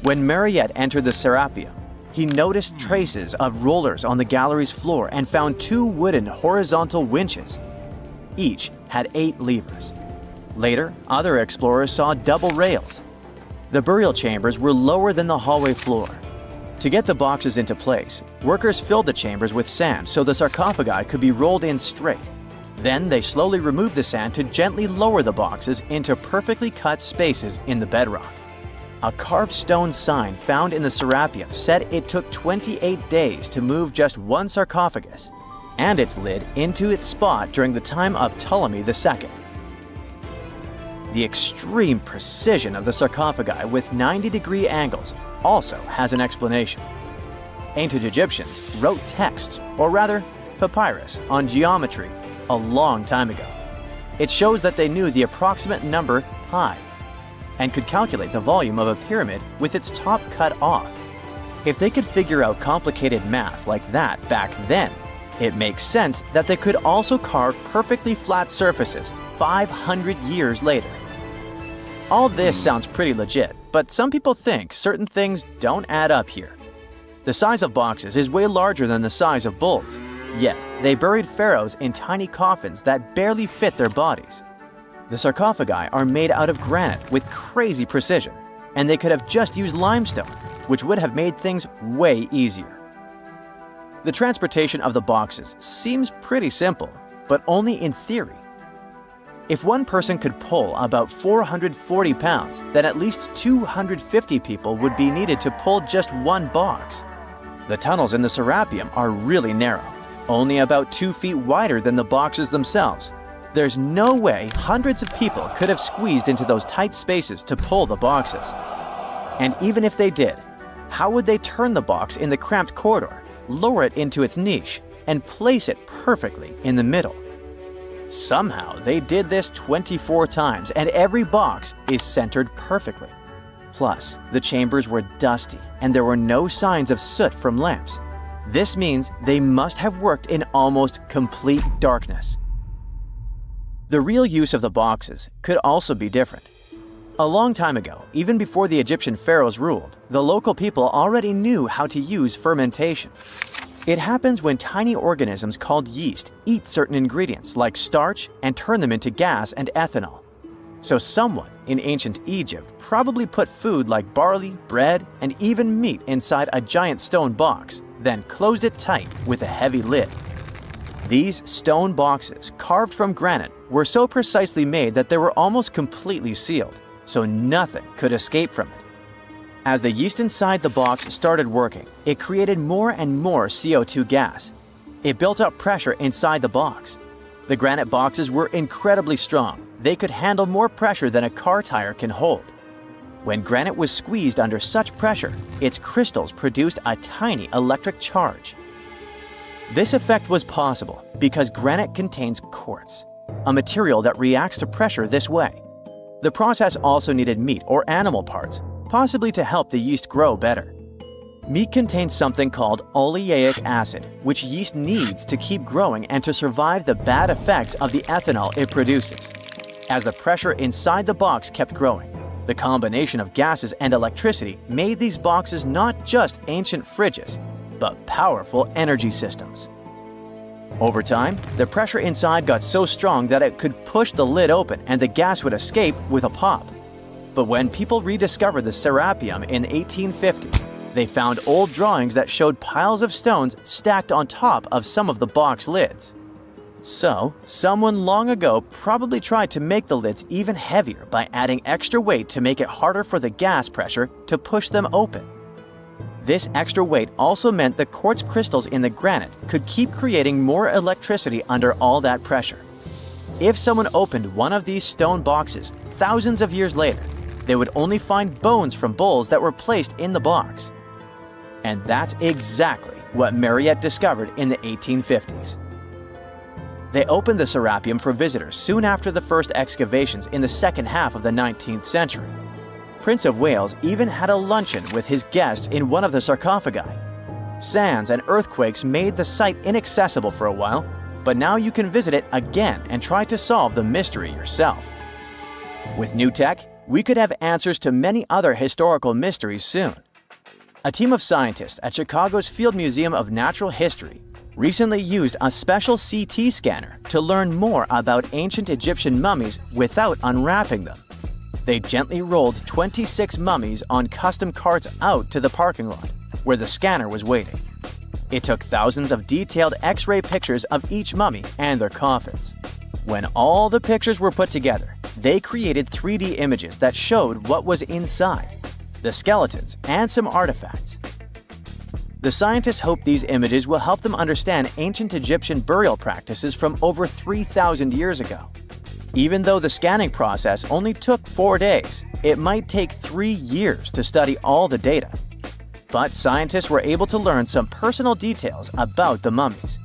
When Mariette entered the Serapeum, he noticed traces of rollers on the gallery's floor and found 2 wooden horizontal winches. Each had 8 levers. Later, other explorers saw double rails. The burial chambers were lower than the hallway floor. To get the boxes into place, workers filled the chambers with sand so the sarcophagi could be rolled in straight. Then they slowly removed the sand to gently lower the boxes into perfectly cut spaces in the bedrock. A carved stone sign found in the Serapeum said it took 28 days to move just one sarcophagus and its lid into its spot during the time of Ptolemy II. The extreme precision of the sarcophagi with 90-degree angles also has an explanation. Ancient Egyptians wrote texts, or rather, papyrus, on geometry a long time ago. It shows that they knew the approximate number pi and could calculate the volume of a pyramid with its top cut off. If they could figure out complicated math like that back then, it makes sense that they could also carve perfectly flat surfaces 500 years later. All this sounds pretty legit, but some people think certain things don't add up here. The size of boxes is way larger than the size of bulls, yet they buried pharaohs in tiny coffins that barely fit their bodies. The sarcophagi are made out of granite with crazy precision, and they could have just used limestone, which would have made things way easier. The transportation of the boxes seems pretty simple, but only in theory. If one person could pull about 440 pounds, then at least 250 people would be needed to pull just one box. The tunnels in the Serapeum are really narrow, only about 2 feet wider than the boxes themselves. There's no way hundreds of people could have squeezed into those tight spaces to pull the boxes. And even if they did, how would they turn the box in the cramped corridor, lower it into its niche, and place it perfectly in the middle? Somehow, they did this 24 times, and every box is centered perfectly. Plus, the chambers were dusty, and there were no signs of soot from lamps. This means they must have worked in almost complete darkness. The real use of the boxes could also be different. A long time ago, even before the Egyptian pharaohs ruled, the local people already knew how to use fermentation. It happens when tiny organisms called yeast eat certain ingredients like starch and turn them into gas and ethanol. So someone in ancient Egypt probably put food like barley, bread, and even meat inside a giant stone box, then closed it tight with a heavy lid. These stone boxes, carved from granite, were so precisely made that they were almost completely sealed, so nothing could escape from it. As the yeast inside the box started working, it created more and more CO2 gas. It built up pressure inside the box. The granite boxes were incredibly strong. They could handle more pressure than a car tire can hold. When granite was squeezed under such pressure, its crystals produced a tiny electric charge. This effect was possible because granite contains quartz, a material that reacts to pressure this way. The process also needed meat or animal parts, possibly to help the yeast grow better. Meat contains something called oleic acid, which yeast needs to keep growing and to survive the bad effects of the ethanol it produces. As the pressure inside the box kept growing, the combination of gases and electricity made these boxes not just ancient fridges, but powerful energy systems. Over time, the pressure inside got so strong that it could push the lid open and the gas would escape with a pop. But when people rediscovered the Serapeum in 1850, they found old drawings that showed piles of stones stacked on top of some of the box lids. So, someone long ago probably tried to make the lids even heavier by adding extra weight to make it harder for the gas pressure to push them open. This extra weight also meant the quartz crystals in the granite could keep creating more electricity under all that pressure. If someone opened one of these stone boxes thousands of years later, they would only find bones from bulls that were placed in the box. And that's exactly what Mariette discovered in the 1850s. They opened the Serapeum for visitors soon after the first excavations in the second half of the 19th century. Prince of Wales even had a luncheon with his guests in one of the sarcophagi. Sands and earthquakes made the site inaccessible for a while, but now you can visit it again and try to solve the mystery yourself. With new tech, we could have answers to many other historical mysteries soon. A team of scientists at Chicago's Field Museum of Natural History recently used a special CT scanner to learn more about ancient Egyptian mummies without unwrapping them. They gently rolled 26 mummies on custom carts out to the parking lot, where the scanner was waiting. It took thousands of detailed X-ray pictures of each mummy and their coffins. When all the pictures were put together, they created 3D images that showed what was inside, the skeletons, and some artifacts. The scientists hope these images will help them understand ancient Egyptian burial practices from over 3,000 years ago. Even though the scanning process only took 4 days, it might take 3 years to study all the data. But scientists were able to learn some personal details about the mummies.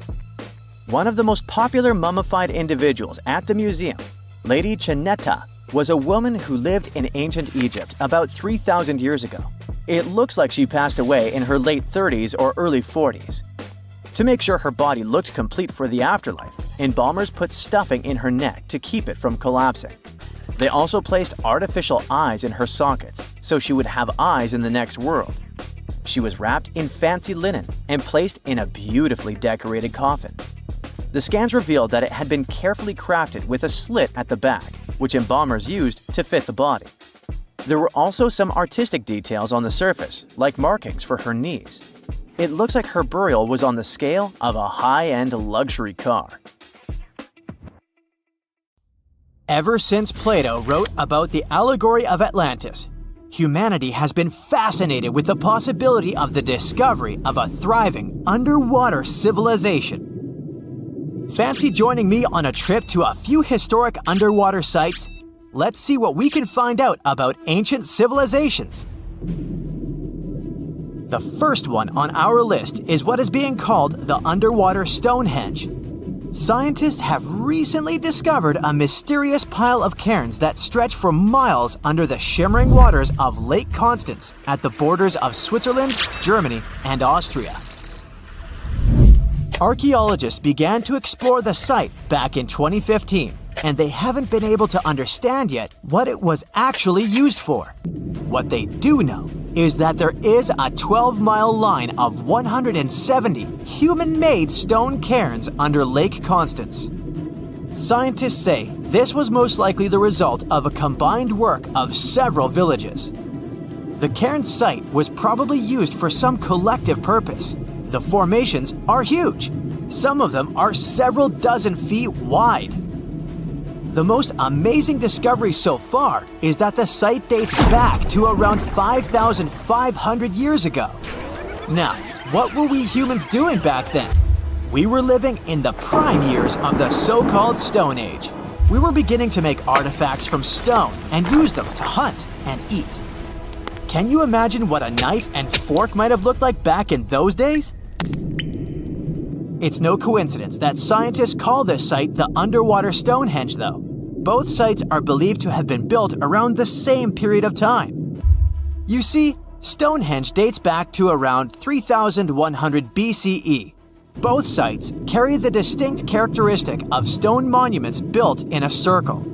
One of the most popular mummified individuals at the museum, Lady Chineta, was a woman who lived in ancient Egypt about 3,000 years ago. It looks like she passed away in her late 30s or early 40s. To make sure her body looked complete for the afterlife, embalmers put stuffing in her neck to keep it from collapsing. They also placed artificial eyes in her sockets, so she would have eyes in the next world. She was wrapped in fancy linen and placed in a beautifully decorated coffin. The scans revealed that it had been carefully crafted with a slit at the back, which embalmers used to fit the body. There were also some artistic details on the surface, like markings for her knees. It looks like her burial was on the scale of a high-end luxury car. Ever since Plato wrote about the allegory of Atlantis, humanity has been fascinated with the possibility of the discovery of a thriving underwater civilization. Fancy joining me on a trip to a few historic underwater sites? Let's see what we can find out about ancient civilizations. The first one on our list is what is being called the underwater Stonehenge. Scientists have recently discovered a mysterious pile of cairns that stretch for miles under the shimmering waters of Lake Constance at the borders of Switzerland, Germany, and Austria. Archaeologists began to explore the site back in 2015, and they haven't been able to understand yet what it was actually used for. What they do know is that there is a 12-mile line of 170 human-made stone cairns under Lake Constance. Scientists say this was most likely the result of a combined work of several villages. The cairn site was probably used for some collective purpose. The formations are huge. Some of them are several dozen feet wide. The most amazing discovery so far is that the site dates back to around 5,500 years ago. Now, what were we humans doing back then? We were living in the prime years of the so-called Stone Age. We were beginning to make artifacts from stone and use them to hunt and eat. Can you imagine what a knife and fork might have looked like back in those days? It's no coincidence that scientists call this site the underwater Stonehenge, though. Both sites are believed to have been built around the same period of time. You see, Stonehenge dates back to around 3,100 BCE. Both sites carry the distinct characteristic of stone monuments built in a circle.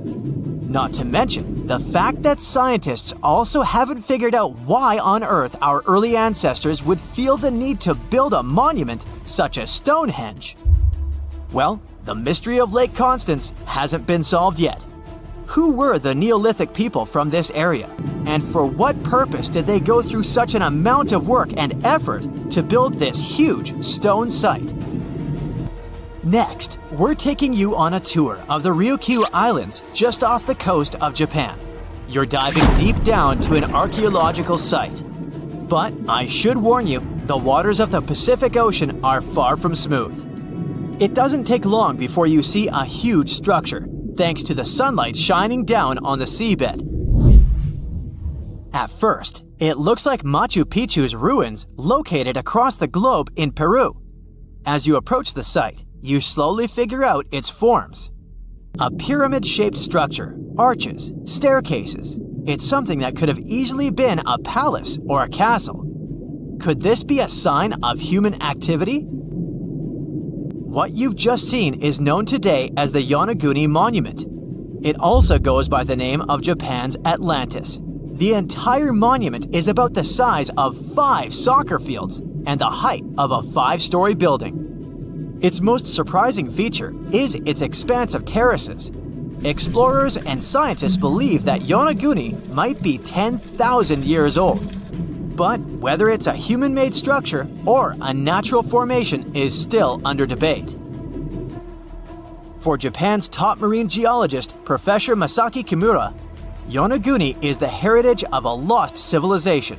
Not to mention the fact that scientists also haven't figured out why on earth our early ancestors would feel the need to build a monument such as Stonehenge. Well, the mystery of Lake Constance hasn't been solved yet. Who were the Neolithic people from this area? And for what purpose did they go through such an amount of work and effort to build this huge stone site? Next, we're taking you on a tour of the Ryukyu Islands just off the coast of Japan. You're diving deep down to an archaeological site. But I should warn you, the waters of the Pacific Ocean are far from smooth. It doesn't take long before you see a huge structure, thanks to the sunlight shining down on the seabed. At first, it looks like Machu Picchu's ruins located across the globe in Peru. As you approach the site, you slowly figure out its forms. A pyramid-shaped structure, arches, staircases. It's something that could have easily been a palace or a castle. Could this be a sign of human activity? What you've just seen is known today as the Yonaguni Monument. It also goes by the name of Japan's Atlantis. The entire monument is about the size of 5 soccer fields and the height of a 5-story building. Its most surprising feature is its expanse of terraces. Explorers and scientists believe that Yonaguni might be 10,000 years old. But whether it's a human-made structure or a natural formation is still under debate. For Japan's top marine geologist, Professor Masaki Kimura, Yonaguni is the heritage of a lost civilization.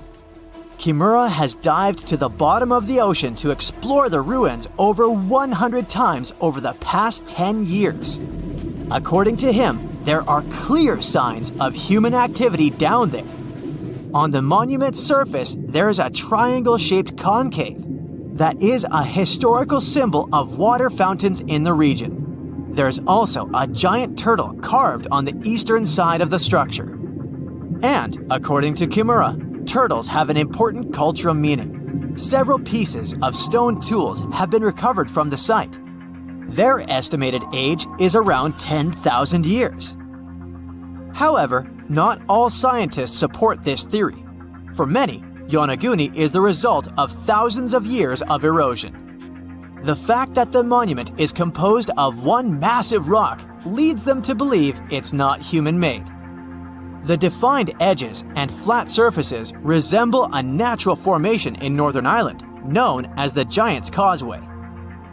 Kimura has dived to the bottom of the ocean to explore the ruins over 100 times over the past 10 years. According to him, there are clear signs of human activity down there. On the monument's surface, there is a triangle-shaped concave that is a historical symbol of water fountains in the region. There's also a giant turtle carved on the eastern side of the structure. And, according to Kimura, turtles have an important cultural meaning. Several pieces of stone tools have been recovered from the site. Their estimated age is around 10,000 years. However, not all scientists support this theory. For many, Yonaguni is the result of thousands of years of erosion. The fact that the monument is composed of one massive rock leads them to believe it's not human-made. The defined edges and flat surfaces resemble a natural formation in Northern Ireland, known as the Giant's Causeway.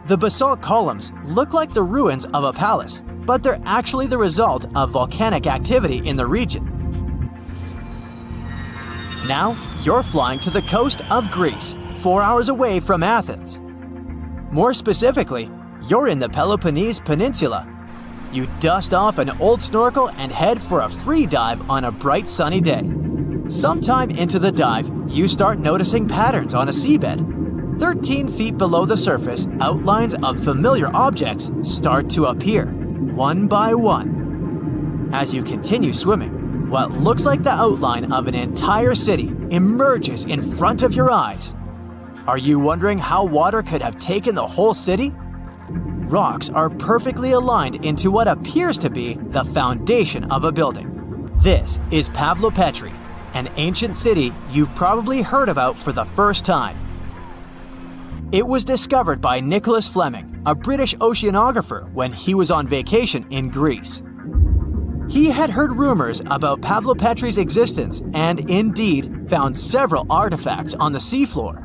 The basalt columns look like the ruins of a palace, but they're actually the result of volcanic activity in the region. Now, you're flying to the coast of Greece, 4 hours away from Athens. More specifically, you're in the Peloponnese Peninsula. You dust off an old snorkel and head for a free dive on a bright sunny day. Sometime into the dive, you start noticing patterns on a seabed. 13 feet below the surface, outlines of familiar objects start to appear, one by one. As you continue swimming, what looks like the outline of an entire city emerges in front of your eyes. Are you wondering how water could have taken the whole city? Rocks are perfectly aligned into what appears to be the foundation of a building. This is Pavlopetri, an ancient city you've probably heard about for the first time. It was discovered by Nicholas Fleming, a British oceanographer, when he was on vacation in Greece. He had heard rumors about Pavlopetri's existence and indeed found several artifacts on the seafloor.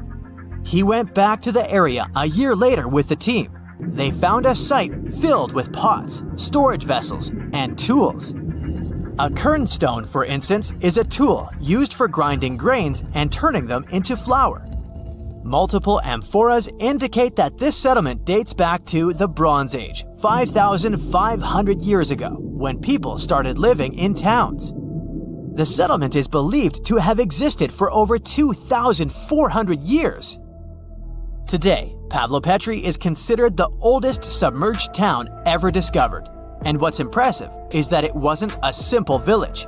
He went back to the area a year later with the team. They found a site filled with pots, storage vessels, and tools. A kernstone, for instance, is a tool used for grinding grains and turning them into flour. Multiple amphoras indicate that this settlement dates back to the Bronze Age, 5,500 years ago, when people started living in towns. The settlement is believed to have existed for over 2,400 years. Today, Pavlopetri is considered the oldest submerged town ever discovered, and what's impressive is that it wasn't a simple village.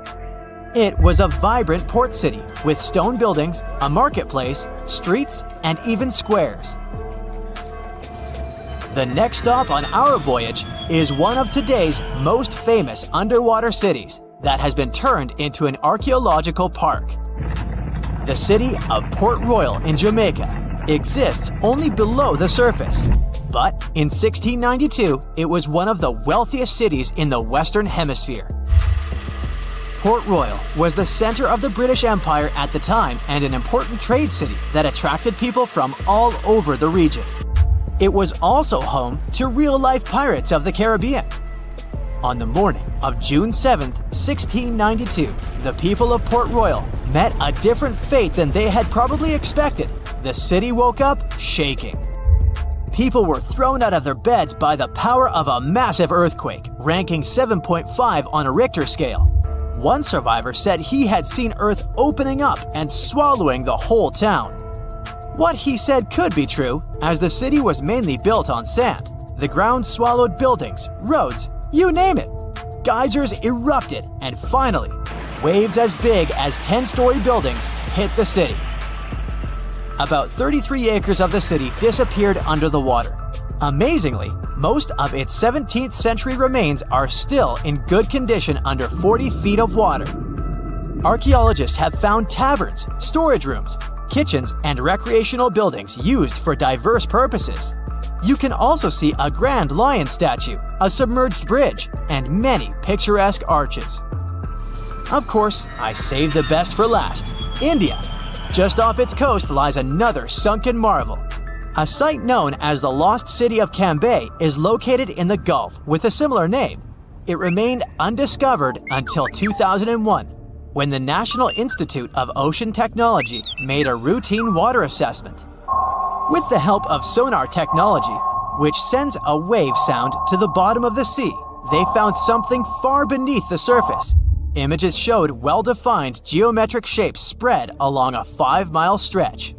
It was a vibrant port city with stone buildings, a marketplace, streets, and even squares. The next stop on our voyage is one of today's most famous underwater cities that has been turned into an archaeological park. The city of Port Royal in Jamaica exists only below the surface, but in 1692 it was one of the wealthiest cities in the Western Hemisphere. Port Royal was the center of the British Empire at the time and an important trade city that attracted people from all over the region. It was also home to real-life pirates of the Caribbean. On the morning of June 7, 1692, the people of Port Royal met a different fate than they had probably expected. The city woke up shaking. People were thrown out of their beds by the power of a massive earthquake, ranking 7.5 on a Richter scale. One survivor said he had seen Earth opening up and swallowing the whole town. What he said could be true, as the city was mainly built on sand. The ground swallowed buildings, roads, you name it. Geysers erupted, and finally, waves as big as 10-story buildings hit the city. About 33 acres of the city disappeared under the water. Amazingly, most of its 17th century remains are still in good condition under 40 feet of water. Archaeologists have found taverns, storage rooms, kitchens, and recreational buildings used for diverse purposes. You can also see a grand lion statue, a submerged bridge, and many picturesque arches. Of course, I saved the best for last: India. Just off its coast lies another sunken marvel. A site known as the Lost City of Cambay is located in the Gulf with a similar name. It remained undiscovered until 2001, when the National Institute of Ocean Technology made a routine water assessment. With the help of sonar technology, which sends a wave sound to the bottom of the sea, they found something far beneath the surface. Images showed well-defined geometric shapes spread along a 5-mile stretch.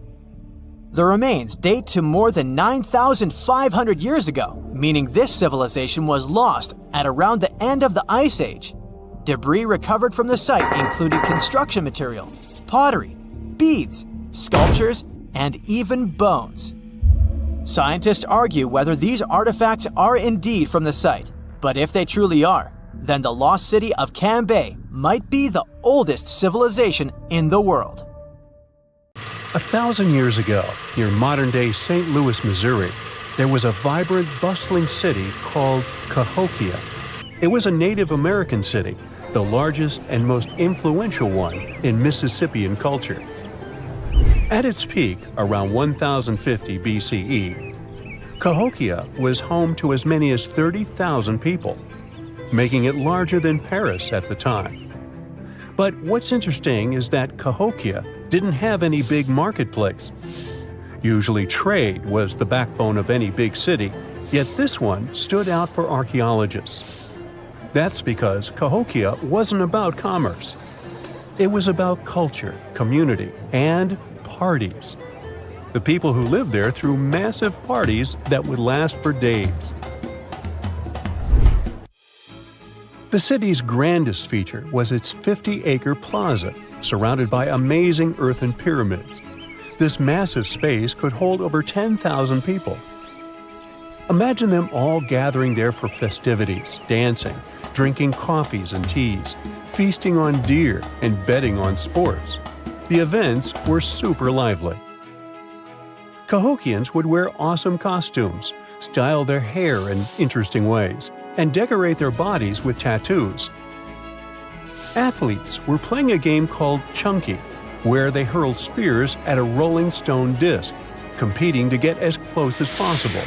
The remains date to more than 9,500 years ago, meaning this civilization was lost at around the end of the Ice Age. Debris recovered from the site included construction material, pottery, beads, sculptures, and even bones. Scientists argue whether these artifacts are indeed from the site, but if they truly are, then the lost city of Cambay might be the oldest civilization in the world. 1,000 years ago, near modern-day St. Louis, Missouri, there was a vibrant, bustling city called Cahokia. It was a Native American city, the largest and most influential one in Mississippian culture. At its peak, around 1050 BCE, Cahokia was home to as many as 30,000 people, making it larger than Paris at the time. But what's interesting is that Cahokia didn't have any big marketplace. Usually trade was the backbone of any big city, yet this one stood out for archaeologists. That's because Cahokia wasn't about commerce. It was about culture, community, and parties. The people who lived there threw massive parties that would last for days. The city's grandest feature was its 50-acre plaza, surrounded by amazing earthen pyramids. This massive space could hold over 10,000 people. Imagine them all gathering there for festivities, dancing, drinking coffees and teas, feasting on deer, and betting on sports. The events were super lively. Cahokians would wear awesome costumes, style their hair in interesting ways, and decorate their bodies with tattoos. Athletes were playing a game called chunky, where they hurled spears at a rolling stone disc, competing to get as close as possible.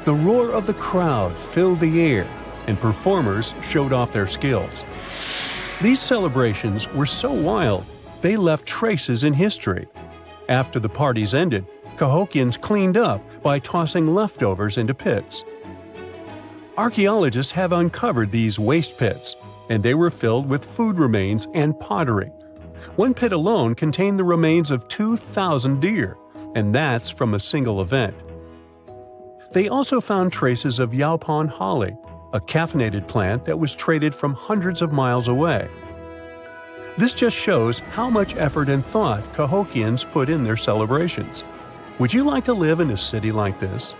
The roar of the crowd filled the air, and performers showed off their skills. These celebrations were so wild, they left traces in history. After the parties ended, Cahokians cleaned up by tossing leftovers into pits. Archaeologists have uncovered these waste pits, and they were filled with food remains and pottery. One pit alone contained the remains of 2,000 deer, and that's from a single event. They also found traces of yaupon holly, a caffeinated plant that was traded from hundreds of miles away. This just shows how much effort and thought Cahokians put in their celebrations. Would you like to live in a city like this?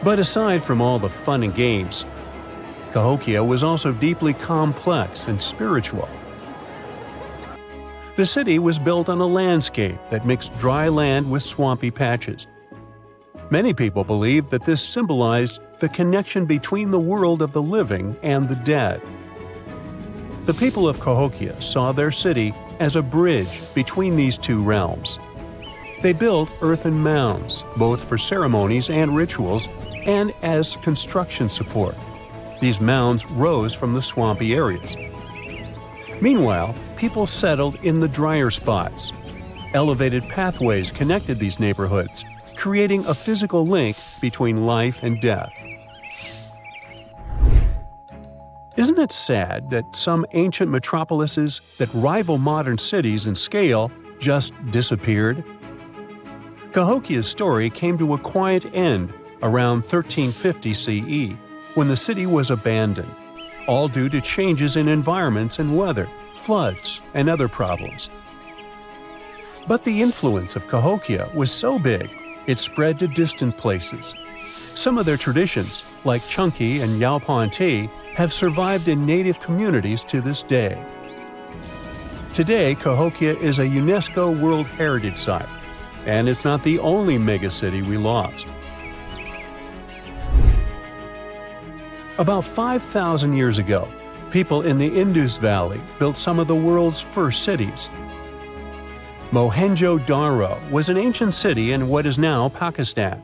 But aside from all the fun and games, Cahokia was also deeply complex and spiritual. The city was built on a landscape that mixed dry land with swampy patches. Many people believe that this symbolized the connection between the world of the living and the dead. The people of Cahokia saw their city as a bridge between these two realms. They built earthen mounds, both for ceremonies and rituals, and as construction support. These mounds rose from the swampy areas. Meanwhile, people settled in the drier spots. Elevated pathways connected these neighborhoods, creating a physical link between life and death. Isn't it sad that some ancient metropolises that rival modern cities in scale just disappeared? Cahokia's story came to a quiet end around 1350 CE, when the city was abandoned, all due to changes in environments and weather, floods, and other problems. But the influence of Cahokia was so big, it spread to distant places. Some of their traditions, like chunky and yaupon tea, have survived in native communities to this day. Today, Cahokia is a UNESCO World Heritage Site, and it's not the only megacity we lost. About 5,000 years ago, people in the Indus Valley built some of the world's first cities. Mohenjo-Daro was an ancient city in what is now Pakistan.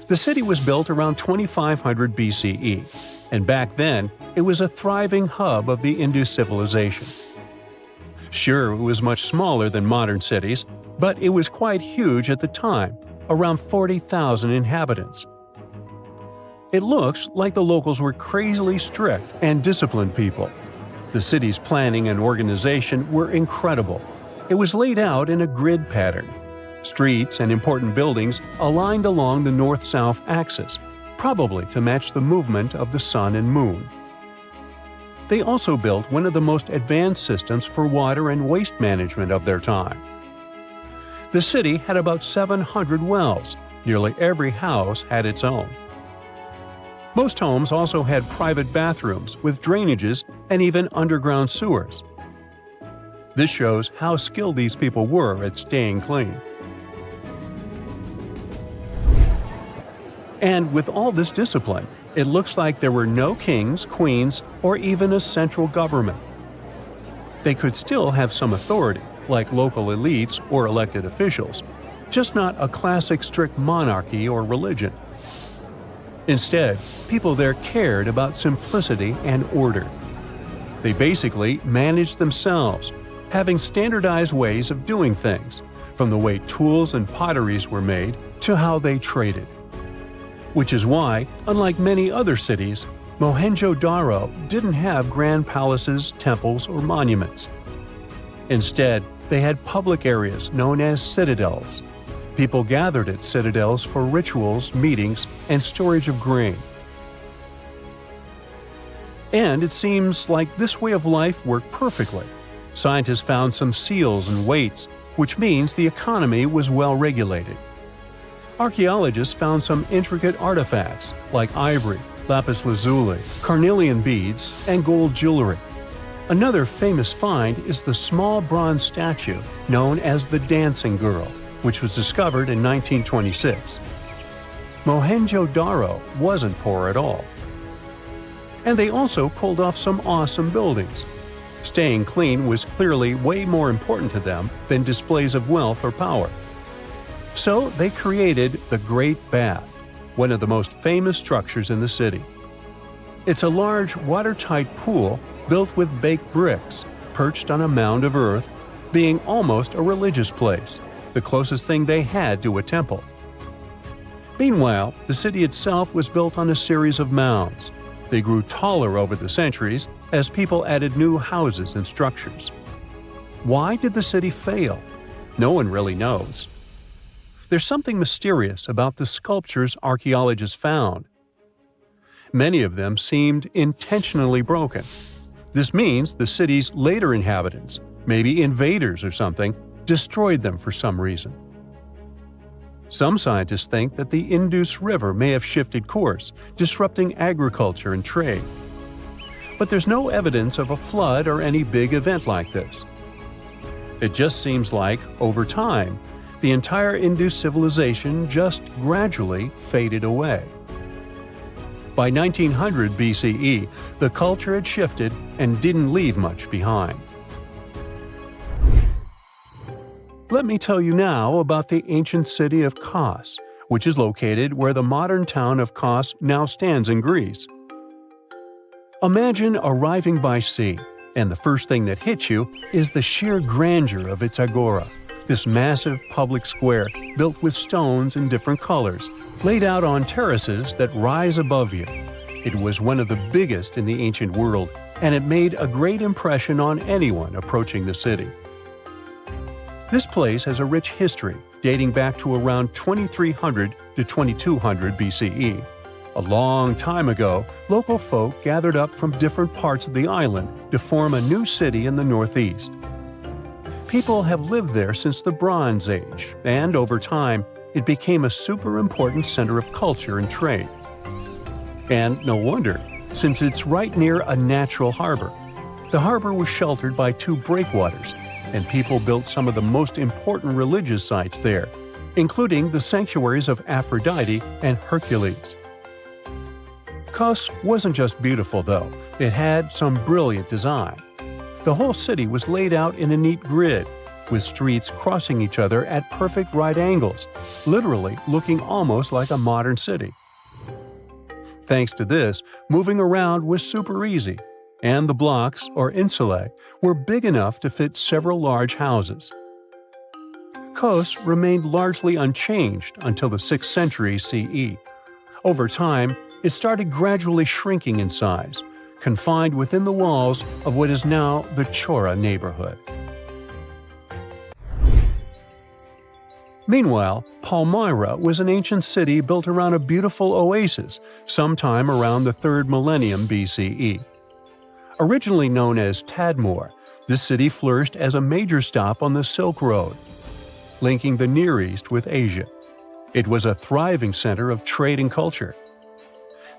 The city was built around 2500 BCE, and back then it was a thriving hub of the Indus civilization. Sure, it was much smaller than modern cities, but it was quite huge at the time, around 40,000 inhabitants. It looks like the locals were crazily strict and disciplined people. The city's planning and organization were incredible. It was laid out in a grid pattern. Streets and important buildings aligned along the north-south axis, probably to match the movement of the sun and moon. They also built one of the most advanced systems for water and waste management of their time. The city had about 700 wells. Nearly every house had its own. Most homes also had private bathrooms with drainages and even underground sewers. This shows how skilled these people were at staying clean. And with all this discipline, it looks like there were no kings, queens, or even a central government. They could still have some authority, like local elites or elected officials, just not a classic strict monarchy or religion. Instead, people there cared about simplicity and order. They basically managed themselves, having standardized ways of doing things, from the way tools and potteries were made to how they traded. Which is why, unlike many other cities, Mohenjo-Daro didn't have grand palaces, temples, or monuments. Instead, they had public areas known as citadels. People gathered at citadels for rituals, meetings, and storage of grain. And it seems like this way of life worked perfectly. Scientists found some seals and weights, which means the economy was well regulated. Archaeologists found some intricate artifacts like ivory, lapis lazuli, carnelian beads, and gold jewelry. Another famous find is the small bronze statue known as the Dancing Girl, which was discovered in 1926. Mohenjo-Daro wasn't poor at all. And they also pulled off some awesome buildings. Staying clean was clearly way more important to them than displays of wealth or power. So they created the Great Bath, one of the most famous structures in the city. It's a large, watertight pool built with baked bricks, perched on a mound of earth, being almost a religious place, the closest thing they had to a temple. Meanwhile, the city itself was built on a series of mounds. They grew taller over the centuries as people added new houses and structures. Why did the city fail? No one really knows. There's something mysterious about the sculptures archaeologists found. Many of them seemed intentionally broken. This means the city's later inhabitants, maybe invaders or something, destroyed them for some reason. Some scientists think that the Indus River may have shifted course, disrupting agriculture and trade. But there's no evidence of a flood or any big event like this. It just seems like, over time, the entire Indus civilization just gradually faded away. By 1900 BCE, the culture had shifted and didn't leave much behind. Let me tell you now about the ancient city of Kos, which is located where the modern town of Kos now stands in Greece. Imagine arriving by sea, and the first thing that hits you is the sheer grandeur of its agora, this massive public square built with stones in different colors, laid out on terraces that rise above you. It was one of the biggest in the ancient world, and it made a great impression on anyone approaching the city. This place has a rich history dating back to around 2300 to 2200 BCE. A long time ago, local folk gathered up from different parts of the island to form a new city in the northeast. People have lived there since the Bronze Age, and over time, it became a super important center of culture and trade. And no wonder, since it's right near a natural harbor. The harbor was sheltered by two breakwaters, and people built some of the most important religious sites there, including the sanctuaries of Aphrodite and Hercules. Kos wasn't just beautiful, though. It had some brilliant design. The whole city was laid out in a neat grid, with streets crossing each other at perfect right angles, literally looking almost like a modern city. Thanks to this, moving around was super easy, and the blocks, or insulae, were big enough to fit several large houses. Kos remained largely unchanged until the 6th century CE. Over time, it started gradually shrinking in size, confined within the walls of what is now the Chora neighborhood. Meanwhile, Palmyra was an ancient city built around a beautiful oasis sometime around the 3rd millennium BCE. Originally known as Tadmor, this city flourished as a major stop on the Silk Road, linking the Near East with Asia. It was a thriving center of trade and culture.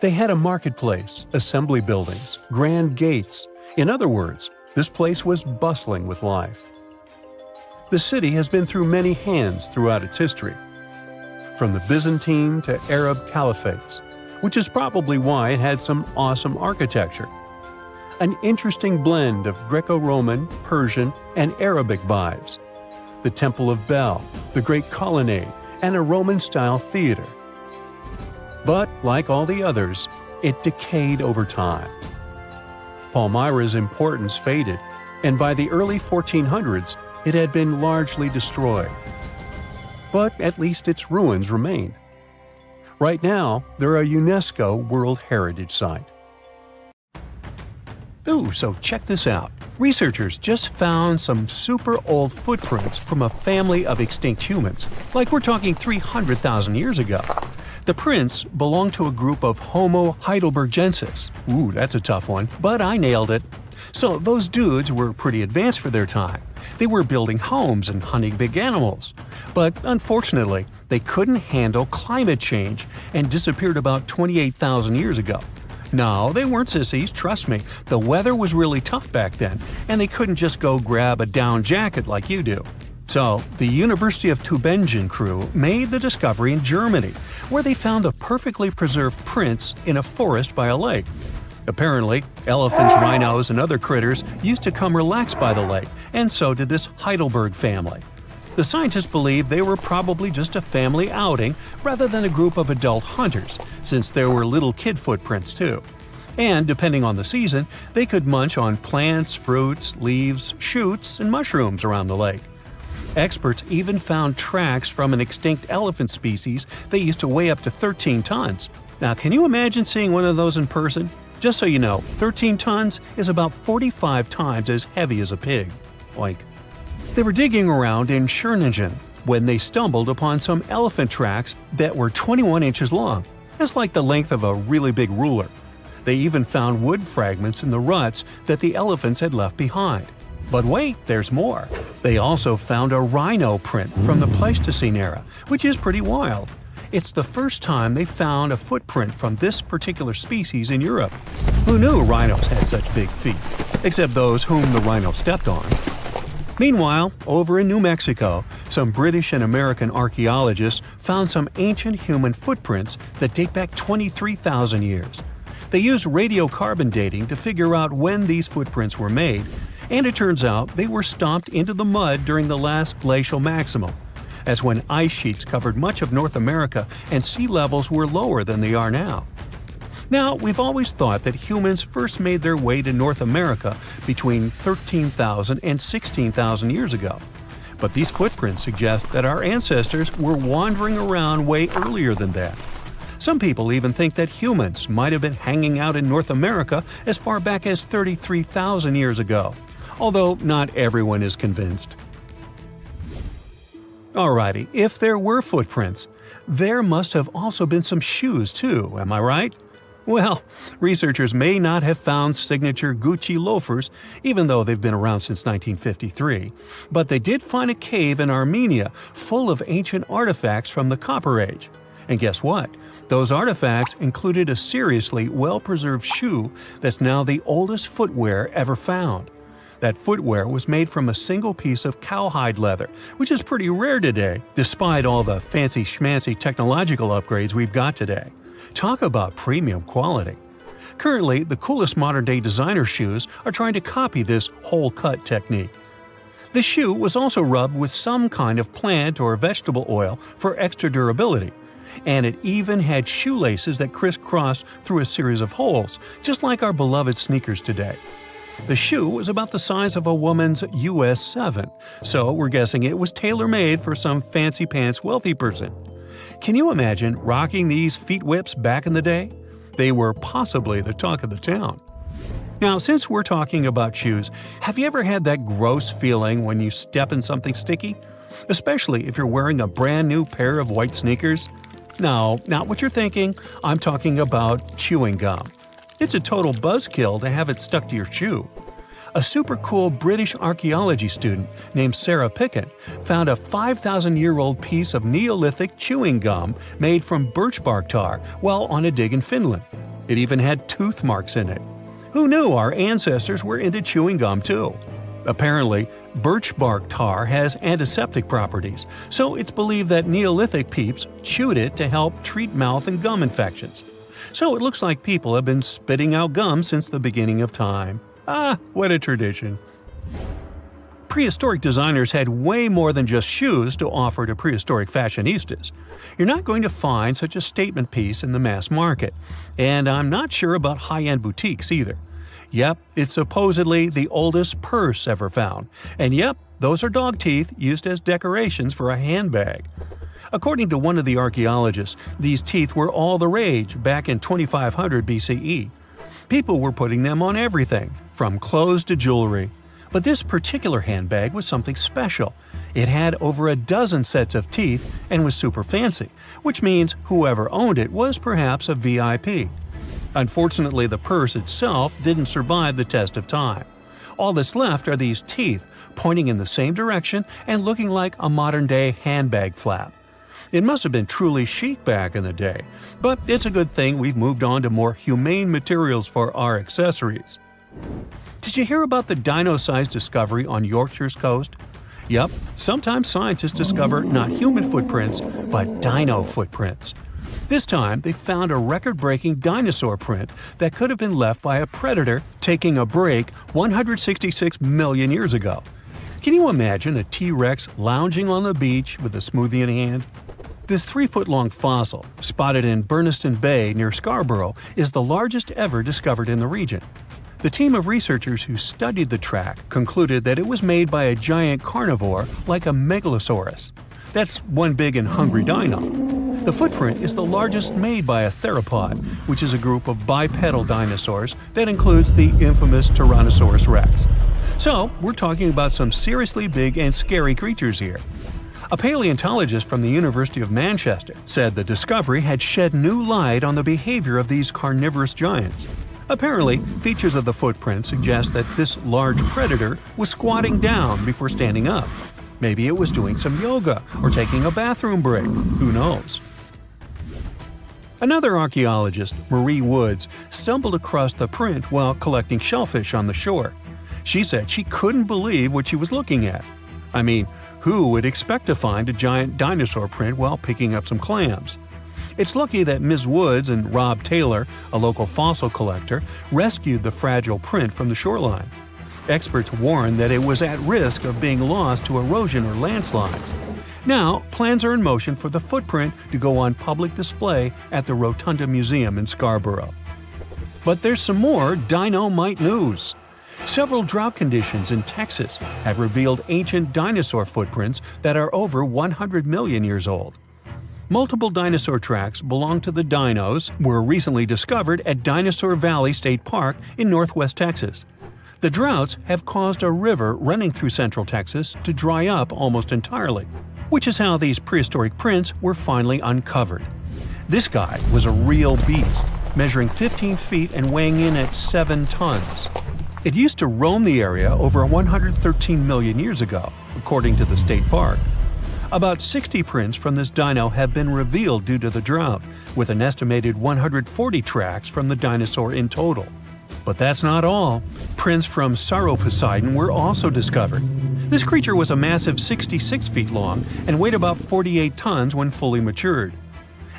They had a marketplace, assembly buildings, grand gates. In other words, this place was bustling with life. The city has been through many hands throughout its history, from the Byzantine to Arab caliphates, which is probably why it had some awesome architecture. An interesting blend of Greco-Roman, Persian, and Arabic vibes. The Temple of Bel, the Great Colonnade, and a Roman-style theater. But, like all the others, it decayed over time. Palmyra's importance faded, and by the early 1400s, it had been largely destroyed. But at least its ruins remain. Right now, they're a UNESCO World Heritage Site. Ooh, so check this out. Researchers just found some super old footprints from a family of extinct humans, like we're talking 300,000 years ago. The prints belong to a group of Homo heidelbergensis. Ooh, that's a tough one, but I nailed it. So those dudes were pretty advanced for their time. They were building homes and hunting big animals. But unfortunately, they couldn't handle climate change and disappeared about 28,000 years ago. No, they weren't sissies, trust me. The weather was really tough back then, and they couldn't just go grab a down jacket like you do. So, the University of Tübingen crew made the discovery in Germany, where they found the perfectly preserved prints in a forest by a lake. Apparently, elephants, rhinos, and other critters used to come relax by the lake, and so did this Heidelberg family. The scientists believe they were probably just a family outing rather than a group of adult hunters, since there were little kid footprints too. And depending on the season, they could munch on plants, fruits, leaves, shoots, and mushrooms around the lake. Experts even found tracks from an extinct elephant species that used to weigh up to 13 tons. Now, can you imagine seeing one of those in person? Just so you know, 13 tons is about 45 times as heavy as a pig. Oink. They were digging around in Schöningen when they stumbled upon some elephant tracks that were 21 inches long. That's like the length of a really big ruler. They even found wood fragments in the ruts that the elephants had left behind. But wait, there's more. They also found a rhino print from the Pleistocene era, which is pretty wild. It's the first time they found a footprint from this particular species in Europe. Who knew rhinos had such big feet? Except those whom the rhino stepped on. Meanwhile, over in New Mexico, some British and American archaeologists found some ancient human footprints that date back 23,000 years. They used radiocarbon dating to figure out when these footprints were made, and it turns out they were stomped into the mud during the last glacial maximum. That's when ice sheets covered much of North America and sea levels were lower than they are now. Now, we've always thought that humans first made their way to North America between 13,000 and 16,000 years ago. But these footprints suggest that our ancestors were wandering around way earlier than that. Some people even think that humans might have been hanging out in North America as far back as 33,000 years ago, although not everyone is convinced. Alrighty, if there were footprints, there must have also been some shoes too, am I right? Well, researchers may not have found signature Gucci loafers, even though they've been around since 1953, but they did find a cave in Armenia full of ancient artifacts from the Copper Age. And guess what? Those artifacts included a seriously well-preserved shoe that's now the oldest footwear ever found. That footwear was made from a single piece of cowhide leather, which is pretty rare today, despite all the fancy schmancy technological upgrades we've got today. Talk about premium quality. Currently, the coolest modern-day designer shoes are trying to copy this hole-cut technique. The shoe was also rubbed with some kind of plant or vegetable oil for extra durability, and it even had shoelaces that crisscrossed through a series of holes, just like our beloved sneakers today. The shoe was about the size of a woman's US 7, so we're guessing it was tailor-made for some fancy-pants wealthy person. Can you imagine rocking these feet whips back in the day? They were possibly the talk of the town. Now, since we're talking about shoes, have you ever had that gross feeling when you step in something sticky? Especially if you're wearing a brand new pair of white sneakers? No, not what you're thinking. I'm talking about chewing gum. It's a total buzzkill to have it stuck to your shoe. A super cool British archaeology student named Sarah Pickett found a 5,000-year-old piece of Neolithic chewing gum made from birch bark tar while on a dig in Finland. It even had tooth marks in it. Who knew our ancestors were into chewing gum too? Apparently, birch bark tar has antiseptic properties, so it's believed that Neolithic peeps chewed it to help treat mouth and gum infections. So it looks like people have been spitting out gum since the beginning of time. Ah, what a tradition. Prehistoric designers had way more than just shoes to offer to prehistoric fashionistas. You're not going to find such a statement piece in the mass market, and I'm not sure about high-end boutiques either. Yep, it's supposedly the oldest purse ever found, and yep, those are dog teeth used as decorations for a handbag. According to one of the archaeologists, these teeth were all the rage back in 2500 BCE. People were putting them on everything, from clothes to jewelry. But this particular handbag was something special. It had over a dozen sets of teeth and was super fancy, which means whoever owned it was perhaps a VIP. Unfortunately, the purse itself didn't survive the test of time. All that's left are these teeth, pointing in the same direction and looking like a modern-day handbag flap. It must have been truly chic back in the day, but it's a good thing we've moved on to more humane materials for our accessories. Did you hear about the dino-sized discovery on Yorkshire's coast? Yep, sometimes scientists discover not human footprints, but dino footprints. This time, they found a record-breaking dinosaur print that could have been left by a predator taking a break 166 million years ago. Can you imagine a T-Rex lounging on the beach with a smoothie in hand? This 3-foot-long fossil, spotted in Burniston Bay near Scarborough, is the largest ever discovered in the region. The team of researchers who studied the track concluded that it was made by a giant carnivore like a Megalosaurus. That's one big and hungry dino. The footprint is the largest made by a theropod, which is a group of bipedal dinosaurs that includes the infamous Tyrannosaurus rex. So, we're talking about some seriously big and scary creatures here. A paleontologist from the University of Manchester said the discovery had shed new light on the behavior of these carnivorous giants. Apparently, features of the footprint suggest that this large predator was squatting down before standing up. Maybe it was doing some yoga or taking a bathroom break. Who knows? Another archaeologist, Marie Woods, stumbled across the print while collecting shellfish on the shore. She said she couldn't believe what she was looking at. I mean, who would expect to find a giant dinosaur print while picking up some clams? It's lucky that Ms. Woods and Rob Taylor, a local fossil collector, rescued the fragile print from the shoreline. Experts warned that it was at risk of being lost to erosion or landslides. Now, plans are in motion for the footprint to go on public display at the Rotunda Museum in Scarborough. But there's some more dino-mite news. Several drought conditions in Texas have revealed ancient dinosaur footprints that are over 100 million years old. Multiple dinosaur tracks belong to the dinos were recently discovered at Dinosaur Valley State Park in northwest Texas. The droughts have caused a river running through central Texas to dry up almost entirely, which is how these prehistoric prints were finally uncovered. This guy was a real beast, measuring 15 feet and weighing in at 7 tons. It used to roam the area over 113 million years ago, according to the state park. About 60 prints from this dino have been revealed due to the drought, with an estimated 140 tracks from the dinosaur in total. But that's not all. Prints from Sauroposeidon were also discovered. This creature was a massive 66 feet long and weighed about 48 tons when fully matured.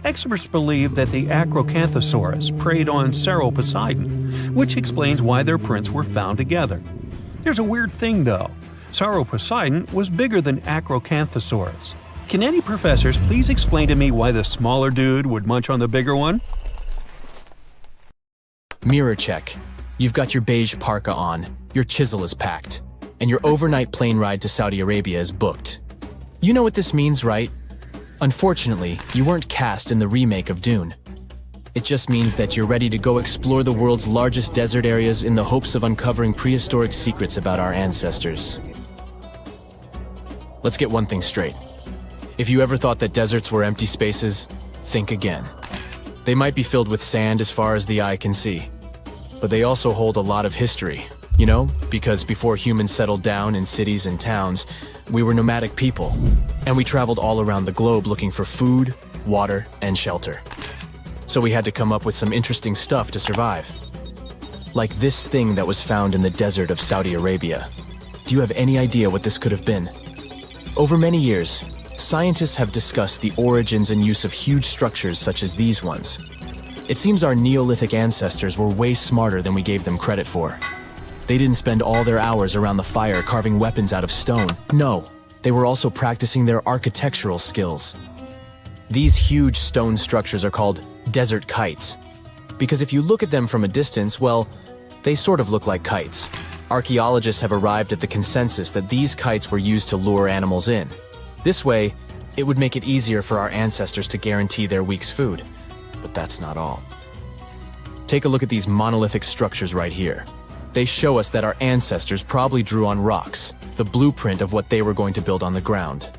Experts believe that the Acrocanthosaurus preyed on Sauroposeidon, which explains why their prints were found together. There's a weird thing though. Sauroposeidon was bigger than Acrocanthosaurus. Can any professors please explain to me why the smaller dude would munch on the bigger one? Mirror check. You've got your beige parka on, your chisel is packed, and your overnight plane ride to Saudi Arabia is booked. You know what this means, right? Unfortunately, you weren't cast in the remake of Dune. It just means that you're ready to go explore the world's largest desert areas in the hopes of uncovering prehistoric secrets about our ancestors. Let's get one thing straight. If you ever thought that deserts were empty spaces, think again. They might be filled with sand as far as the eye can see, but they also hold a lot of history, you know, because before humans settled down in cities and towns, we were nomadic people, and we traveled all around the globe looking for food, water, and shelter. So we had to come up with some interesting stuff to survive. Like this thing that was found in the desert of Saudi Arabia. Do you have any idea what this could have been? Over many years, scientists have discussed the origins and use of huge structures such as these ones. It seems our Neolithic ancestors were way smarter than we gave them credit for. They didn't spend all their hours around the fire carving weapons out of stone. No, they were also practicing their architectural skills. These huge stone structures are called desert kites, because if you look at them from a distance, well, they sort of look like kites. Archaeologists have arrived at the consensus that these kites were used to lure animals in. This way, it would make it easier for our ancestors to guarantee their week's food. But that's not all. Take a look at these monolithic structures right here. They show us that our ancestors probably drew on rocks, the blueprint of what they were going to build on the ground.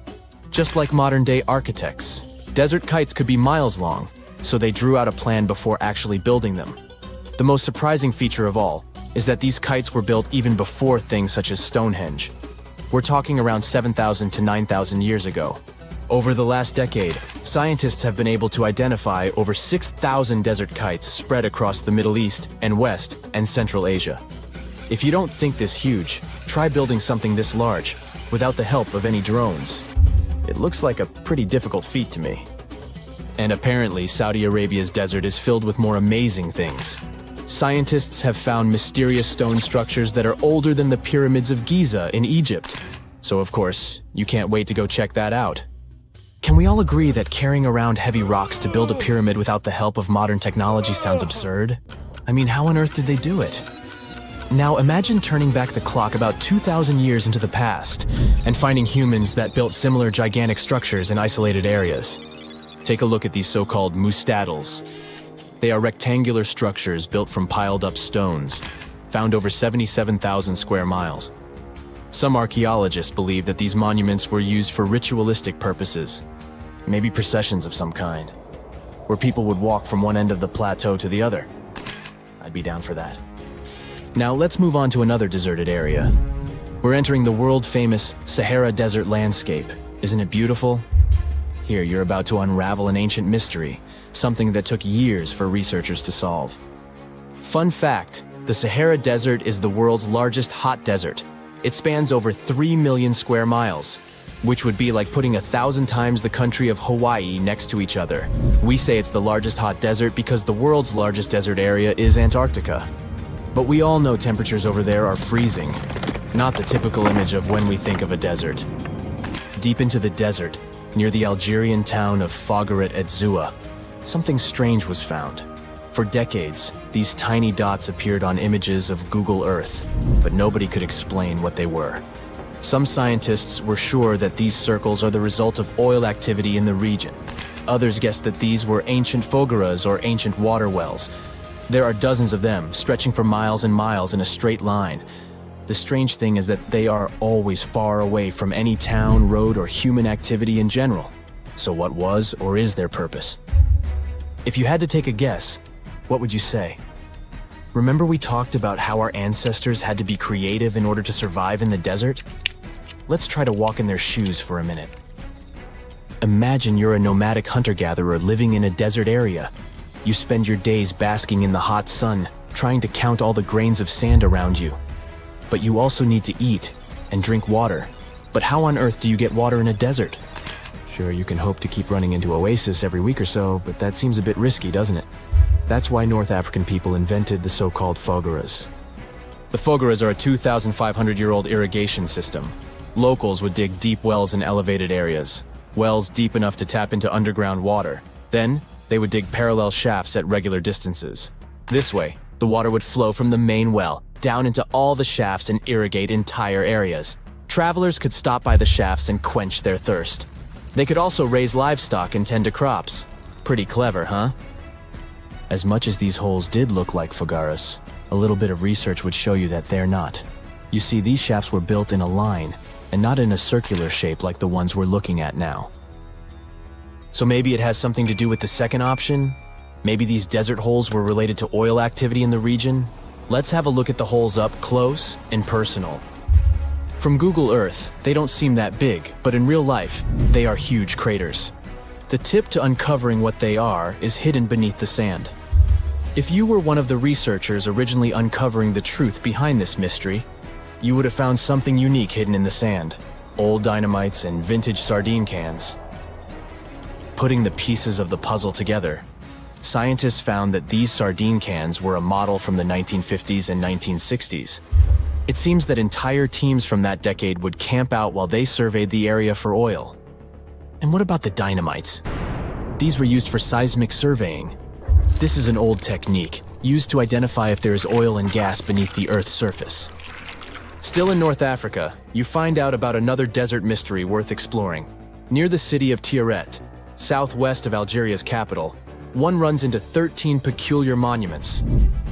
Just like modern-day architects, desert kites could be miles long, so they drew out a plan before actually building them. The most surprising feature of all is that these kites were built even before things such as Stonehenge. We're talking around 7,000 to 9,000 years ago. Over the last decade, scientists have been able to identify over 6,000 desert kites spread across the Middle East and West and Central Asia. If you don't think this huge, try building something this large without the help of any drones. It looks like a pretty difficult feat to me. And apparently, Saudi Arabia's desert is filled with more amazing things. Scientists have found mysterious stone structures that are older than the pyramids of Giza in Egypt. So of course, you can't wait to go check that out. Can we all agree that carrying around heavy rocks to build a pyramid without the help of modern technology sounds absurd? I mean, how on earth did they do it? Now imagine turning back the clock about 2,000 years into the past and finding humans that built similar gigantic structures in isolated areas. Take a look at these so-called mustadils. They are rectangular structures built from piled-up stones, found over 77,000 square miles. Some archaeologists believe that these monuments were used for ritualistic purposes, maybe processions of some kind, where people would walk from one end of the plateau to the other. I'd be down for that. Now let's move on to another deserted area. We're entering the world-famous Sahara Desert landscape. Isn't it beautiful? Here, you're about to unravel an ancient mystery, something that took years for researchers to solve. Fun fact, the Sahara Desert is the world's largest hot desert. It spans over 3 million square miles, which would be like putting 1,000 times the country of Hawaii next to each other. We say it's the largest hot desert because the world's largest desert area is Antarctica. But we all know temperatures over there are freezing, not the typical image of when we think of a desert. Deep into the desert, near the Algerian town of Fougeret et Zoua, something strange was found. For decades, these tiny dots appeared on images of Google Earth, but nobody could explain what they were. Some scientists were sure that these circles are the result of oil activity in the region. Others guessed that these were ancient fogeras or ancient water wells. There are dozens of them, stretching for miles and miles in a straight line. The strange thing is that they are always far away from any town, road, or human activity in general. So what was or is their purpose? If you had to take a guess, what would you say? Remember we talked about how our ancestors had to be creative in order to survive in the desert? Let's try to walk in their shoes for a minute. Imagine you're a nomadic hunter-gatherer living in a desert area. You spend your days basking in the hot sun, trying to count all the grains of sand around you. But you also need to eat and drink water. But how on earth do you get water in a desert? Sure, you can hope to keep running into oasis every week or so, but that seems a bit risky, doesn't it? That's why North African people invented the so-called fogeras. The fogaras are a 2,500-year-old irrigation system. Locals would dig deep wells in elevated areas, wells deep enough to tap into underground water. Then, they would dig parallel shafts at regular distances. This way, the water would flow from the main well down into all the shafts and irrigate entire areas. Travelers could stop by the shafts and quench their thirst. They could also raise livestock and tend to crops. Pretty clever, huh? As much as these holes did look like fogaras, a little bit of research would show you that they're not. You see, these shafts were built in a line, and not in a circular shape like the ones we're looking at now. So maybe it has something to do with the second option? Maybe these desert holes were related to oil activity in the region? Let's have a look at the holes up close and personal. From Google Earth, they don't seem that big, but in real life, they are huge craters. The tip to uncovering what they are is hidden beneath the sand. If you were one of the researchers originally uncovering the truth behind this mystery, you would have found something unique hidden in the sand. Old dynamites and vintage sardine cans. Putting the pieces of the puzzle together, scientists found that these sardine cans were a model from the 1950s and 1960s. It seems that entire teams from that decade would camp out while they surveyed the area for oil. And what about the dynamites? These were used for seismic surveying. This is an old technique, used to identify if there is oil and gas beneath the Earth's surface. Still in North Africa, you find out about another desert mystery worth exploring. Near the city of Tiaret, southwest of Algeria's capital, one runs into 13 peculiar monuments.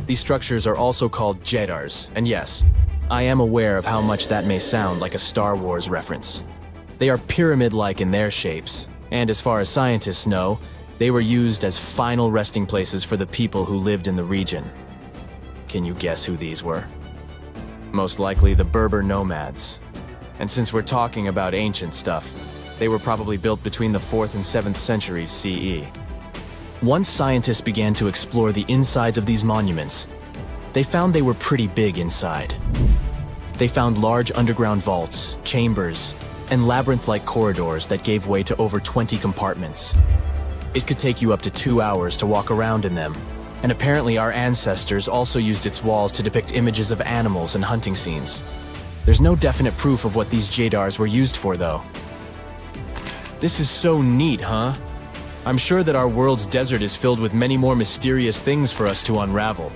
These structures are also called jedars, and yes, I am aware of how much that may sound like a Star Wars reference. They are pyramid-like in their shapes, and as far as scientists know, they were used as final resting places for the people who lived in the region. Can you guess who these were? Most likely the Berber nomads. And since we're talking about ancient stuff, they were probably built between the 4th and 7th centuries CE. Once scientists began to explore the insides of these monuments, they found they were pretty big inside. They found large underground vaults, chambers, and labyrinth-like corridors that gave way to over 20 compartments. It could take you up to 2 hours to walk around in them, and apparently our ancestors also used its walls to depict images of animals and hunting scenes. There's no definite proof of what these jedars were used for, though. This is so neat, huh? I'm sure that our world's desert is filled with many more mysterious things for us to unravel.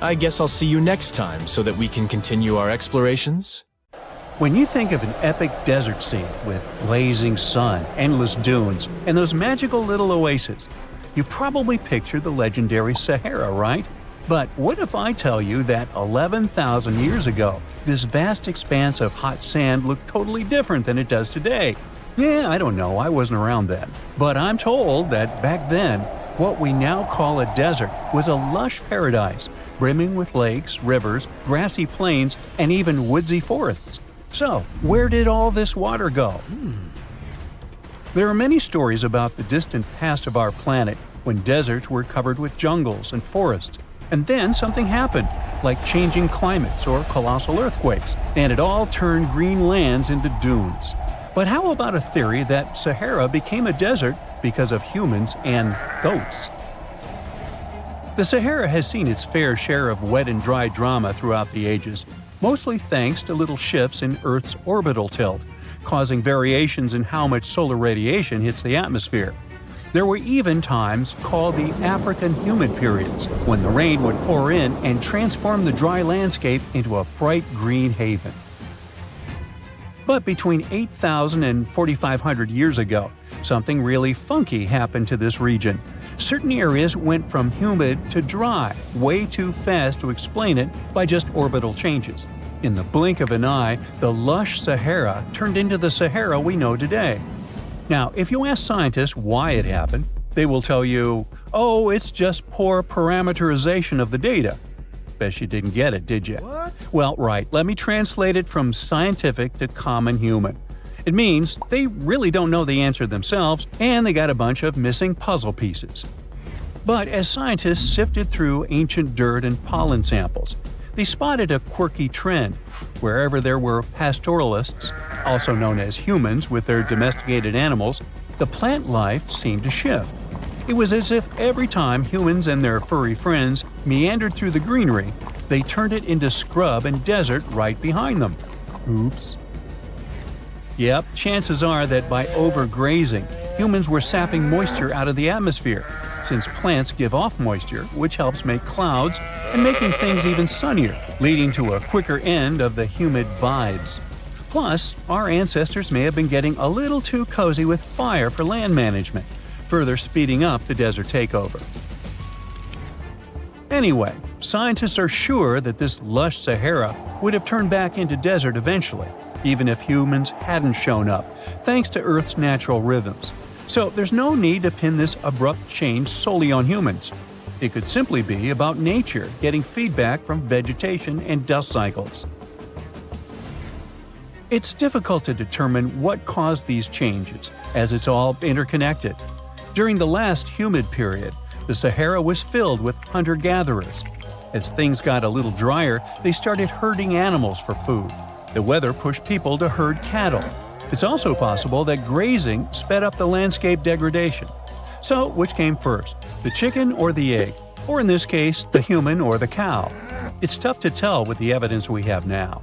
I guess I'll see you next time so that we can continue our explorations. When you think of an epic desert scene with blazing sun, endless dunes, and those magical little oases, you probably picture the legendary Sahara, right? But what if I tell you that 11,000 years ago, this vast expanse of hot sand looked totally different than it does today? Yeah, I don't know, I wasn't around then. But I'm told that back then, what we now call a desert was a lush paradise, brimming with lakes, rivers, grassy plains, and even woodsy forests. So, where did all this water go? There are many stories about the distant past of our planet when deserts were covered with jungles and forests, and then something happened, like changing climates or colossal earthquakes, and it all turned green lands into dunes. But how about a theory that Sahara became a desert because of humans and goats? The Sahara has seen its fair share of wet and dry drama throughout the ages, mostly thanks to little shifts in Earth's orbital tilt, causing variations in how much solar radiation hits the atmosphere. There were even times called the African humid periods, when the rain would pour in and transform the dry landscape into a bright green haven. But between 8,000 and 4,500 years ago, something really funky happened to this region. Certain areas went from humid to dry, way too fast to explain it by just orbital changes. In the blink of an eye, the lush Sahara turned into the Sahara we know today. Now, if you ask scientists why it happened, they will tell you, oh, it's just poor parameterization of the data. Bet you didn't get it, did you? What? Well, right, let me translate it from scientific to common human. It means they really don't know the answer themselves, and they got a bunch of missing puzzle pieces. But as scientists sifted through ancient dirt and pollen samples, they spotted a quirky trend. Wherever there were pastoralists, also known as humans with their domesticated animals, the plant life seemed to shift. It was as if every time humans and their furry friends meandered through the greenery, they turned it into scrub and desert right behind them. Oops. Yep, chances are that by overgrazing, humans were sapping moisture out of the atmosphere, since plants give off moisture, which helps make clouds and making things even sunnier, leading to a quicker end of the humid vibes. Plus, our ancestors may have been getting a little too cozy with fire for land management, further speeding up the desert takeover. Anyway, scientists are sure that this lush Sahara would have turned back into desert eventually, even if humans hadn't shown up, thanks to Earth's natural rhythms. So there's no need to pin this abrupt change solely on humans. It could simply be about nature getting feedback from vegetation and dust cycles. It's difficult to determine what caused these changes, as it's all interconnected. During the last humid period, the Sahara was filled with hunter-gatherers. As things got a little drier, they started herding animals for food. The weather pushed people to herd cattle. It's also possible that grazing sped up the landscape degradation. So, which came first, the chicken or the egg? Or in this case, the human or the cow? It's tough to tell with the evidence we have now.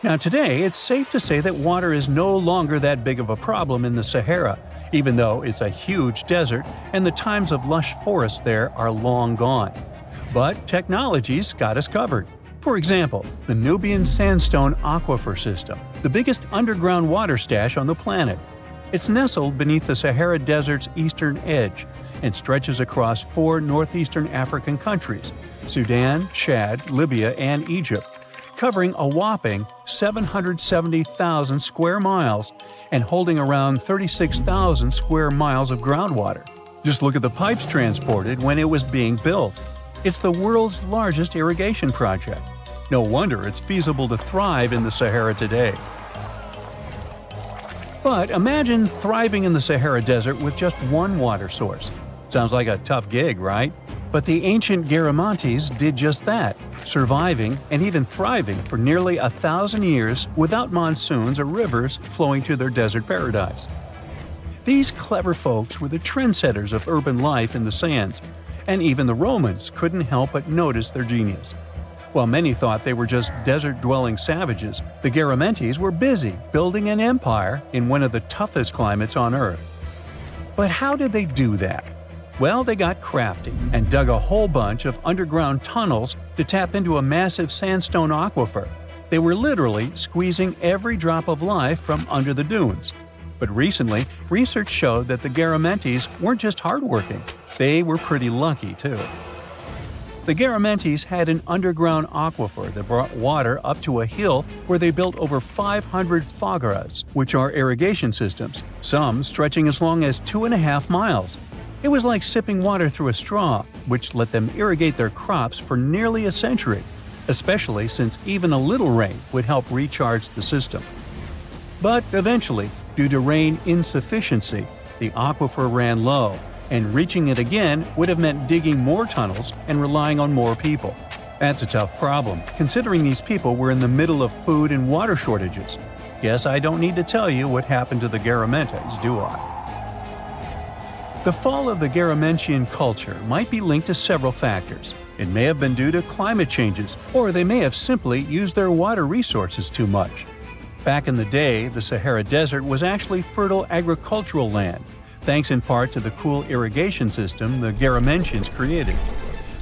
Now today, it's safe to say that water is no longer that big of a problem in the Sahara, even though it's a huge desert and the times of lush forests there are long gone. But technology's got us covered. For example, the Nubian Sandstone Aquifer System, the biggest underground water stash on the planet. It's nestled beneath the Sahara Desert's eastern edge and stretches across 4 northeastern African countries – Sudan, Chad, Libya, and Egypt, covering a whopping 770,000 square miles and holding around 36,000 square miles of groundwater. Just look at the pipes transported when it was being built. It's the world's largest irrigation project. No wonder it's feasible to thrive in the Sahara today. But imagine thriving in the Sahara Desert with just one water source. Sounds like a tough gig, right? But the ancient Garamantes did just that, surviving and even thriving for nearly 1,000 years without monsoons or rivers flowing to their desert paradise. These clever folks were the trendsetters of urban life in the sands, and even the Romans couldn't help but notice their genius. While many thought they were just desert-dwelling savages, the Garamantes were busy building an empire in one of the toughest climates on Earth. But how did they do that? Well, they got crafty and dug a whole bunch of underground tunnels to tap into a massive sandstone aquifer. They were literally squeezing every drop of life from under the dunes. But recently, research showed that the Garamantes weren't just hardworking, they were pretty lucky too. The Garamantes had an underground aquifer that brought water up to a hill where they built over 500 fogaras, which are irrigation systems, some stretching as long as 2.5 miles. It was like sipping water through a straw, which let them irrigate their crops for nearly a century, especially since even a little rain would help recharge the system. But eventually, due to rain insufficiency, the aquifer ran low, and reaching it again would have meant digging more tunnels and relying on more people. That's a tough problem, considering these people were in the middle of food and water shortages. Guess I don't need to tell you what happened to the Garamantes, do I? The fall of the Garamantian culture might be linked to several factors. It may have been due to climate changes, or they may have simply used their water resources too much. Back in the day, the Sahara Desert was actually fertile agricultural land, thanks in part to the cool irrigation system the Garamantians created.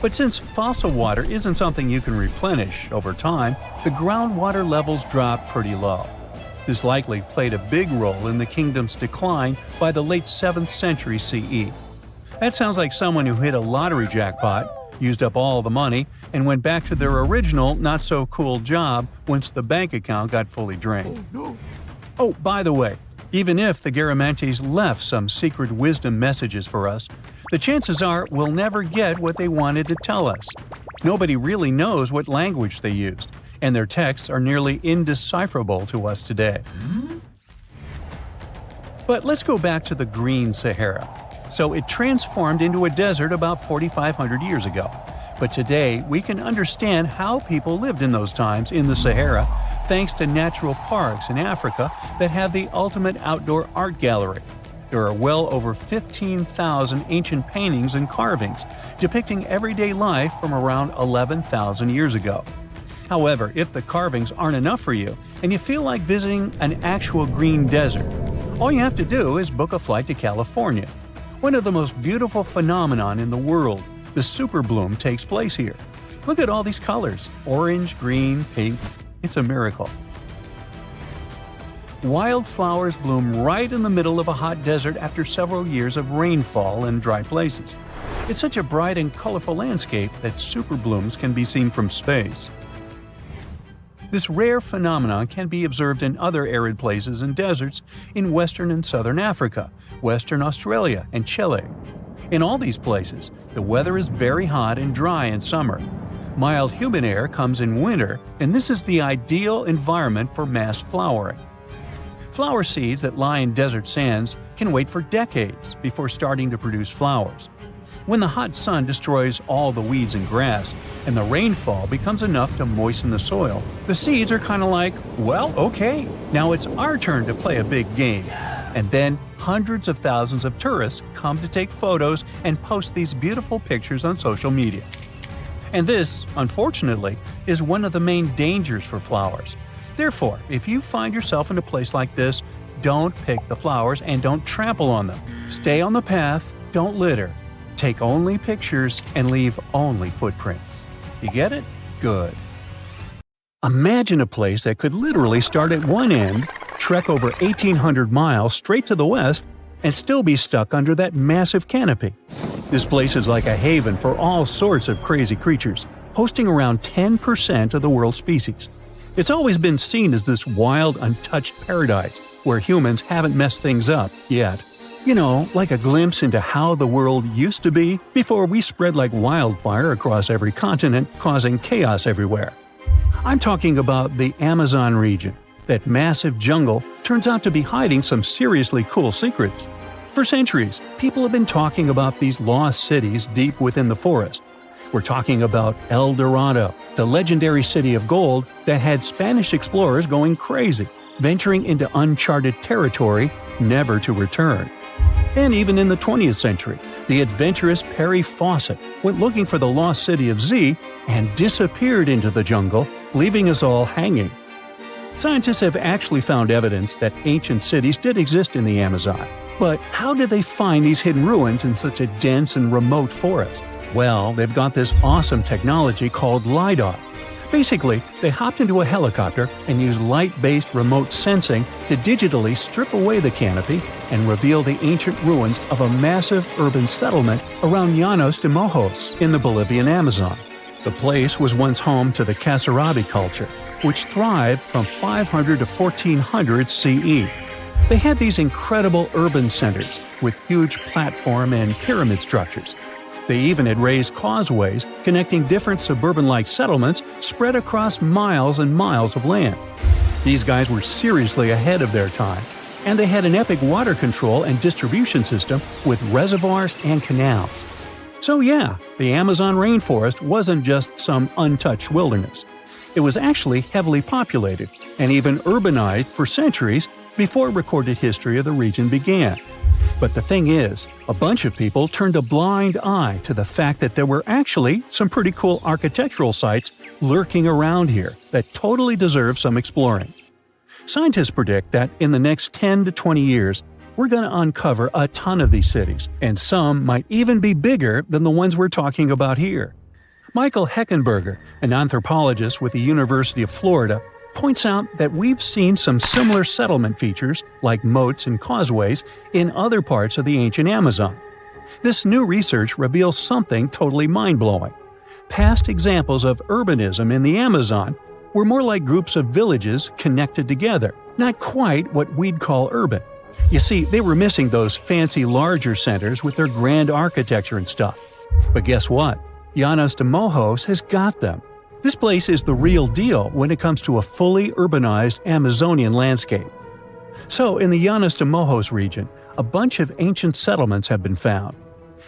But since fossil water isn't something you can replenish over time, the groundwater levels dropped pretty low. This likely played a big role in the kingdom's decline by the late 7th century CE. That sounds like someone who hit a lottery jackpot, used up all the money, and went back to their original not-so-cool job once the bank account got fully drained. Oh, by the way, even if the Garamantes left some secret wisdom messages for us, the chances are we'll never get what they wanted to tell us. Nobody really knows what language they used, and their texts are nearly indecipherable to us today. But let's go back to the Green Sahara. So it transformed into a desert about 4,500 years ago. But today, we can understand how people lived in those times in the Sahara thanks to natural parks in Africa that have the ultimate outdoor art gallery. There are well over 15,000 ancient paintings and carvings depicting everyday life from around 11,000 years ago. However, if the carvings aren't enough for you and you feel like visiting an actual green desert, all you have to do is book a flight to California. One of the most beautiful phenomenon in the world, the super bloom, takes place here. Look at all these colors – orange, green, pink. It's a miracle. Wildflowers bloom right in the middle of a hot desert after several years of rainfall in dry places. It's such a bright and colorful landscape that super blooms can be seen from space. This rare phenomenon can be observed in other arid places and deserts in western and southern Africa, Western Australia, and Chile. In all these places, the weather is very hot and dry in summer. Mild humid air comes in winter, and this is the ideal environment for mass flowering. Flower seeds that lie in desert sands can wait for decades before starting to produce flowers. When the hot sun destroys all the weeds and grass, and the rainfall becomes enough to moisten the soil, the seeds are kind of like, well, okay, now it's our turn to play a big game. And then hundreds of thousands of tourists come to take photos and post these beautiful pictures on social media. And this, unfortunately, is one of the main dangers for flowers. Therefore, if you find yourself in a place like this, don't pick the flowers and don't trample on them. Stay on the path, don't litter. Take only pictures and leave only footprints. You get it? Good. Imagine a place that could literally start at one end, trek over 1,800 miles straight to the west, and still be stuck under that massive canopy. This place is like a haven for all sorts of crazy creatures, hosting around 10% of the world's species. It's always been seen as this wild, untouched paradise where humans haven't messed things up yet. You know, like a glimpse into how the world used to be before we spread like wildfire across every continent, causing chaos everywhere. I'm talking about the Amazon region. That massive jungle turns out to be hiding some seriously cool secrets. For centuries, people have been talking about these lost cities deep within the forest. We're talking about El Dorado, the legendary city of gold that had Spanish explorers going crazy, venturing into uncharted territory, never to return. And even in the 20th century, the adventurous Perry Fawcett went looking for the lost city of Z and disappeared into the jungle, leaving us all hanging. Scientists have actually found evidence that ancient cities did exist in the Amazon. But how did they find these hidden ruins in such a dense and remote forest? Well, they've got this awesome technology called LiDAR. Basically, they hopped into a helicopter and used light-based remote sensing to digitally strip away the canopy and reveal the ancient ruins of a massive urban settlement around Llanos de Mojos in the Bolivian Amazon. The place was once home to the Kasarabi culture, which thrived from 500 to 1400 CE. They had these incredible urban centers with huge platform and pyramid structures. They even had raised causeways connecting different suburban-like settlements spread across miles and miles of land. These guys were seriously ahead of their time, and they had an epic water control and distribution system with reservoirs and canals. So yeah, the Amazon rainforest wasn't just some untouched wilderness. It was actually heavily populated and even urbanized for centuries before recorded history of the region began. But the thing is, a bunch of people turned a blind eye to the fact that there were actually some pretty cool architectural sites lurking around here that totally deserve some exploring. Scientists predict that in the next 10 to 20 years, we're going to uncover a ton of these cities, and some might even be bigger than the ones we're talking about here. Michael Heckenberger, an anthropologist with the University of Florida, points out that we've seen some similar settlement features, like moats and causeways, in other parts of the ancient Amazon. This new research reveals something totally mind-blowing. Past examples of urbanism in the Amazon were more like groups of villages connected together, not quite what we'd call urban. You see, they were missing those fancy larger centers with their grand architecture and stuff. But guess what? Llanos de Mojos has got them. This place is the real deal when it comes to a fully urbanized Amazonian landscape. So, in the Llanos de Mojos region, a bunch of ancient settlements have been found.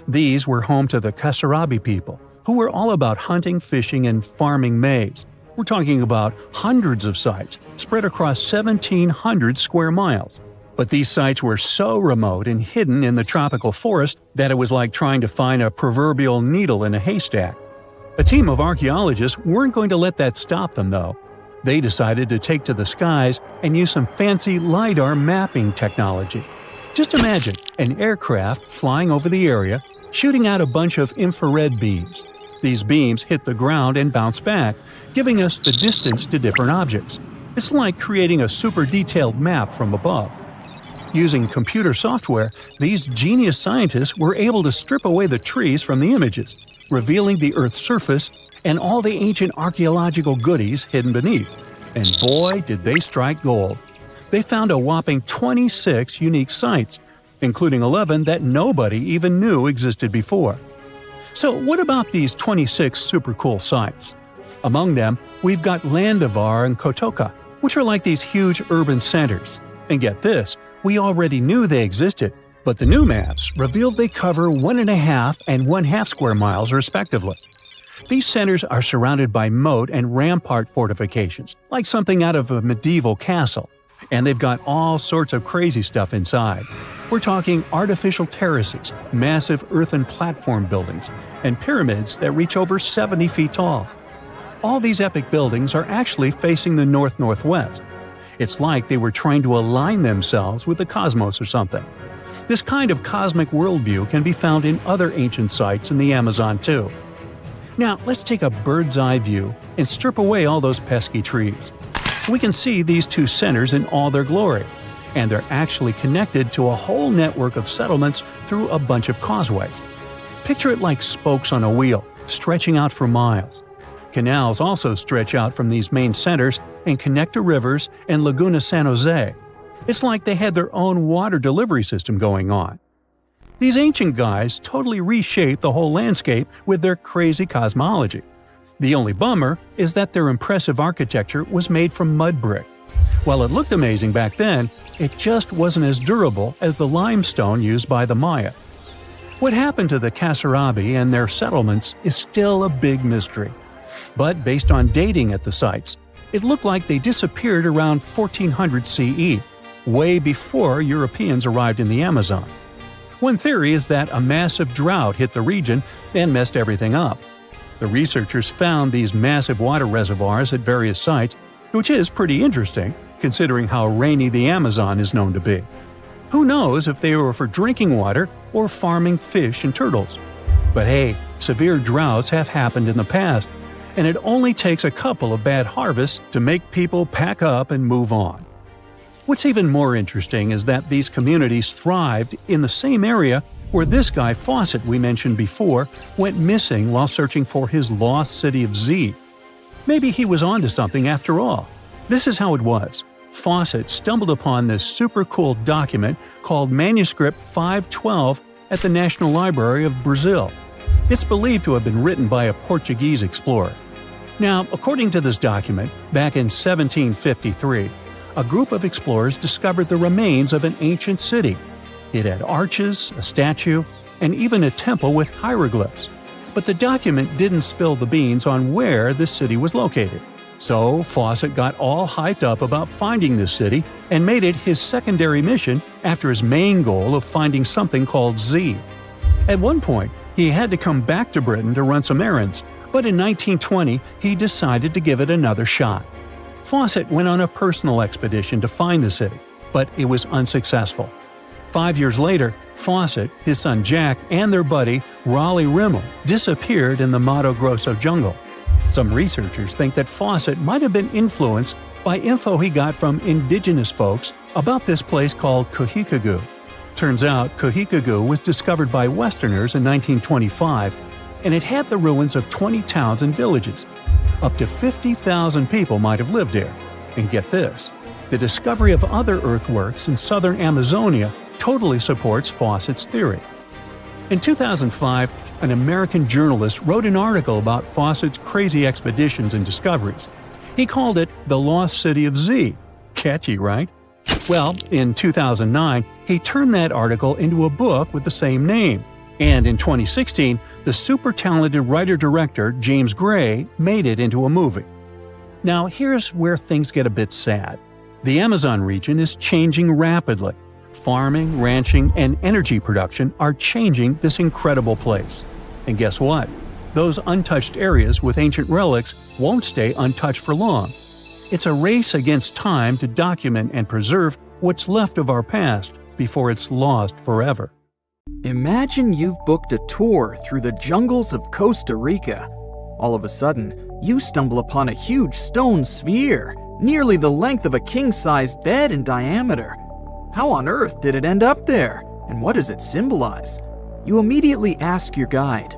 These were home to the Kasarabi people, who were all about hunting, fishing, and farming maize. We're talking about hundreds of sites, spread across 1,700 square miles. But these sites were so remote and hidden in the tropical forest that it was like trying to find a proverbial needle in a haystack. A team of archaeologists weren't going to let that stop them, though. They decided to take to the skies and use some fancy LiDAR mapping technology. Just imagine an aircraft flying over the area, shooting out a bunch of infrared beams. These beams hit the ground and bounce back, giving us the distance to different objects. It's like creating a super detailed map from above. Using computer software, these genius scientists were able to strip away the trees from the images, revealing the Earth's surface and all the ancient archaeological goodies hidden beneath. And boy, did they strike gold. They found a whopping 26 unique sites, including 11 that nobody even knew existed before. So what about these 26 super cool sites? Among them, we've got Landivar and Kotoka, which are like these huge urban centers. And get this, we already knew they existed, but the new maps revealed they cover 1.5 and 1/2 square miles respectively. These centers are surrounded by moat and rampart fortifications, like something out of a medieval castle. And they've got all sorts of crazy stuff inside. We're talking artificial terraces, massive earthen platform buildings, and pyramids that reach over 70 feet tall. All these epic buildings are actually facing the north-northwest. It's like they were trying to align themselves with the cosmos or something. This kind of cosmic worldview can be found in other ancient sites in the Amazon too. Now, let's take a bird's-eye view and strip away all those pesky trees. We can see these two centers in all their glory, and they're actually connected to a whole network of settlements through a bunch of causeways. Picture it like spokes on a wheel, stretching out for miles. Canals also stretch out from these main centers and connect to rivers and Laguna San Jose. It's like they had their own water delivery system going on. These ancient guys totally reshaped the whole landscape with their crazy cosmology. The only bummer is that their impressive architecture was made from mud brick. While it looked amazing back then, it just wasn't as durable as the limestone used by the Maya. What happened to the Kasarabi and their settlements is still a big mystery. But based on dating at the sites, it looked like they disappeared around 1400 CE, way before Europeans arrived in the Amazon. One theory is that a massive drought hit the region and messed everything up. The researchers found these massive water reservoirs at various sites, which is pretty interesting, considering how rainy the Amazon is known to be. Who knows if they were for drinking water or farming fish and turtles? But hey, severe droughts have happened in the past, and it only takes a couple of bad harvests to make people pack up and move on. What's even more interesting is that these communities thrived in the same area where this guy Fawcett we mentioned before went missing while searching for his lost city of Z. Maybe he was onto something after all. This is how it was. Fawcett stumbled upon this super cool document called Manuscript 512 at the National Library of Brazil. It's believed to have been written by a Portuguese explorer. Now, according to this document, back in 1753, a group of explorers discovered the remains of an ancient city. It had arches, a statue, and even a temple with hieroglyphs. But the document didn't spill the beans on where this city was located. So Fawcett got all hyped up about finding this city and made it his secondary mission after his main goal of finding something called Z. At one point, he had to come back to Britain to run some errands, but in 1920 he decided to give it another shot. Fawcett went on a personal expedition to find the city, but it was unsuccessful. 5 years later, Fawcett, his son Jack, and their buddy Raleigh Rimmel disappeared in the Mato Grosso jungle. Some researchers think that Fawcett might have been influenced by info he got from indigenous folks about this place called Kohikagu. Turns out Kohikagu was discovered by Westerners in 1925, and it had the ruins of 20 towns and villages. Up to 50,000 people might have lived there. And get this, the discovery of other earthworks in southern Amazonia totally supports Fawcett's theory. In 2005, an American journalist wrote an article about Fawcett's crazy expeditions and discoveries. He called it The Lost City of Z. Catchy, right? Well, in 2009, he turned that article into a book with the same name. And in 2016, the super talented writer-director James Gray made it into a movie. Now, here's where things get a bit sad. The Amazon region is changing rapidly. Farming, ranching, and energy production are changing this incredible place. And guess what? Those untouched areas with ancient relics won't stay untouched for long. It's a race against time to document and preserve what's left of our past before it's lost forever. Imagine you've booked a tour through the jungles of Costa Rica. All of a sudden, you stumble upon a huge stone sphere, nearly the length of a king-sized bed in diameter. How on earth did it end up there? And what does it symbolize? You immediately ask your guide.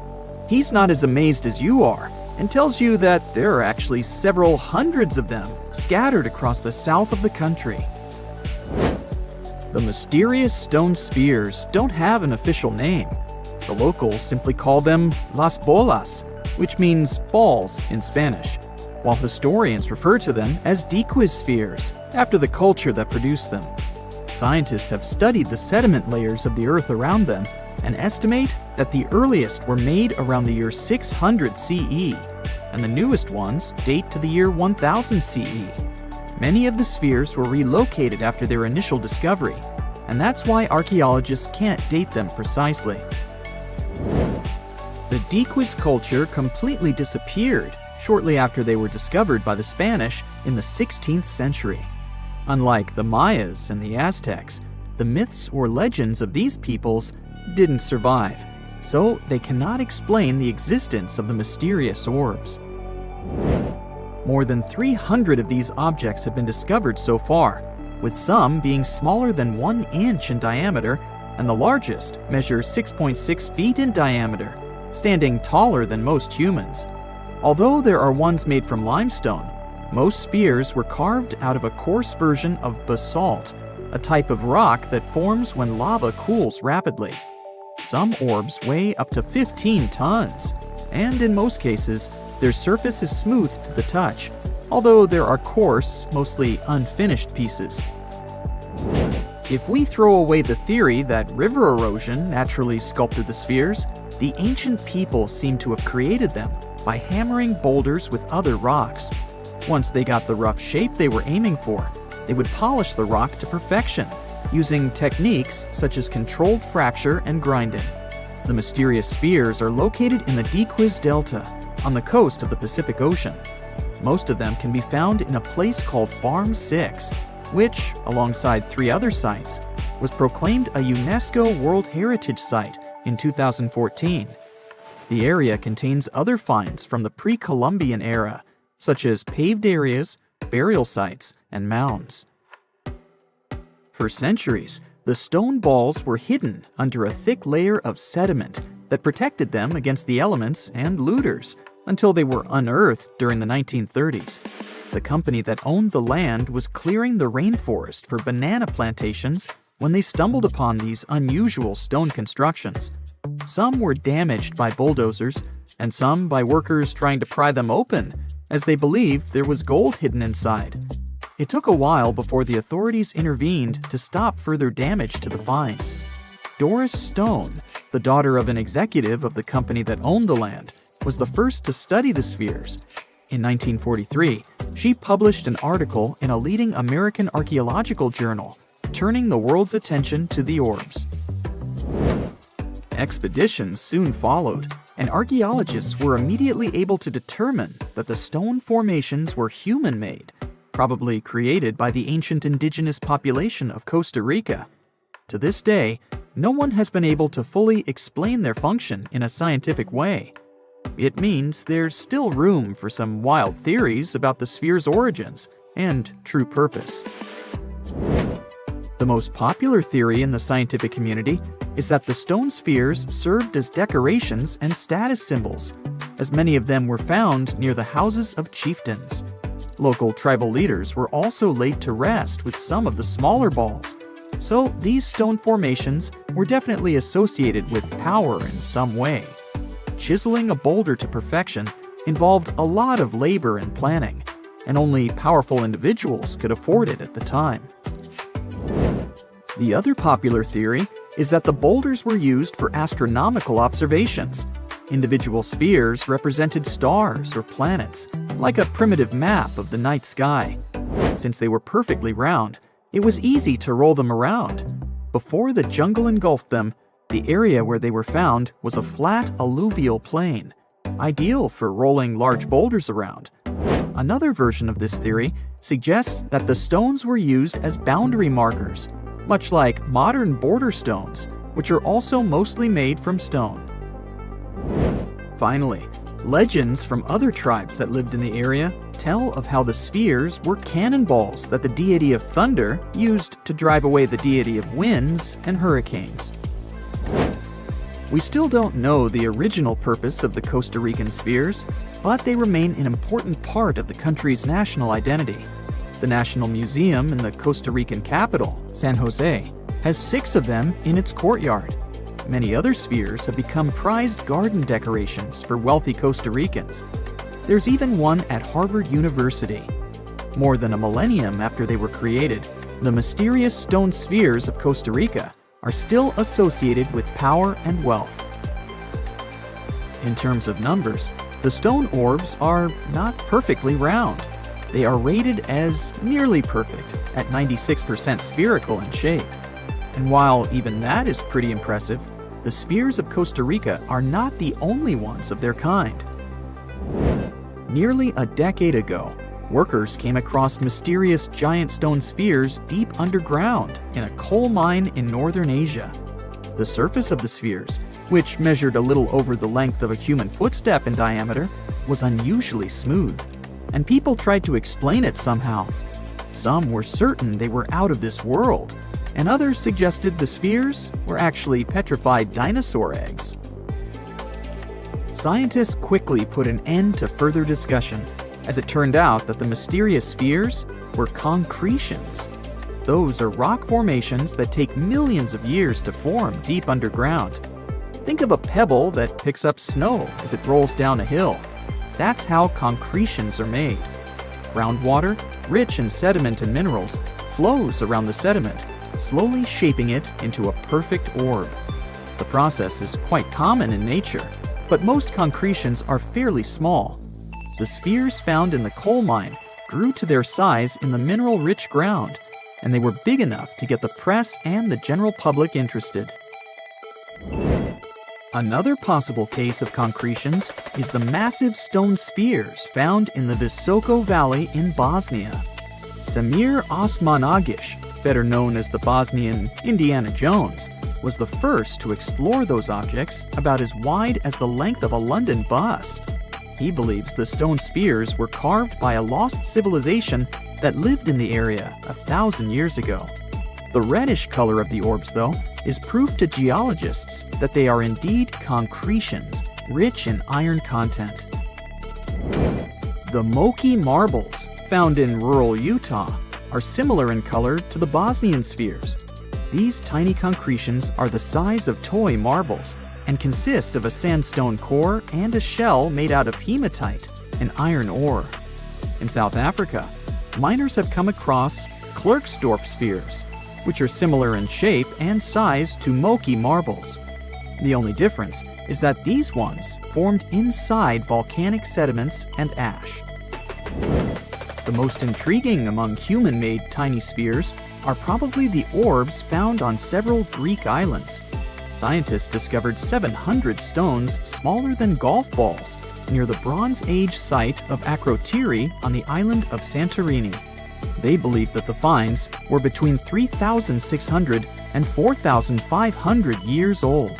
He's not as amazed as you are and tells you that there are actually several hundreds of them scattered across the south of the country. The mysterious stone spheres don't have an official name. The locals simply call them las bolas, which means balls in Spanish, while historians refer to them as dequispheres, after the culture that produced them. Scientists have studied the sediment layers of the Earth around them and estimate that the earliest were made around the year 600 CE, and the newest ones date to the year 1000 CE. Many of the spheres were relocated after their initial discovery, and that's why archaeologists can't date them precisely. The dequis culture completely disappeared shortly after they were discovered by the Spanish in the 16th century. Unlike the Mayas and the Aztecs, the myths or legends of these peoples didn't survive, so they cannot explain the existence of the mysterious orbs. More than 300 of these objects have been discovered so far, with some being smaller than 1 inch in diameter, and the largest measures 6.6 feet in diameter, standing taller than most humans. Although there are ones made from limestone, most spheres were carved out of a coarse version of basalt, a type of rock that forms when lava cools rapidly. Some orbs weigh up to 15 tons, and in most cases, their surface is smooth to the touch, although there are coarse, mostly unfinished pieces. If we throw away the theory that river erosion naturally sculpted the spheres, the ancient people seem to have created them by hammering boulders with other rocks. Once they got the rough shape they were aiming for, they would polish the rock to perfection, using techniques such as controlled fracture and grinding. The mysterious spheres are located in the Dequis Delta, on the coast of the Pacific Ocean. Most of them can be found in a place called Farm 6, which, alongside 3 other sites, was proclaimed a UNESCO World Heritage Site in 2014. The area contains other finds from the pre-Columbian era, such as paved areas, burial sites, and mounds. For centuries, the stone balls were hidden under a thick layer of sediment that protected them against the elements and looters until they were unearthed during the 1930s. The company that owned the land was clearing the rainforest for banana plantations when they stumbled upon these unusual stone constructions. Some were damaged by bulldozers, and some by workers trying to pry them open, as they believed there was gold hidden inside. It took a while before the authorities intervened to stop further damage to the finds. Doris Stone, the daughter of an executive of the company that owned the land, was the first to study the spheres. In 1943, she published an article in a leading American archaeological journal, turning the world's attention to the orbs. Expeditions soon followed, and archaeologists were immediately able to determine that the stone formations were human-made, probably created by the ancient indigenous population of Costa Rica. To this day, no one has been able to fully explain their function in a scientific way. It means there's still room for some wild theories about the sphere's origins and true purpose. The most popular theory in the scientific community is that the stone spheres served as decorations and status symbols, as many of them were found near the houses of chieftains. Local tribal leaders were also laid to rest with some of the smaller balls, so these stone formations were definitely associated with power in some way. Chiseling a boulder to perfection involved a lot of labor and planning, and only powerful individuals could afford it at the time. The other popular theory is that the boulders were used for astronomical observations. Individual spheres represented stars or planets, like a primitive map of the night sky. Since they were perfectly round, it was easy to roll them around. Before the jungle engulfed them, the area where they were found was a flat alluvial plain, ideal for rolling large boulders around. Another version of this theory suggests that the stones were used as boundary markers, much like modern border stones, which are also mostly made from stone. Finally, legends from other tribes that lived in the area tell of how the spheres were cannonballs that the deity of thunder used to drive away the deity of winds and hurricanes. We still don't know the original purpose of the Costa Rican spheres, but they remain an important part of the country's national identity. The National Museum in the Costa Rican capital, San Jose, has 6 of them in its courtyard. Many other spheres have become prized garden decorations for wealthy Costa Ricans. There's even one at Harvard University. More than a millennium after they were created, the mysterious stone spheres of Costa Rica are still associated with power and wealth. In terms of numbers, the stone orbs are not perfectly round. They are rated as nearly perfect, at 96% spherical in shape. And while even that is pretty impressive, the spheres of Costa Rica are not the only ones of their kind. Nearly a decade ago, workers came across mysterious giant stone spheres deep underground in a coal mine in northern Asia. The surface of the spheres, which measured a little over the length of a human footstep in diameter, was unusually smooth, and people tried to explain it somehow. Some were certain they were out of this world, and others suggested the spheres were actually petrified dinosaur eggs. Scientists quickly put an end to further discussion, as it turned out that the mysterious spheres were concretions. Those are rock formations that take millions of years to form deep underground. Think of a pebble that picks up snow as it rolls down a hill. That's how concretions are made. Groundwater, rich in sediment and minerals, flows around the sediment, slowly shaping it into a perfect orb. The process is quite common in nature, but most concretions are fairly small. The spheres found in the coal mine grew to their size in the mineral-rich ground, and they were big enough to get the press and the general public interested. Another possible case of concretions is the massive stone spheres found in the Visoko Valley in Bosnia. Samir Osmanagic, better known as the Bosnian Indiana Jones, was the first to explore those objects about as wide as the length of a London bus. He believes the stone spheres were carved by a lost civilization that lived in the area 1,000 years ago. The reddish color of the orbs, though, is proof to geologists that they are indeed concretions, rich in iron content. The Moki marbles, found in rural Utah, are similar in color to the Bosnian spheres. These tiny concretions are the size of toy marbles and consist of a sandstone core and a shell made out of hematite, an iron ore. In South Africa, miners have come across Klerksdorp spheres, which are similar in shape and size to Moki marbles. The only difference is that these ones formed inside volcanic sediments and ash. The most intriguing among human-made tiny spheres are probably the orbs found on several Greek islands. Scientists discovered 700 stones smaller than golf balls near the Bronze Age site of Akrotiri on the island of Santorini. They believe that the finds were between 3,600 and 4,500 years old.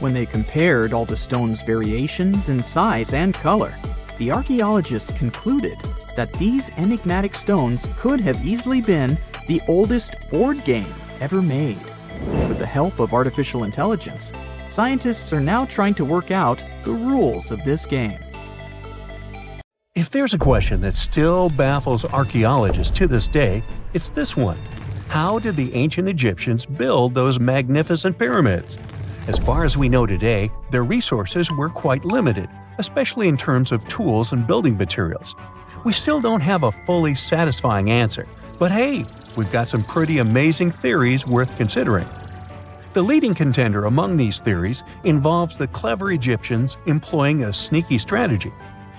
When they compared all the stones' variations in size and color, the archaeologists concluded that these enigmatic stones could have easily been the oldest board game ever made. With the help of artificial intelligence, scientists are now trying to work out the rules of this game. If there's a question that still baffles archaeologists to this day, it's this one. How did the ancient Egyptians build those magnificent pyramids? As far as we know today, their resources were quite limited, especially in terms of tools and building materials. We still don't have a fully satisfying answer, but hey, we've got some pretty amazing theories worth considering. The leading contender among these theories involves the clever Egyptians employing a sneaky strategy.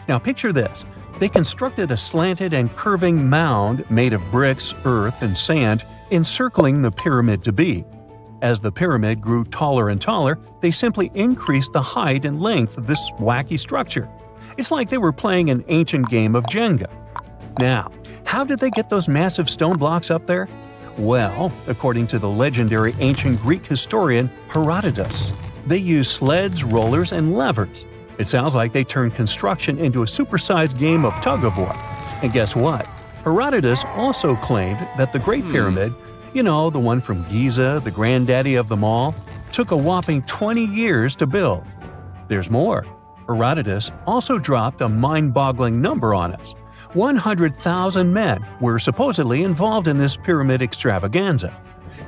Now picture this. They constructed a slanted and curving mound made of bricks, earth, and sand encircling the pyramid to be. As the pyramid grew taller and taller, they simply increased the height and length of this wacky structure. It's like they were playing an ancient game of Jenga. Now, how did they get those massive stone blocks up there? Well, according to the legendary ancient Greek historian Herodotus, they used sleds, rollers, and levers. It sounds like they turned construction into a supersized game of tug-of-war. And guess what? Herodotus also claimed that the Great Pyramid, the one from Giza, the granddaddy of them all, took a whopping 20 years to build. There's more. Herodotus also dropped a mind-boggling number on us. 100,000 men were supposedly involved in this pyramid extravaganza.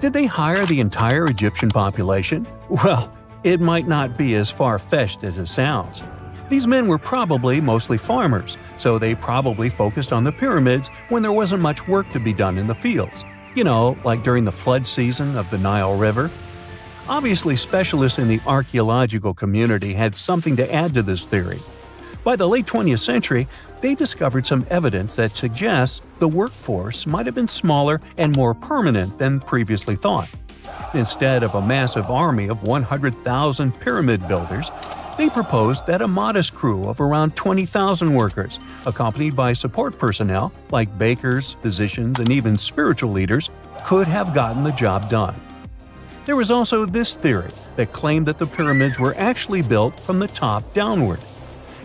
Did they hire the entire Egyptian population? Well, it might not be as far-fetched as it sounds. These men were probably mostly farmers, so they probably focused on the pyramids when there wasn't much work to be done in the fields. Like during the flood season of the Nile River. Obviously, specialists in the archaeological community had something to add to this theory. By the late 20th century, they discovered some evidence that suggests the workforce might have been smaller and more permanent than previously thought. Instead of a massive army of 100,000 pyramid builders, they proposed that a modest crew of around 20,000 workers, accompanied by support personnel like bakers, physicians, and even spiritual leaders, could have gotten the job done. There was also this theory that claimed that the pyramids were actually built from the top downward.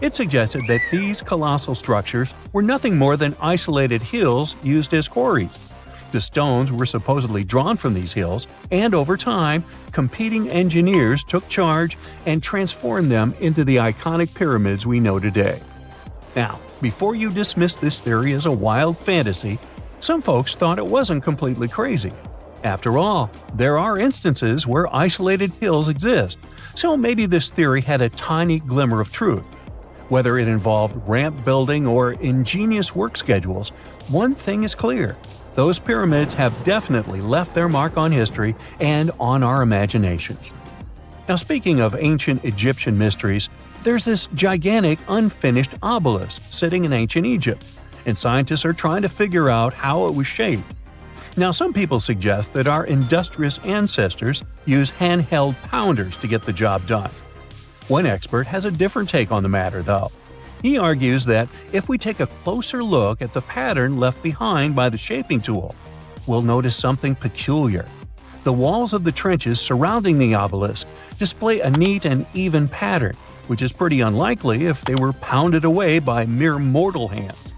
It suggested that these colossal structures were nothing more than isolated hills used as quarries. The stones were supposedly drawn from these hills, and over time, competing engineers took charge and transformed them into the iconic pyramids we know today. Now, before you dismiss this theory as a wild fantasy, some folks thought it wasn't completely crazy. After all, there are instances where isolated hills exist, so maybe this theory had a tiny glimmer of truth. Whether it involved ramp building or ingenious work schedules, one thing is clear. Those pyramids have definitely left their mark on history and on our imaginations. Now, speaking of ancient Egyptian mysteries, there's this gigantic unfinished obelisk sitting in ancient Egypt, and scientists are trying to figure out how it was shaped. Now, some people suggest that our industrious ancestors used handheld pounders to get the job done. One expert has a different take on the matter, though. He argues that if we take a closer look at the pattern left behind by the shaping tool, we'll notice something peculiar. The walls of the trenches surrounding the obelisk display a neat and even pattern, which is pretty unlikely if they were pounded away by mere mortal hands.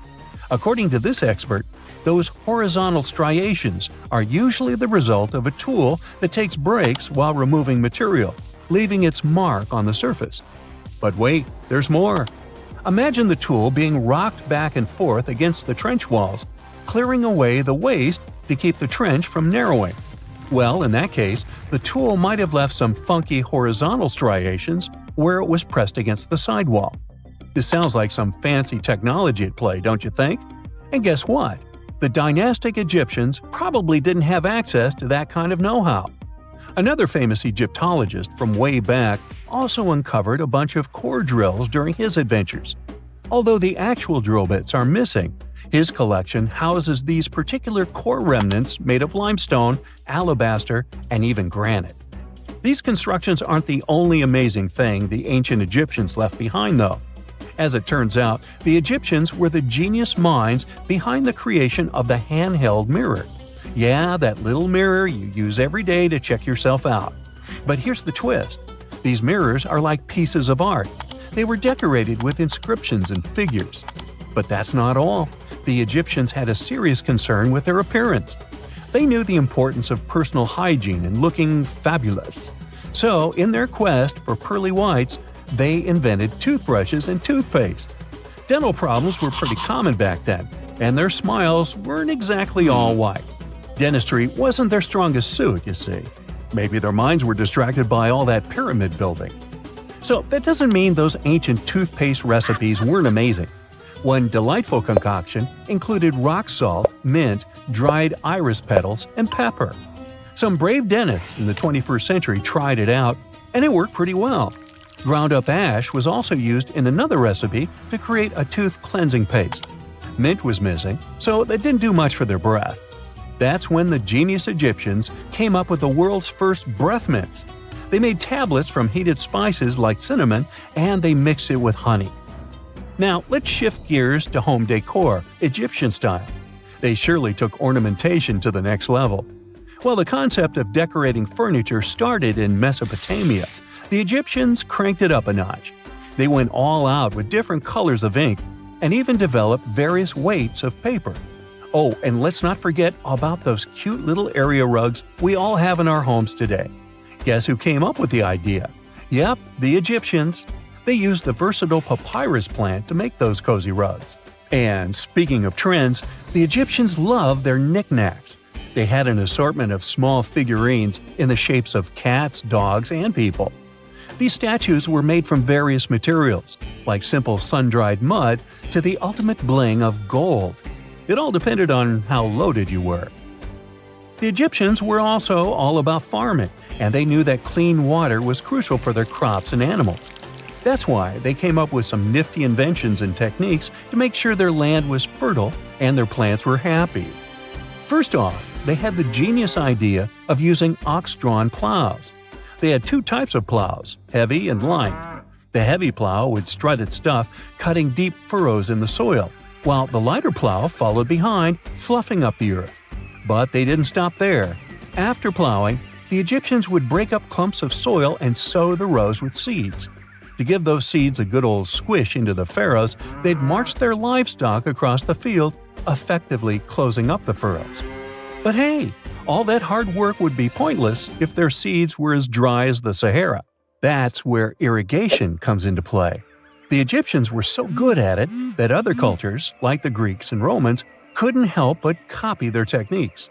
According to this expert, those horizontal striations are usually the result of a tool that takes breaks while removing material, leaving its mark on the surface. But wait, there's more. Imagine the tool being rocked back and forth against the trench walls, clearing away the waste to keep the trench from narrowing. Well, in that case, the tool might have left some funky horizontal striations where it was pressed against the sidewall. This sounds like some fancy technology at play, don't you think? And guess what? The dynastic Egyptians probably didn't have access to that kind of know-how. Another famous Egyptologist from way back also uncovered a bunch of core drills during his adventures. Although the actual drill bits are missing, his collection houses these particular core remnants made of limestone, alabaster, and even granite. These constructions aren't the only amazing thing the ancient Egyptians left behind, though. As it turns out, the Egyptians were the genius minds behind the creation of the handheld mirror. Yeah, that little mirror you use every day to check yourself out. But here's the twist. These mirrors are like pieces of art. They were decorated with inscriptions and figures. But that's not all. The Egyptians had a serious concern with their appearance. They knew the importance of personal hygiene and looking fabulous. So, in their quest for pearly whites, they invented toothbrushes and toothpaste. Dental problems were pretty common back then, and their smiles weren't exactly all white. Dentistry wasn't their strongest suit, you see. Maybe their minds were distracted by all that pyramid building. So that doesn't mean those ancient toothpaste recipes weren't amazing. One delightful concoction included rock salt, mint, dried iris petals, and pepper. Some brave dentists in the 21st century tried it out, and it worked pretty well. Ground-up ash was also used in another recipe to create a tooth cleansing paste. Mint was missing, so that didn't do much for their breath. That's when the genius Egyptians came up with the world's first breath mints. They made tablets from heated spices like cinnamon, and they mixed it with honey. Now, let's shift gears to home decor, Egyptian style. They surely took ornamentation to the next level. While the concept of decorating furniture started in Mesopotamia, the Egyptians cranked it up a notch. They went all out with different colors of ink and even developed various weights of paper. Oh, and let's not forget about those cute little area rugs we all have in our homes today. Guess who came up with the idea? Yep, the Egyptians. They used the versatile papyrus plant to make those cozy rugs. And speaking of trends, the Egyptians loved their knickknacks. They had an assortment of small figurines in the shapes of cats, dogs, and people. These statues were made from various materials, like simple sun-dried mud to the ultimate bling of gold. It all depended on how loaded you were. The Egyptians were also all about farming, and they knew that clean water was crucial for their crops and animals. That's why they came up with some nifty inventions and techniques to make sure their land was fertile and their plants were happy. First off, they had the genius idea of using ox-drawn plows. They had two types of plows, heavy and light. The heavy plow would strut its stuff, cutting deep furrows in the soil, while the lighter plow followed behind, fluffing up the earth. But they didn't stop there. After plowing, the Egyptians would break up clumps of soil and sow the rows with seeds. To give those seeds a good old squish into the furrows, they'd march their livestock across the field, effectively closing up the furrows. But hey, all that hard work would be pointless if their seeds were as dry as the Sahara. That's where irrigation comes into play. The Egyptians were so good at it that other cultures, like the Greeks and Romans, couldn't help but copy their techniques.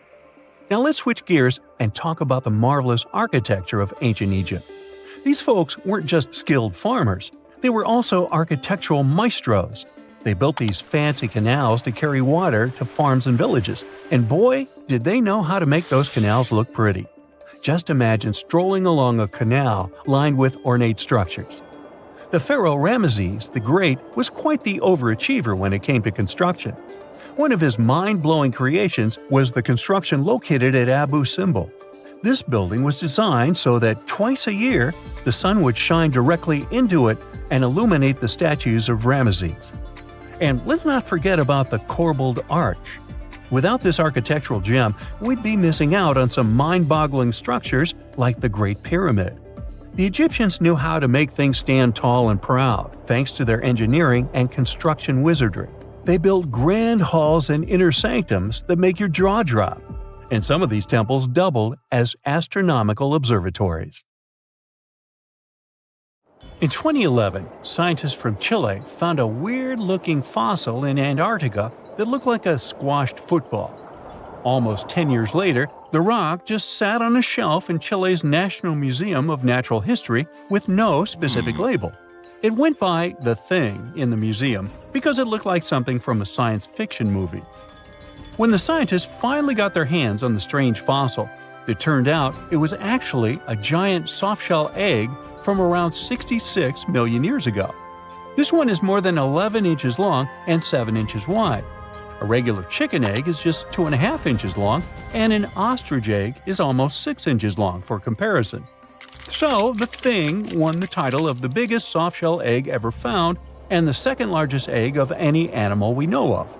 Now let's switch gears and talk about the marvelous architecture of ancient Egypt. These folks weren't just skilled farmers, they were also architectural maestros. They built these fancy canals to carry water to farms and villages, and boy, did they know how to make those canals look pretty. Just imagine strolling along a canal lined with ornate structures. The pharaoh Ramesses the Great was quite the overachiever when it came to construction. One of his mind-blowing creations was the construction located at Abu Simbel. This building was designed so that twice a year, the sun would shine directly into it and illuminate the statues of Ramesses. And let's not forget about the corbelled arch. Without this architectural gem, we'd be missing out on some mind-boggling structures like the Great Pyramid. The Egyptians knew how to make things stand tall and proud, thanks to their engineering and construction wizardry. They built grand halls and inner sanctums that make your jaw drop. And some of these temples doubled as astronomical observatories. In 2011, scientists from Chile found a weird-looking fossil in Antarctica that looked like a squashed football. Almost 10 years later, the rock just sat on a shelf in Chile's National Museum of Natural History with no specific label. It went by The Thing in the museum because it looked like something from a science fiction movie. When the scientists finally got their hands on the strange fossil, it turned out it was actually a giant softshell egg from around 66 million years ago. This one is more than 11 inches long and 7 inches wide. A regular chicken egg is just 2.5 inches long, and an ostrich egg is almost 6 inches long for comparison. So, the Thing won the title of the biggest softshell egg ever found and the second largest egg of any animal we know of.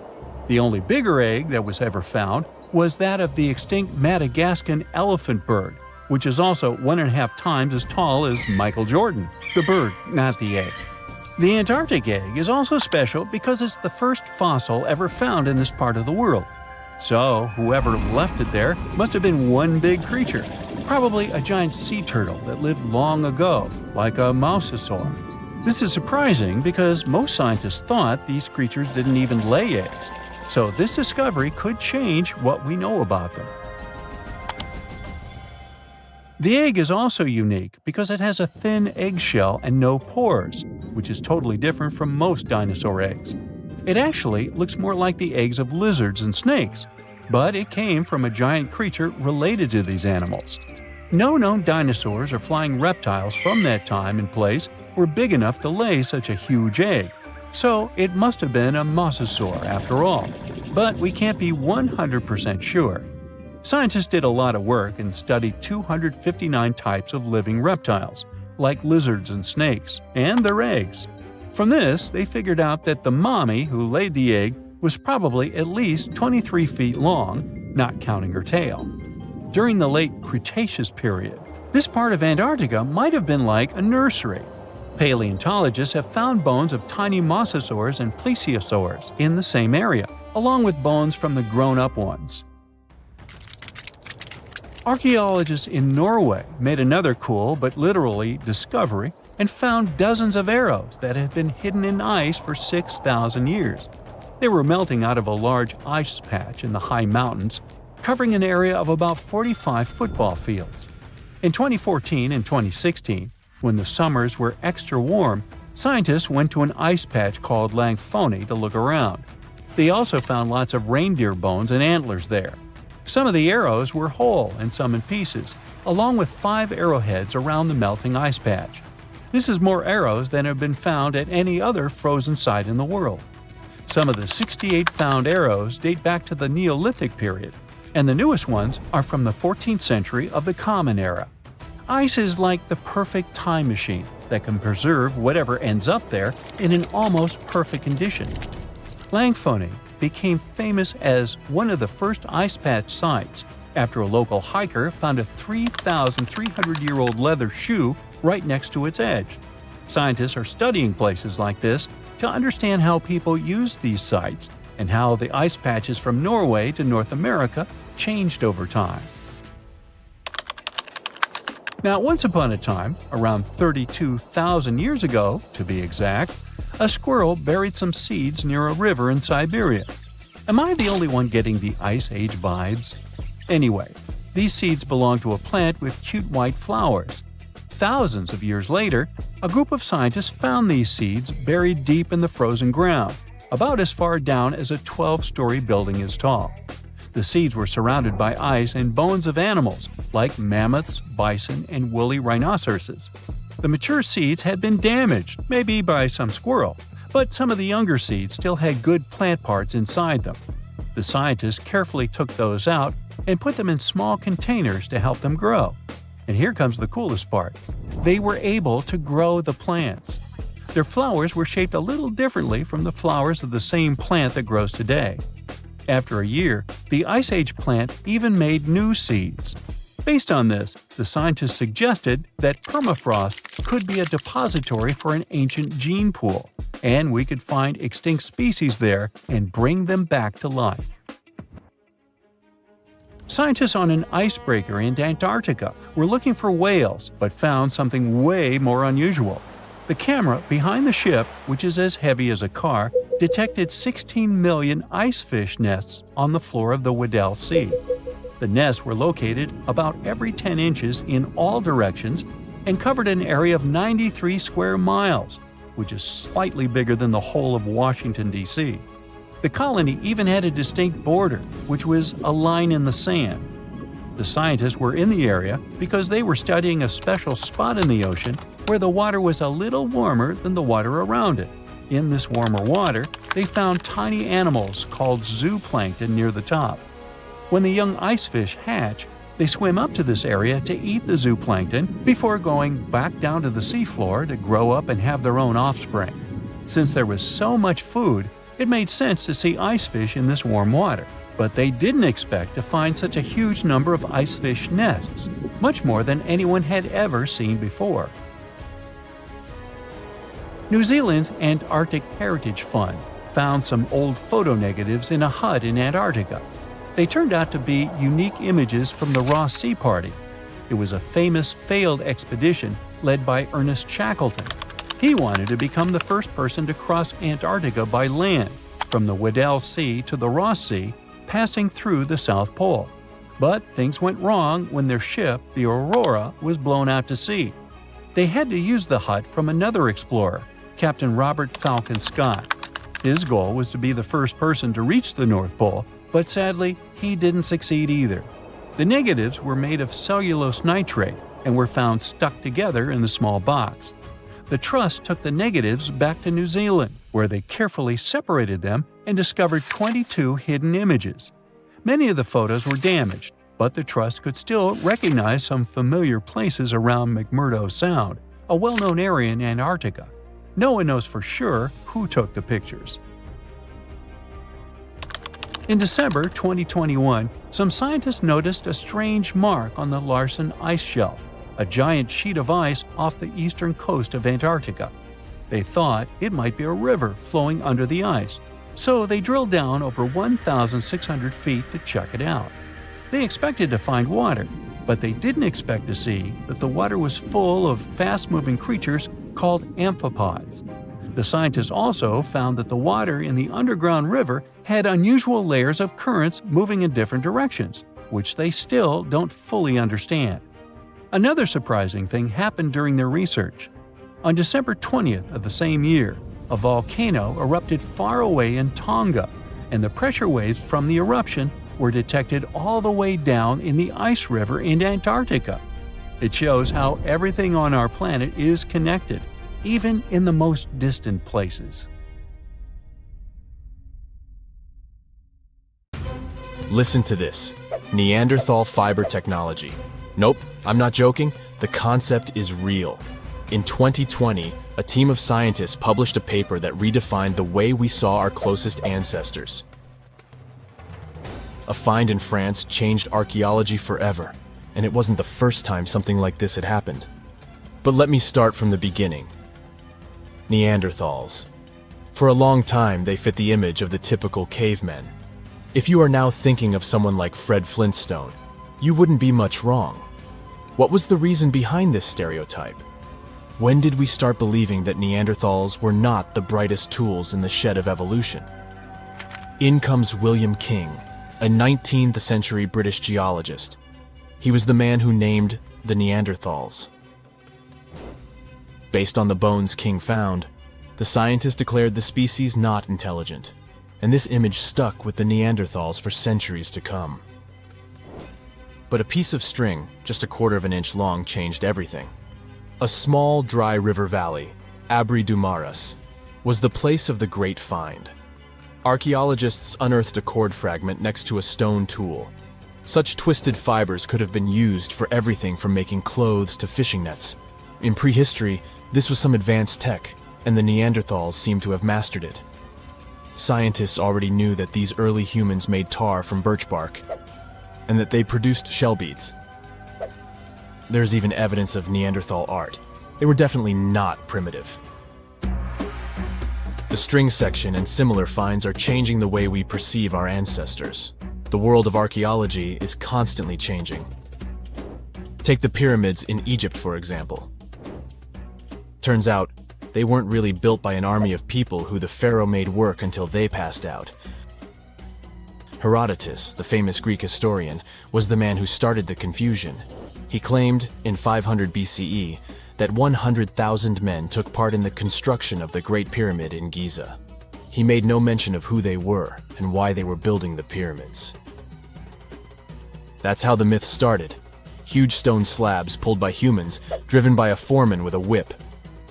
The only bigger egg that was ever found was that of the extinct Madagascan elephant bird, which is also 1.5 times as tall as Michael Jordan. The bird, not the egg. The Antarctic egg is also special because it's the first fossil ever found in this part of the world. So, whoever left it there must have been one big creature, probably a giant sea turtle that lived long ago, like a mosasaur. This is surprising because most scientists thought these creatures didn't even lay eggs. So this discovery could change what we know about them. The egg is also unique because it has a thin eggshell and no pores, which is totally different from most dinosaur eggs. It actually looks more like the eggs of lizards and snakes, but it came from a giant creature related to these animals. No known dinosaurs or flying reptiles from that time and place were big enough to lay such a huge egg, so it must have been a mosasaur after all. But we can't be 100% sure. Scientists did a lot of work and studied 259 types of living reptiles, like lizards and snakes, and their eggs. From this, they figured out that the mommy who laid the egg was probably at least 23 feet long, not counting her tail. During the late Cretaceous period, this part of Antarctica might have been like a nursery. Paleontologists have found bones of tiny mosasaurs and plesiosaurs in the same area, along with bones from the grown-up ones. Archaeologists in Norway made another cool but literally discovery and found dozens of arrows that had been hidden in ice for 6,000 years. They were melting out of a large ice patch in the high mountains, covering an area of about 45 football fields. In 2014 and 2016, when the summers were extra warm, scientists went to an ice patch called Langfoni to look around. They also found lots of reindeer bones and antlers there. Some of the arrows were whole and some in pieces, along with 5 arrowheads around the melting ice patch. This is more arrows than have been found at any other frozen site in the world. Some of the 68 found arrows date back to the Neolithic period, and the newest ones are from the 14th century of the Common Era. Ice is like the perfect time machine that can preserve whatever ends up there in an almost perfect condition. Langfoni became famous as one of the first ice patch sites after a local hiker found a 3,300-year-old leather shoe right next to its edge. Scientists are studying places like this to understand how people use these sites and how the ice patches from Norway to North America changed over time. Now, once upon a time, around 32,000 years ago, to be exact, a squirrel buried some seeds near a river in Siberia. Am I the only one getting the Ice Age vibes? Anyway, these seeds belong to a plant with cute white flowers. Thousands of years later, a group of scientists found these seeds buried deep in the frozen ground, about as far down as a 12-story building is tall. The seeds were surrounded by ice and bones of animals, like mammoths, bison, and woolly rhinoceroses. The mature seeds had been damaged, maybe by some squirrel, but some of the younger seeds still had good plant parts inside them. The scientists carefully took those out and put them in small containers to help them grow. And here comes the coolest part. They were able to grow the plants. Their flowers were shaped a little differently from the flowers of the same plant that grows today. After a year, the Ice Age plant even made new seeds. Based on this, the scientists suggested that permafrost could be a depository for an ancient gene pool, and we could find extinct species there and bring them back to life. Scientists on an icebreaker in Antarctica were looking for whales, but found something way more unusual. The camera behind the ship, which is as heavy as a car, detected 16 million ice fish nests on the floor of the Weddell Sea. The nests were located about every 10 inches in all directions and covered an area of 93 square miles, which is slightly bigger than the whole of Washington, D.C. The colony even had a distinct border, which was a line in the sand. The scientists were in the area because they were studying a special spot in the ocean where the water was a little warmer than the water around it. In this warmer water, they found tiny animals called zooplankton near the top. When the young ice fish hatch, they swim up to this area to eat the zooplankton before going back down to the seafloor to grow up and have their own offspring. Since there was so much food, it made sense to see ice fish in this warm water. But they didn't expect to find such a huge number of ice fish nests, much more than anyone had ever seen before. New Zealand's Antarctic Heritage Fund found some old photo negatives in a hut in Antarctica. They turned out to be unique images from the Ross Sea Party. It was a famous failed expedition led by Ernest Shackleton. He wanted to become the first person to cross Antarctica by land, from the Weddell Sea to the Ross Sea, passing through the South Pole. But things went wrong when their ship, the Aurora, was blown out to sea. They had to use the hut from another explorer, Captain Robert Falcon Scott. His goal was to be the first person to reach the North Pole, but sadly, he didn't succeed either. The negatives were made of cellulose nitrate and were found stuck together in the small box. The Trust took the negatives back to New Zealand, where they carefully separated them and discovered 22 hidden images. Many of the photos were damaged, but the Trust could still recognize some familiar places around McMurdo Sound, a well-known area in Antarctica. No one knows for sure who took the pictures. In December 2021, some scientists noticed a strange mark on the Larsen ice shelf, a giant sheet of ice off the eastern coast of Antarctica. They thought it might be a river flowing under the ice, so they drilled down over 1,600 feet to check it out. They expected to find water, but they didn't expect to see that the water was full of fast-moving creatures called amphipods. The scientists also found that the water in the underground river had unusual layers of currents moving in different directions, which they still don't fully understand. Another surprising thing happened during their research. On December 20th of the same year, a volcano erupted far away in Tonga, and the pressure waves from the eruption were detected all the way down in the ice river in Antarctica. It shows how everything on our planet is connected, even in the most distant places. Listen to this. Neanderthal fiber technology. Nope, I'm not joking. The concept is real. In 2020, a team of scientists published a paper that redefined the way we saw our closest ancestors. A find in France changed archaeology forever, and it wasn't the first time something like this had happened. But let me start from the beginning. Neanderthals. For a long time, they fit the image of the typical cavemen. If you are now thinking of someone like Fred Flintstone, you wouldn't be much wrong. What was the reason behind this stereotype? When did we start believing that Neanderthals were not the brightest tools in the shed of evolution? In comes William King, a 19th century British geologist. He was the man who named the Neanderthals. Based on the bones King found, the scientists declared the species not intelligent, and this image stuck with the Neanderthals for centuries to come. But a piece of string, just 1/4 of an inch long, changed everything. A small, dry river valley, Abri du Maras, was the place of the great find. Archaeologists unearthed a cord fragment next to a stone tool. Such twisted fibers could have been used for everything from making clothes to fishing nets. In prehistory, this was some advanced tech, and the Neanderthals seemed to have mastered it. Scientists already knew that these early humans made tar from birch bark, and that they produced shell beads. There's even evidence of Neanderthal art. They were definitely not primitive. The string section and similar finds are changing the way we perceive our ancestors. The world of archaeology is constantly changing. Take the pyramids in Egypt, for example. Turns out, they weren't really built by an army of people who the pharaoh made work until they passed out. Herodotus, the famous Greek historian, was the man who started the confusion. He claimed, in 500 BCE, that 100,000 men took part in the construction of the Great Pyramid in Giza. He made no mention of who they were and why they were building the pyramids. That's how the myth started. Huge stone slabs pulled by humans, driven by a foreman with a whip.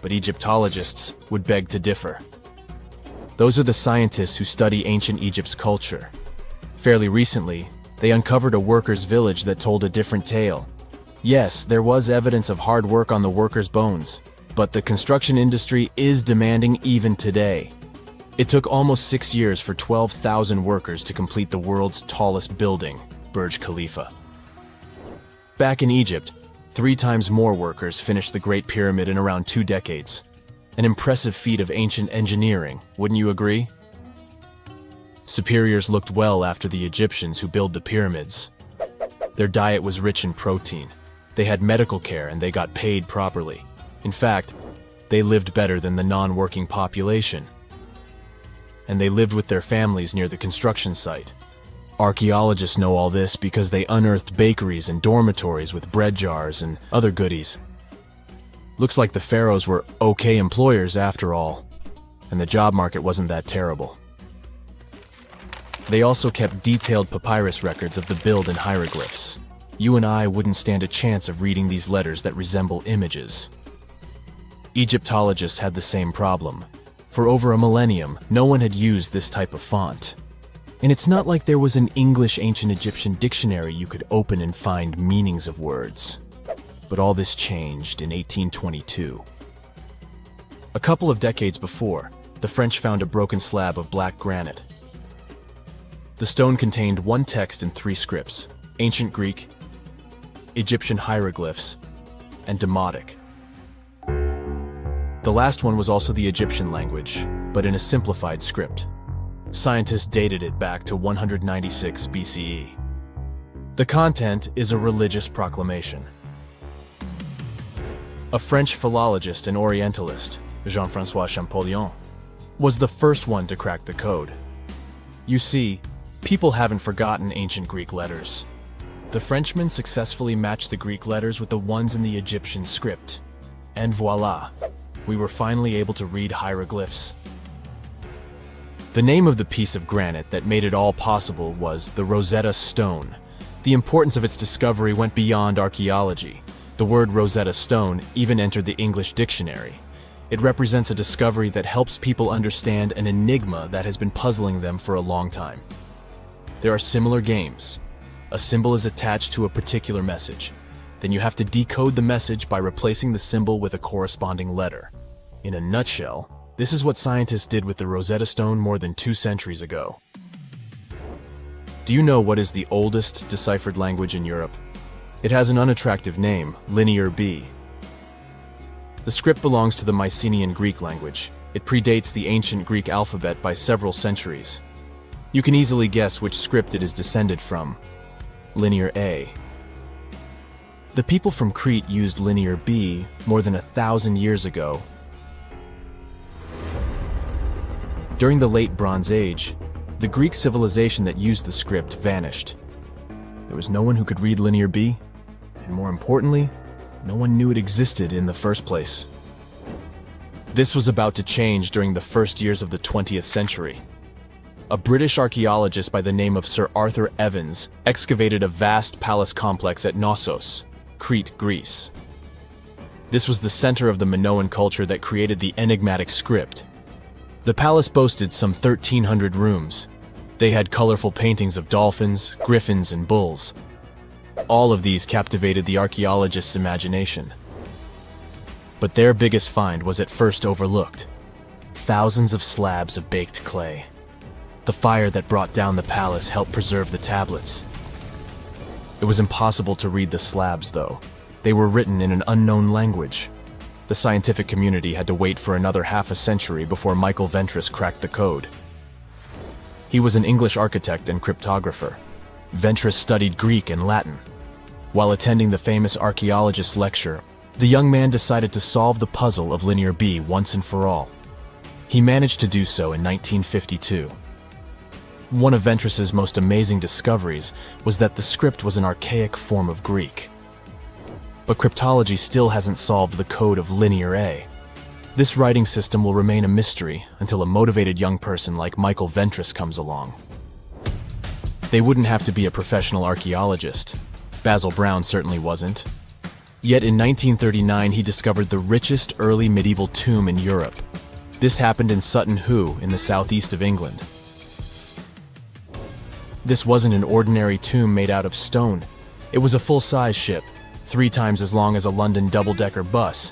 But Egyptologists would beg to differ. Those are the scientists who study ancient Egypt's culture. Fairly recently, they uncovered a workers' village that told a different tale. Yes, there was evidence of hard work on the workers' bones, but the construction industry is demanding even today. It took almost 6 years for 12,000 workers to complete the world's tallest building, Burj Khalifa. Back in Egypt, 3 times more workers finished the Great Pyramid in around 2 decades. An impressive feat of ancient engineering, wouldn't you agree? Superiors looked well after the Egyptians who built the pyramids. Their diet was rich in protein. They had medical care and they got paid properly. In fact, they lived better than the non-working population. And they lived with their families near the construction site. Archaeologists know all this because they unearthed bakeries and dormitories with bread jars and other goodies. Looks like the pharaohs were okay employers after all, and the job market wasn't that terrible. They also kept detailed papyrus records of the build and hieroglyphs. You and I wouldn't stand a chance of reading these letters that resemble images. Egyptologists had the same problem. For over a millennium, no one had used this type of font. And it's not like there was an English ancient Egyptian dictionary you could open and find meanings of words. But all this changed in 1822. A couple of decades before, the French found a broken slab of black granite. The stone contained one text in 3 scripts: ancient Greek, Egyptian hieroglyphs, and Demotic. The last one was also the Egyptian language, but in a simplified script. Scientists dated it back to 196 BCE. The content is a religious proclamation. A French philologist and Orientalist, Jean-François Champollion, was the first one to crack the code. You see, people haven't forgotten ancient Greek letters. The Frenchman successfully matched the Greek letters with the ones in the Egyptian script. And voila, we were finally able to read hieroglyphs. The name of the piece of granite that made it all possible was the Rosetta Stone. The importance of its discovery went beyond archaeology. The word Rosetta Stone even entered the English dictionary. It represents a discovery that helps people understand an enigma that has been puzzling them for a long time. There are similar games. A symbol is attached to a particular message. Then you have to decode the message by replacing the symbol with a corresponding letter. In a nutshell, this is what scientists did with the Rosetta Stone more than 2 centuries ago. Do you know what is the oldest deciphered language in Europe? It has an unattractive name, Linear B. The script belongs to the Mycenaean Greek language. It predates the ancient Greek alphabet by several centuries. You can easily guess which script it is descended from. Linear A. The people from Crete used Linear B more than 1,000 years ago. During the Late Bronze Age, the Greek civilization that used the script vanished. There was no one who could read Linear B, and more importantly, no one knew it existed in the first place. This was about to change during the first years of the 20th century. A British archaeologist by the name of Sir Arthur Evans excavated a vast palace complex at Knossos, Crete, Greece. This was the center of the Minoan culture that created the enigmatic script. The palace boasted some 1,300 rooms. They had colorful paintings of dolphins, griffins, and bulls. All of these captivated the archaeologists' imagination. But their biggest find was at first overlooked: thousands of slabs of baked clay. The fire that brought down the palace helped preserve the tablets. It was impossible to read the slabs, though. They were written in an unknown language. The scientific community had to wait for another half a century before Michael Ventris cracked the code. He was an English architect and cryptographer. Ventris studied Greek and Latin. While attending the famous archaeologist lecture, the young man decided to solve the puzzle of Linear B once and for all. He managed to do so in 1952. One of Ventris's most amazing discoveries was that the script was an archaic form of Greek. But cryptology still hasn't solved the code of Linear A. This writing system will remain a mystery until a motivated young person like Michael Ventris comes along. They wouldn't have to be a professional archaeologist. Basil Brown certainly wasn't. Yet in 1939 he discovered the richest early medieval tomb in Europe. This happened in Sutton Hoo in the southeast of England. This wasn't an ordinary tomb made out of stone. It was a full-size ship, 3 times as long as a London double-decker bus.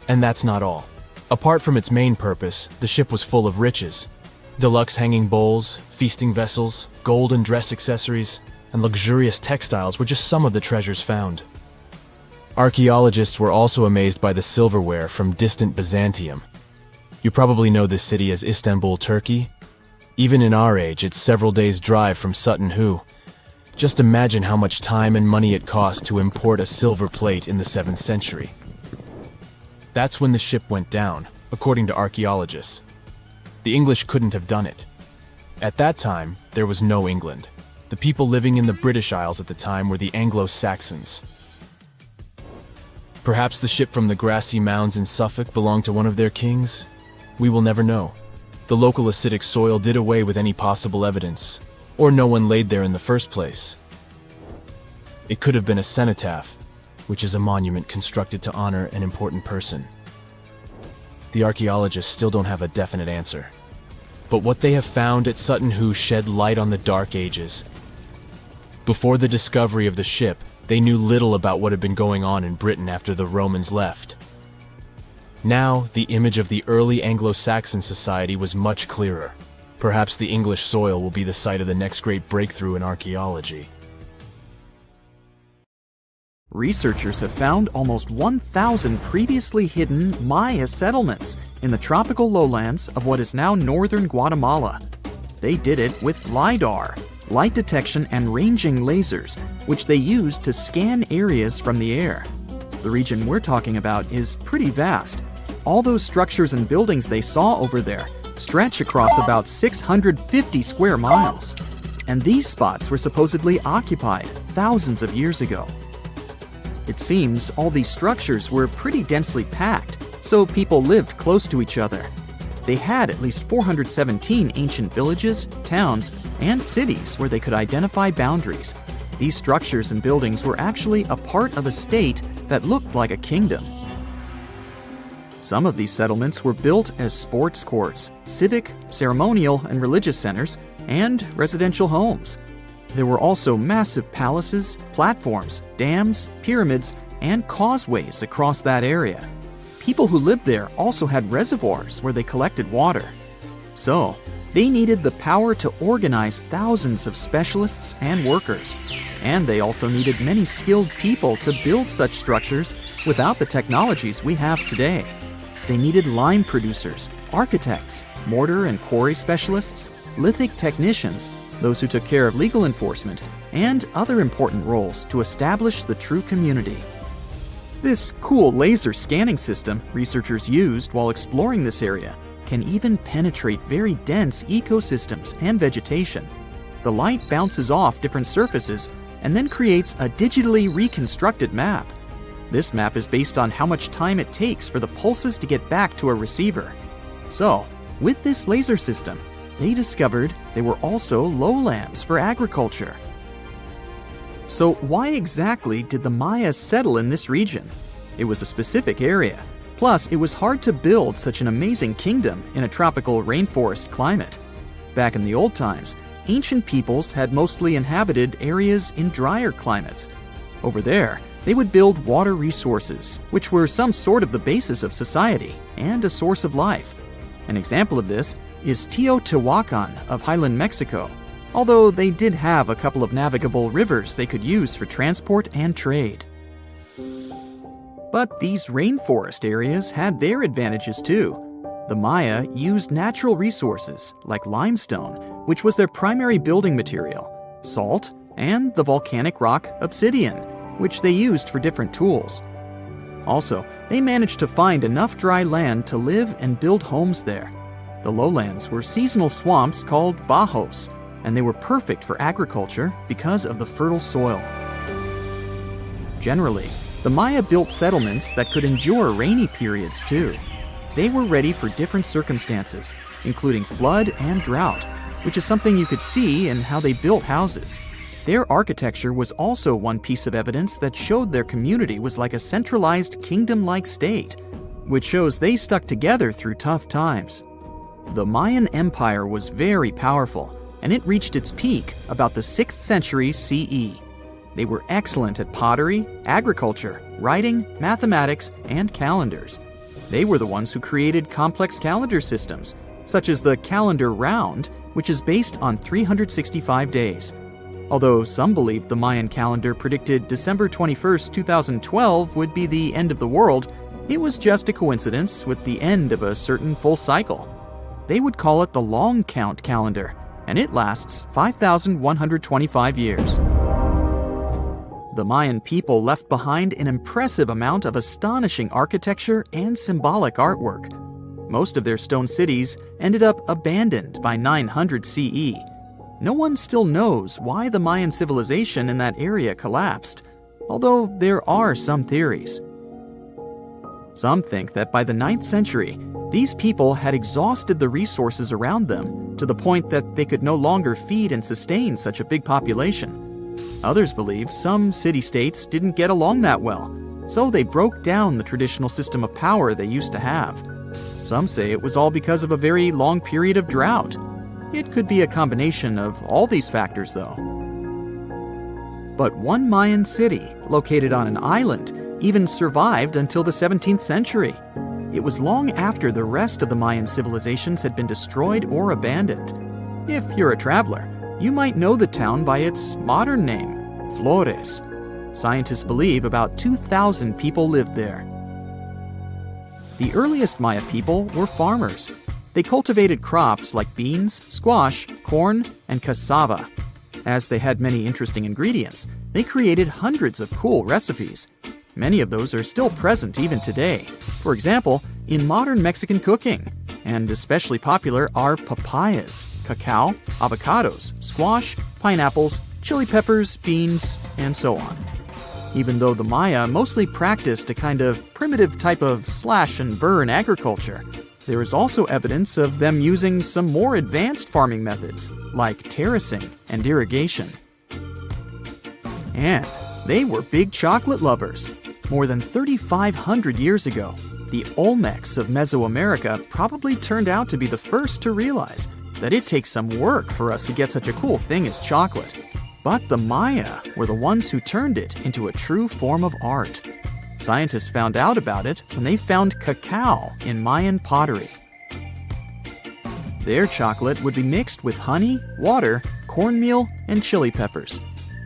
And that's not all. Apart from its main purpose, the ship was full of riches. Deluxe hanging bowls, feasting vessels, gold and dress accessories, and luxurious textiles were just some of the treasures found. Archaeologists were also amazed by the silverware from distant Byzantium. You probably know this city as Istanbul, Turkey. Even in our age, it's several days' drive from Sutton Hoo. Just imagine how much time and money it cost to import a silver plate in the 7th century. That's when the ship went down, according to archaeologists. The English couldn't have done it. At that time, there was no England. The people living in the British Isles at the time were the Anglo-Saxons. Perhaps the ship from the grassy mounds in Suffolk belonged to one of their kings? We will never know. The local acidic soil did away with any possible evidence, or no one laid there in the first place. It could have been a cenotaph, which is a monument constructed to honor an important person. The archaeologists still don't have a definite answer. but what they have found at Sutton Hoo shed light on the Dark Ages. Before the discovery of the ship, they knew little about what had been going on in Britain after the Romans left. Now, the image of the early Anglo-Saxon society was much clearer. Perhaps the English soil will be the site of the next great breakthrough in archaeology. Researchers have found almost 1,000 previously hidden Maya settlements in the tropical lowlands of what is now northern Guatemala. They did it with LiDAR, light detection and ranging lasers, which they used to scan areas from the air. The region we're talking about is pretty vast. All those structures and buildings they saw over there stretch across about 650 square miles. And these spots were supposedly occupied thousands of years ago. It seems all these structures were pretty densely packed, so people lived close to each other. They had at least 417 ancient villages, towns, and cities where they could identify boundaries. These structures and buildings were actually a part of a state that looked like a kingdom. Some of these settlements were built as sports courts, civic, ceremonial, and religious centers, and residential homes. There were also massive palaces, platforms, dams, pyramids, and causeways across that area. People who lived there also had reservoirs where they collected water. So, they needed the power to organize thousands of specialists and workers. And they also needed many skilled people to build such structures without the technologies we have today. They needed lime producers, architects, mortar and quarry specialists, lithic technicians, those who took care of legal enforcement, and other important roles to establish the true community. This cool laser scanning system researchers used while exploring this area can even penetrate very dense ecosystems and vegetation. The light bounces off different surfaces and then creates a digitally reconstructed map. This map is based on how much time it takes for the pulses to get back to a receiver. So, with this laser system, they discovered there were also lowlands for agriculture. So why exactly did the Maya settle in this region? It was a specific area. Plus, it was hard to build such an amazing kingdom in a tropical rainforest climate. Back in the old times, ancient peoples had mostly inhabited areas in drier climates. Over there, they would build water resources, which were some sort of the basis of society and a source of life. An example of this is Teotihuacan of Highland Mexico, although they did have a couple of navigable rivers they could use for transport and trade. But these rainforest areas had their advantages too. The Maya used natural resources like limestone, which was their primary building material, salt, and the volcanic rock obsidian, which they used for different tools. Also, they managed to find enough dry land to live and build homes there. The lowlands were seasonal swamps called bajos, and they were perfect for agriculture because of the fertile soil. Generally, the Maya built settlements that could endure rainy periods too. They were ready for different circumstances, including flood and drought, which is something you could see in how they built houses. Their architecture was also one piece of evidence that showed their community was like a centralized kingdom-like state, which shows they stuck together through tough times. The Mayan Empire was very powerful, and it reached its peak about the 6th century CE. They were excellent at pottery, agriculture, writing, mathematics, and calendars. They were the ones who created complex calendar systems, such as the calendar round, which is based on 365 days. Although some believed the Mayan calendar predicted December 21st, 2012 would be the end of the world, it was just a coincidence with the end of a certain full cycle. They would call it the long count calendar, and it lasts 5,125 years. The Mayan people left behind an impressive amount of astonishing architecture and symbolic artwork. Most of their stone cities ended up abandoned by 900 CE. No one still knows why the Mayan civilization in that area collapsed, although there are some theories. Some think that by the 9th century, these people had exhausted the resources around them to the point that they could no longer feed and sustain such a big population. Others believe some city-states didn't get along that well, so they broke down the traditional system of power they used to have. Some say it was all because of a very long period of drought. It could be a combination of all these factors, though. But one Mayan city, located on an island, even survived until the 17th century. It was long after the rest of the Mayan civilizations had been destroyed or abandoned. If you're a traveler, you might know the town by its modern name, Flores. Scientists believe about 2,000 people lived there. The earliest Maya people were farmers. They cultivated crops like beans, squash, corn, and cassava. As they had many interesting ingredients, they created hundreds of cool recipes. Many of those are still present even today. For example, in modern Mexican cooking. And especially popular are papayas, cacao, avocados, squash, pineapples, chili peppers, beans, and so on. Even though the Maya mostly practiced a kind of primitive type of slash-and-burn agriculture, there is also evidence of them using some more advanced farming methods, like terracing and irrigation. And they were big chocolate lovers. More than 3,500 years ago, the Olmecs of Mesoamerica probably turned out to be the first to realize that it takes some work for us to get such a cool thing as chocolate. But the Maya were the ones who turned it into a true form of art. Scientists found out about it when they found cacao in Mayan pottery. Their chocolate would be mixed with honey, water, cornmeal, and chili peppers.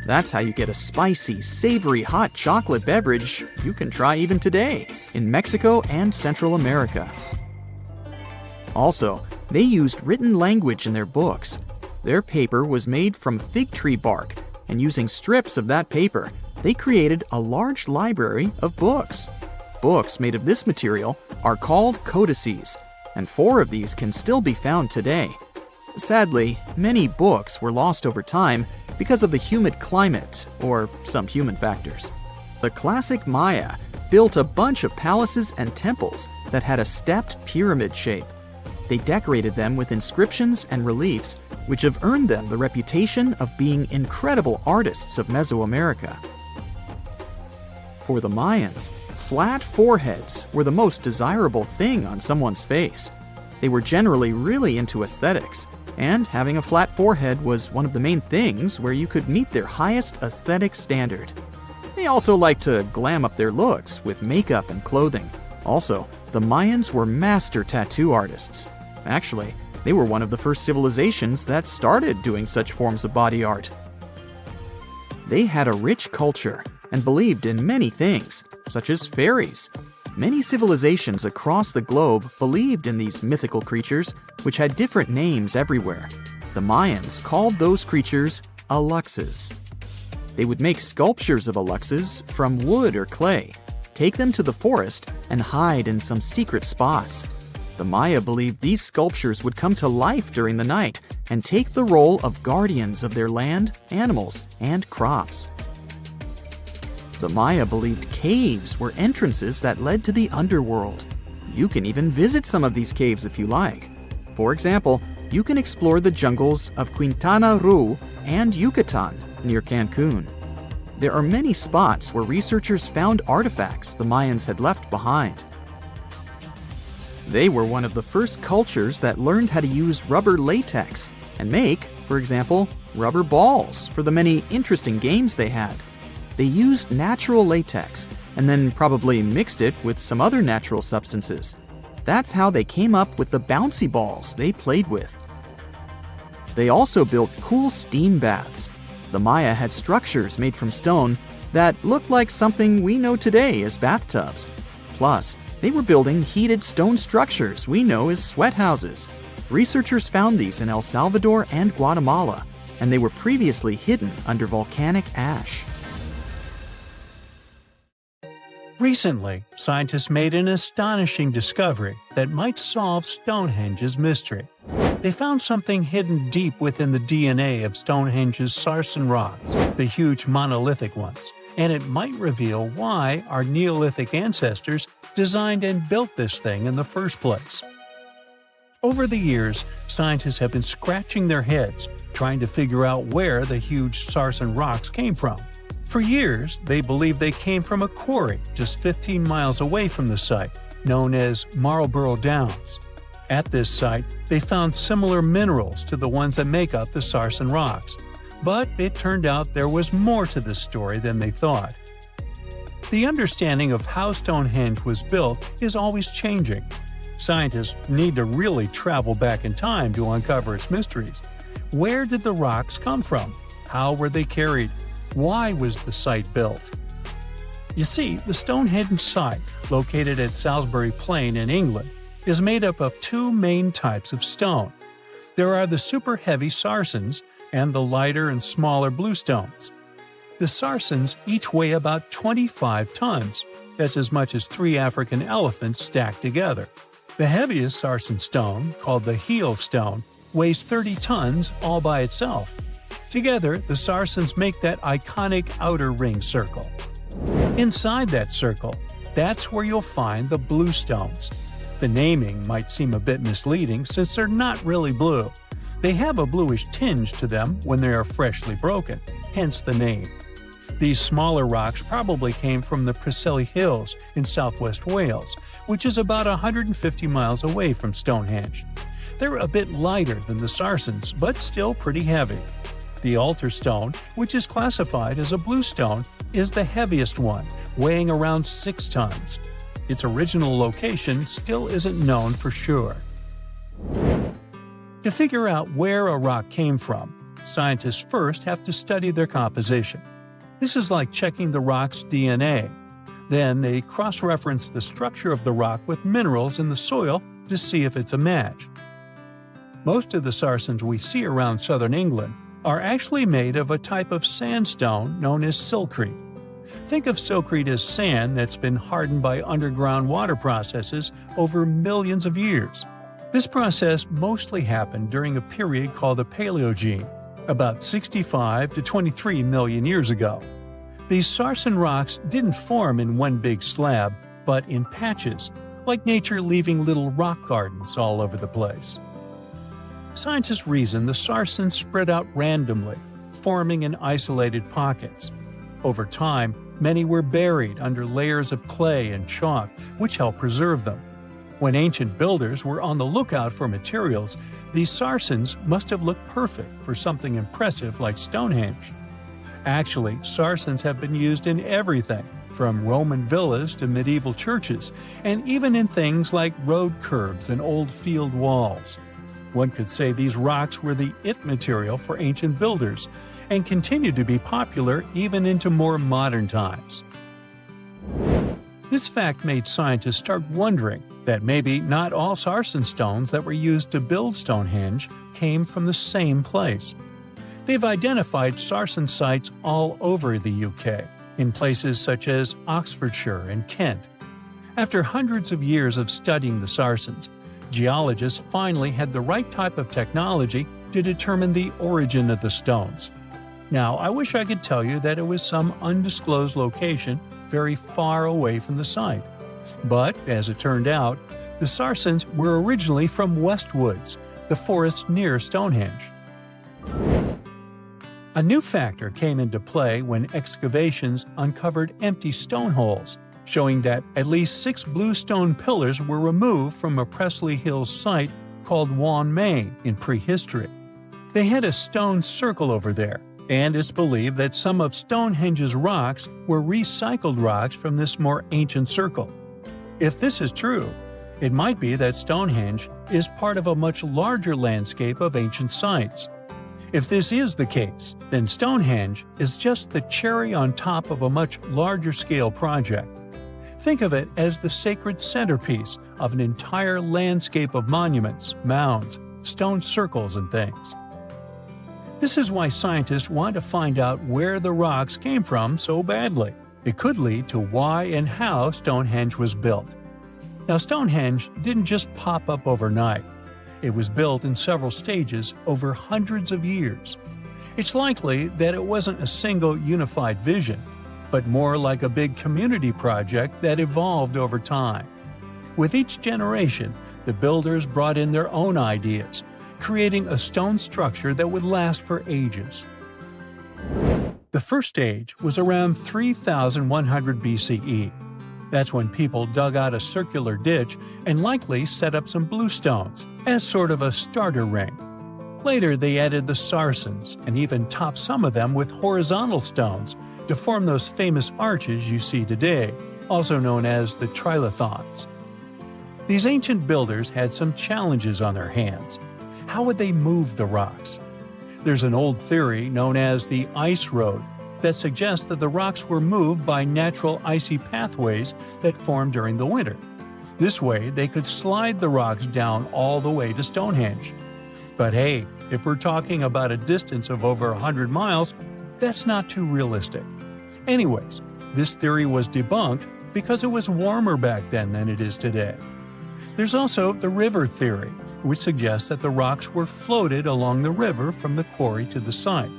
That's how you get a spicy, savory, hot chocolate beverage you can try even today in Mexico and Central America. Also, they used written language in their books. Their paper was made from fig tree bark, and using strips of that paper, they created a large library of books. Books made of this material are called codices, and 4 of these can still be found today. Sadly, many books were lost over time because of the humid climate or some human factors. The classic Maya built a bunch of palaces and temples that had a stepped pyramid shape. They decorated them with inscriptions and reliefs, which have earned them the reputation of being incredible artists of Mesoamerica. For the Mayans, flat foreheads were the most desirable thing on someone's face. They were generally really into aesthetics, and having a flat forehead was one of the main things where you could meet their highest aesthetic standard. They also liked to glam up their looks with makeup and clothing. Also, the Mayans were master tattoo artists. Actually, they were one of the first civilizations that started doing such forms of body art. They had a rich culture and believed in many things, such as fairies. Many civilizations across the globe believed in these mythical creatures, which had different names everywhere. The Mayans called those creatures aluxes. They would make sculptures of aluxes from wood or clay, take them to the forest, and hide in some secret spots. The Maya believed these sculptures would come to life during the night and take the role of guardians of their land, animals, and crops. The Maya believed caves were entrances that led to the underworld. You can even visit some of these caves if you like. For example, you can explore the jungles of Quintana Roo and Yucatan near Cancun. There are many spots where researchers found artifacts the Mayans had left behind. They were one of the first cultures that learned how to use rubber latex and make, for example, rubber balls for the many interesting games they had. They used natural latex and then probably mixed it with some other natural substances. That's how they came up with the bouncy balls they played with. They also built cool steam baths. The Maya had structures made from stone that looked like something we know today as bathtubs. Plus, they were building heated stone structures we know as sweat houses. Researchers found these in El Salvador and Guatemala, and they were previously hidden under volcanic ash. Recently, scientists made an astonishing discovery that might solve Stonehenge's mystery. They found something hidden deep within the DNA of Stonehenge's sarsen rocks, the huge monolithic ones, and it might reveal why our Neolithic ancestors designed and built this thing in the first place. Over the years, scientists have been scratching their heads, trying to figure out where the huge sarsen rocks came from. For years, they believed they came from a quarry just 15 miles away from the site, known as Marlborough Downs. At this site, they found similar minerals to the ones that make up the Sarsen rocks. But it turned out there was more to this story than they thought. The understanding of how Stonehenge was built is always changing. Scientists need to really travel back in time to uncover its mysteries. Where did the rocks come from? How were they carried? Why was the site built? You see, the Stonehenge site, located at Salisbury Plain in England, is made up of two main types of stone. There are the super heavy Sarsens and the lighter and smaller bluestones. The Sarsens each weigh about 25 tons. That's as much as 3 African elephants stacked together. The heaviest Sarsen stone, called the heel stone, weighs 30 tons all by itself. Together, the Sarsens make that iconic outer ring circle. Inside that circle, that's where you'll find the bluestones. The naming might seem a bit misleading since they're not really blue. They have a bluish tinge to them when they are freshly broken, hence the name. These smaller rocks probably came from the Preseli Hills in southwest Wales, which is about 150 miles away from Stonehenge. They're a bit lighter than the Sarsens, but still pretty heavy. The altar stone, which is classified as a bluestone, is the heaviest one, weighing around 6 tons. Its original location still isn't known for sure. To figure out where a rock came from, scientists first have to study their composition. This is like checking the rock's DNA. Then they cross-reference the structure of the rock with minerals in the soil to see if it's a match. Most of the Sarsens we see around southern England are actually made of a type of sandstone known as silcrete. Think of silcrete as sand that's been hardened by underground water processes over millions of years. This process mostly happened during a period called the Paleogene, about 65 to 23 million years ago. These Sarsen rocks didn't form in one big slab, but in patches, like nature leaving little rock gardens all over the place. Scientists reason the Sarsens spread out randomly, forming in isolated pockets. Over time, many were buried under layers of clay and chalk, which helped preserve them. When ancient builders were on the lookout for materials, these Sarsens must have looked perfect for something impressive like Stonehenge. Actually, Sarsens have been used in everything, from Roman villas to medieval churches, and even in things like road curbs and old field walls. One could say these rocks were the it material for ancient builders, and continue to be popular even into more modern times. This fact made scientists start wondering that maybe not all Sarsen stones that were used to build Stonehenge came from the same place. They've identified Sarsen sites all over the UK, in places such as Oxfordshire and Kent. After hundreds of years of studying the Sarsens, geologists finally had the right type of technology to determine the origin of the stones. Now, I wish I could tell you that it was some undisclosed location very far away from the site. But, as it turned out, the Sarsens were originally from Westwoods, the forest near Stonehenge. A new factor came into play when excavations uncovered empty stone holes, showing that at least 6 bluestone pillars were removed from a Preseli Hills site called Wan Main in prehistory. They had a stone circle over there, and it's believed that some of Stonehenge's rocks were recycled rocks from this more ancient circle. If this is true, it might be that Stonehenge is part of a much larger landscape of ancient sites. If this is the case, then Stonehenge is just the cherry on top of a much larger scale project. Think of it as the sacred centerpiece of an entire landscape of monuments, mounds, stone circles, and things. This is why scientists want to find out where the rocks came from so badly. It could lead to why and how Stonehenge was built. Now, Stonehenge didn't just pop up overnight. It was built in several stages over hundreds of years. It's likely that it wasn't a single unified vision, but more like a big community project that evolved over time. With each generation, the builders brought in their own ideas, creating a stone structure that would last for ages. The first stage was around 3100 BCE. That's when people dug out a circular ditch and likely set up some bluestones as sort of a starter ring. Later, they added the sarsens and even topped some of them with horizontal stones to form those famous arches you see today, also known as the trilithons. These ancient builders had some challenges on their hands. How would they move the rocks? There's an old theory known as the ice road that suggests that the rocks were moved by natural icy pathways that formed during the winter. This way, they could slide the rocks down all the way to Stonehenge. But hey, if we're talking about a distance of over 100 miles, that's not too realistic. Anyways, this theory was debunked because it was warmer back then than it is today. There's also the river theory, which suggests that the rocks were floated along the river from the quarry to the site.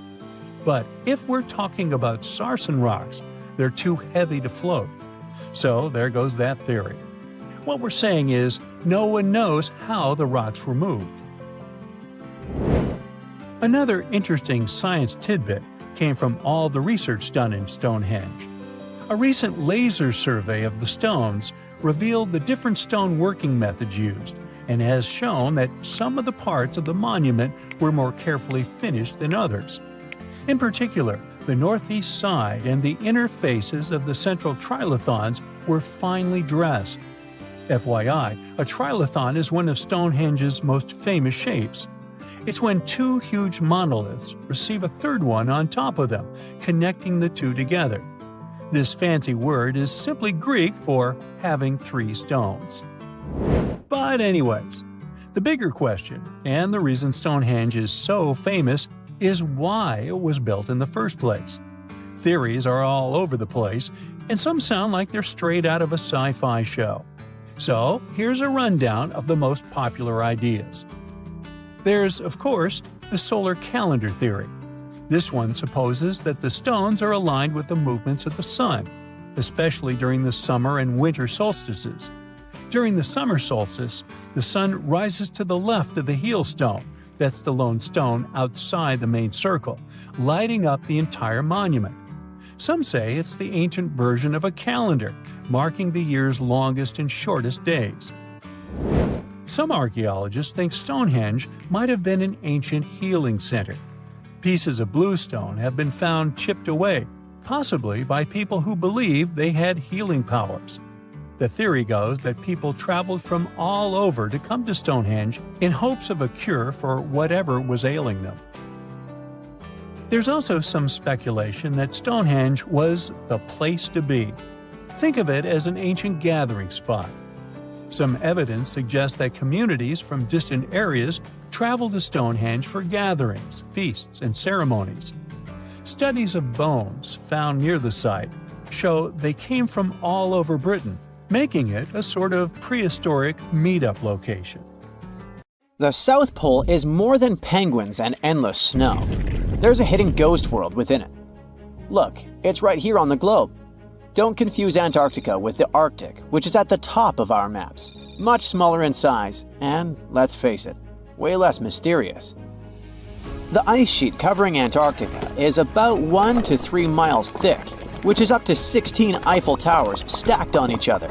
But if we're talking about sarsen rocks, they're too heavy to float. So there goes that theory. What we're saying is, no one knows how the rocks were moved. Another interesting science tidbit came from all the research done in Stonehenge. A recent laser survey of the stones revealed the different stone working methods used, and has shown that some of the parts of the monument were more carefully finished than others. In particular, the northeast side and the inner faces of the central trilithons were finely dressed. FYI, a trilithon is one of Stonehenge's most famous shapes. It's when two huge monoliths receive a third one on top of them, connecting the two together. This fancy word is simply Greek for having three stones. But anyways, the bigger question, and the reason Stonehenge is so famous, is why it was built in the first place. Theories are all over the place, and some sound like they're straight out of a sci-fi show. So here's a rundown of the most popular ideas. There's, of course, the solar calendar theory. This one supposes that the stones are aligned with the movements of the sun, especially during the summer and winter solstices. During the summer solstice, the sun rises to the left of the heel stone, that's the lone stone outside the main circle, lighting up the entire monument. Some say it's the ancient version of a calendar, marking the year's longest and shortest days. Some archaeologists think Stonehenge might have been an ancient healing center. Pieces of bluestone have been found chipped away, possibly by people who believed they had healing powers. The theory goes that people traveled from all over to come to Stonehenge in hopes of a cure for whatever was ailing them. There's also some speculation that Stonehenge was the place to be. Think of it as an ancient gathering spot. Some evidence suggests that communities from distant areas traveled to Stonehenge for gatherings, feasts, and ceremonies. Studies of bones found near the site show they came from all over Britain, making it a sort of prehistoric meetup location. The South Pole is more than penguins and endless snow. There's a hidden ghost world within it. Look, it's right here on the globe. Don't confuse Antarctica with the Arctic, which is at the top of our maps. Much smaller in size, and, let's face it, way less mysterious. The ice sheet covering Antarctica is about 1 to 3 miles thick, which is up to 16 Eiffel Towers stacked on each other.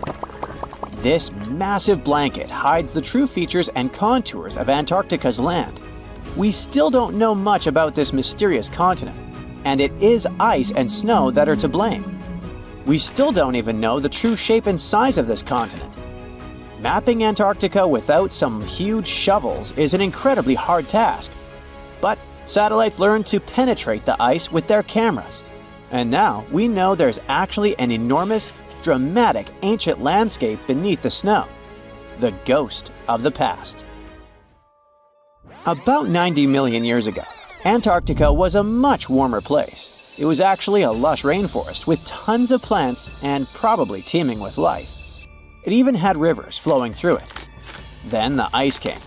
This massive blanket hides the true features and contours of Antarctica's land. We still don't know much about this mysterious continent, and it is ice and snow that are to blame. We still don't even know the true shape and size of this continent. Mapping Antarctica without some huge shovels is an incredibly hard task. But satellites learned to penetrate the ice with their cameras. And now we know there's actually an enormous, dramatic ancient landscape beneath the snow. The ghost of the past. About 90 million years ago, Antarctica was a much warmer place. It was actually a lush rainforest with tons of plants and probably teeming with life. It even had rivers flowing through it. Then the ice came.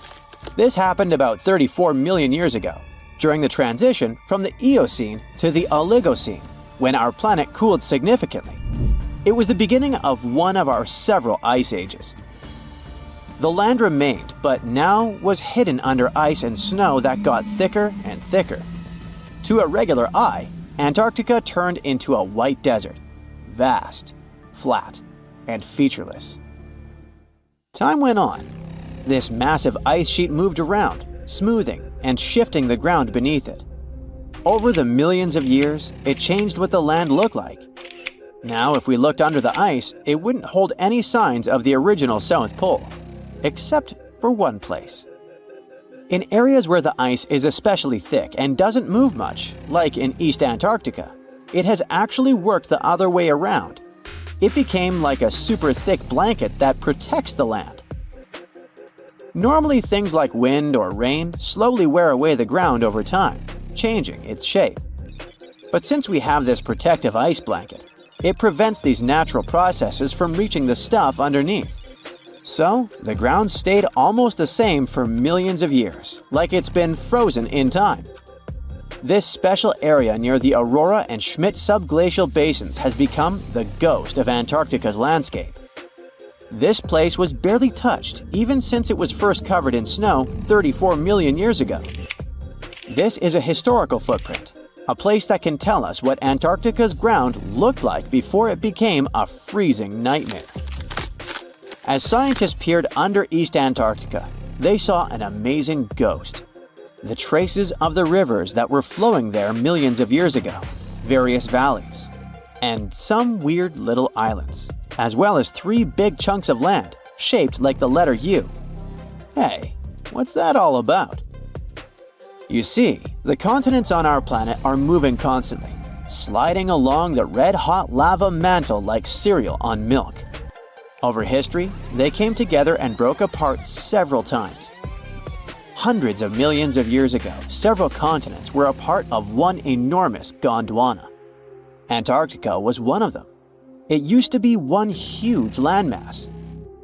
This happened about 34 million years ago, during the transition from the Eocene to the Oligocene, when our planet cooled significantly. It was the beginning of one of our several ice ages. The land remained, but now was hidden under ice and snow that got thicker and thicker. To a regular eye, Antarctica turned into a white desert, vast, flat, and featureless. Time went on. This massive ice sheet moved around, smoothing and shifting the ground beneath it. Over the millions of years, it changed what the land looked like. Now, if we looked under the ice, it wouldn't hold any signs of the original South Pole, except for one place. In areas where the ice is especially thick and doesn't move much, like in East Antarctica, it has actually worked the other way around. It became like a super thick blanket that protects the land. Normally, things like wind or rain slowly wear away the ground over time, changing its shape. But since we have this protective ice blanket, it prevents these natural processes from reaching the stuff underneath. So, the ground stayed almost the same for millions of years, like it's been frozen in time. This special area near the Aurora and Schmidt subglacial basins has become the ghost of Antarctica's landscape. This place was barely touched even since it was first covered in snow 34 million years ago. This is a historical footprint, a place that can tell us what Antarctica's ground looked like before it became a freezing nightmare. As scientists peered under East Antarctica, they saw an amazing ghost. The traces of the rivers that were flowing there millions of years ago, various valleys, and some weird little islands, as well as 3 big chunks of land shaped like the letter U. Hey, what's that all about? You see, the continents on our planet are moving constantly, sliding along the red-hot lava mantle like cereal on milk. Over history, they came together and broke apart several times. Hundreds of millions of years ago, several continents were a part of one enormous Gondwana. Antarctica was one of them. It used to be one huge landmass.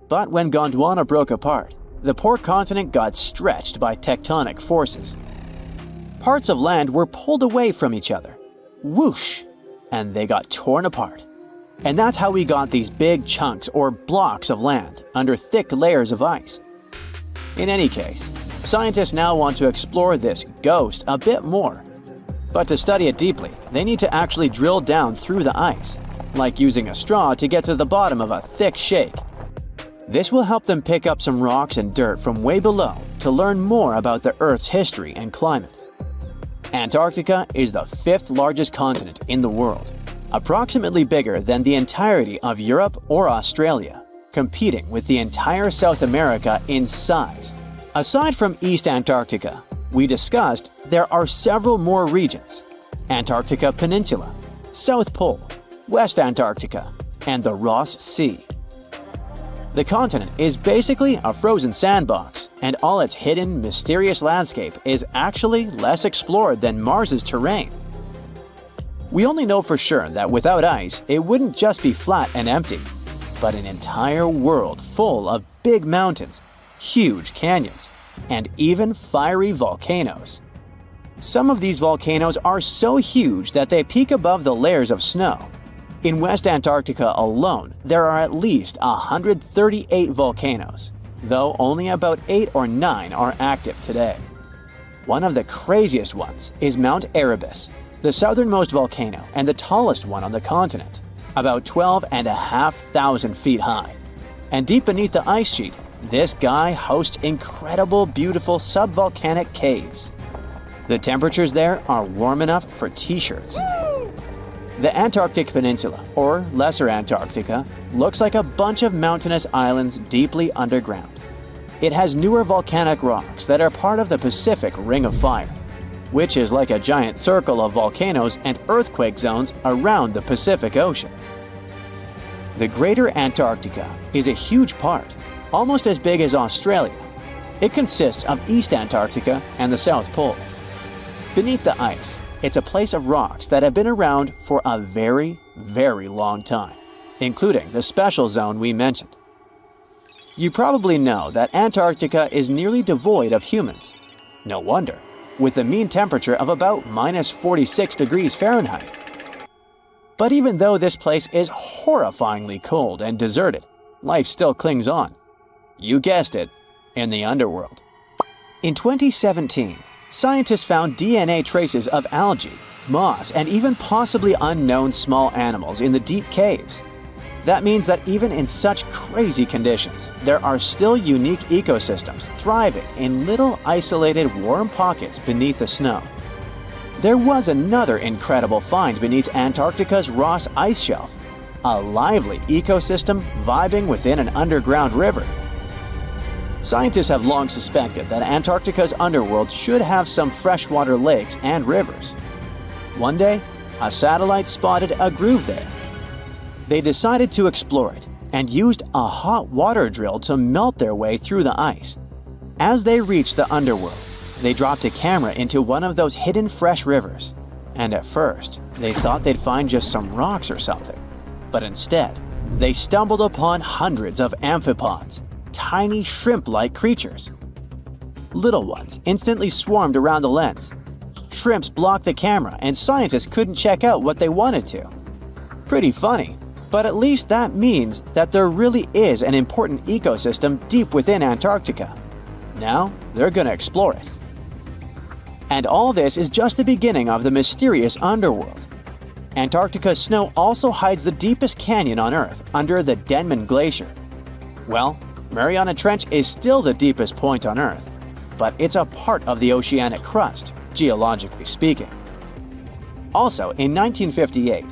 But when Gondwana broke apart, the poor continent got stretched by tectonic forces. Parts of land were pulled away from each other. Whoosh! And they got torn apart. And that's how we got these big chunks or blocks of land under thick layers of ice. In any case, scientists now want to explore this ghost a bit more. But to study it deeply, they need to actually drill down through the ice, like using a straw to get to the bottom of a thick shake. This will help them pick up some rocks and dirt from way below to learn more about the Earth's history and climate. Antarctica is the 5th largest continent in the world, approximately bigger than the entirety of Europe or Australia, competing with the entire South America in size. Aside from East Antarctica, we discussed there are several more regions: Antarctica Peninsula, South Pole, West Antarctica, and the Ross Sea. The continent is basically a frozen sandbox, and all its hidden, mysterious landscape is actually less explored than Mars's terrain. We only know for sure that without ice, it wouldn't just be flat and empty, but an entire world full of big mountains, huge canyons, and even fiery volcanoes. Some of these volcanoes are so huge that they peak above the layers of snow. In West Antarctica alone, there are at least 138 volcanoes, though only about 8 or 9 are active today. One of the craziest ones is Mount Erebus, the southernmost volcano and the tallest one on the continent, about 12,500 feet high. And deep beneath the ice sheet, this guy hosts incredible, beautiful subvolcanic caves. The temperatures there are warm enough for t-shirts. The Antarctic Peninsula, or Lesser Antarctica, looks like a bunch of mountainous islands deeply underground. It has newer volcanic rocks that are part of the Pacific Ring of Fire, which is like a giant circle of volcanoes and earthquake zones around the Pacific Ocean. The Greater Antarctica is a huge part, almost as big as Australia. It consists of East Antarctica and the South Pole. Beneath the ice, it's a place of rocks that have been around for a very, very long time, including the special zone we mentioned. You probably know that Antarctica is nearly devoid of humans. No wonder, with a mean temperature of about -46 degrees Fahrenheit. But even though this place is horrifyingly cold and deserted, life still clings on. You guessed it, in the underworld. In 2017, scientists found DNA traces of algae, moss, and even possibly unknown small animals in the deep caves. That means that even in such crazy conditions, there are still unique ecosystems thriving in little isolated warm pockets beneath the snow. There was another incredible find beneath Antarctica's Ross Ice Shelf, a lively ecosystem vibing within an underground river. Scientists have long suspected that Antarctica's underworld should have some freshwater lakes and rivers. One day, a satellite spotted a groove there. They decided to explore it and used a hot water drill to melt their way through the ice. As they reached the underworld, they dropped a camera into one of those hidden fresh rivers. And at first, they thought they'd find just some rocks or something. But instead, they stumbled upon hundreds of amphipods, tiny shrimp-like creatures. Little ones instantly swarmed around the lens. Shrimps blocked the camera and scientists couldn't check out what they wanted to. Pretty funny, but at least that means that there really is an important ecosystem deep within Antarctica. Now, they're gonna explore it. And all this is just the beginning of the mysterious underworld. Antarctica's snow also hides the deepest canyon on Earth under the Denman Glacier. Well, Mariana Trench is still the deepest point on Earth, but it's a part of the oceanic crust, geologically speaking. Also, in 1958,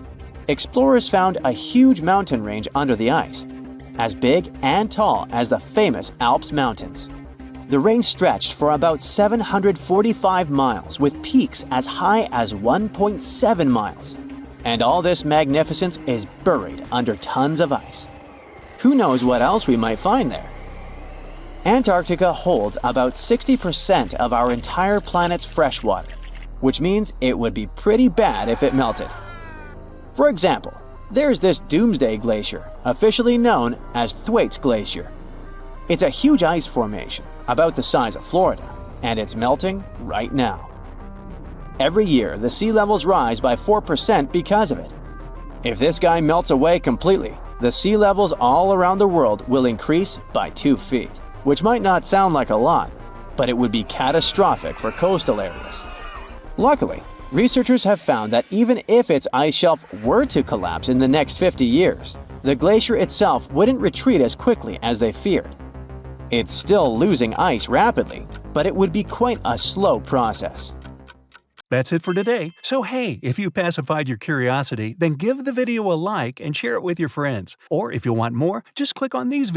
explorers found a huge mountain range under the ice, as big and tall as the famous Alps Mountains. The range stretched for about 745 miles with peaks as high as 1.7 miles. And all this magnificence is buried under tons of ice. Who knows what else we might find there? Antarctica holds about 60% of our entire planet's freshwater, which means it would be pretty bad if it melted. For example, there's this Doomsday Glacier, officially known as Thwaites Glacier. It's a huge ice formation, about the size of Florida, and it's melting right now. Every year, the sea levels rise by 4% because of it. If this guy melts away completely, the sea levels all around the world will increase by 2 feet, which might not sound like a lot, but it would be catastrophic for coastal areas. Luckily, researchers have found that even if its ice shelf were to collapse in the next 50 years, the glacier itself wouldn't retreat as quickly as they feared. It's still losing ice rapidly, but it would be quite a slow process. That's it for today. So hey, if you pacified your curiosity, then give the video a like and share it with your friends. Or if you want more, just click on these videos.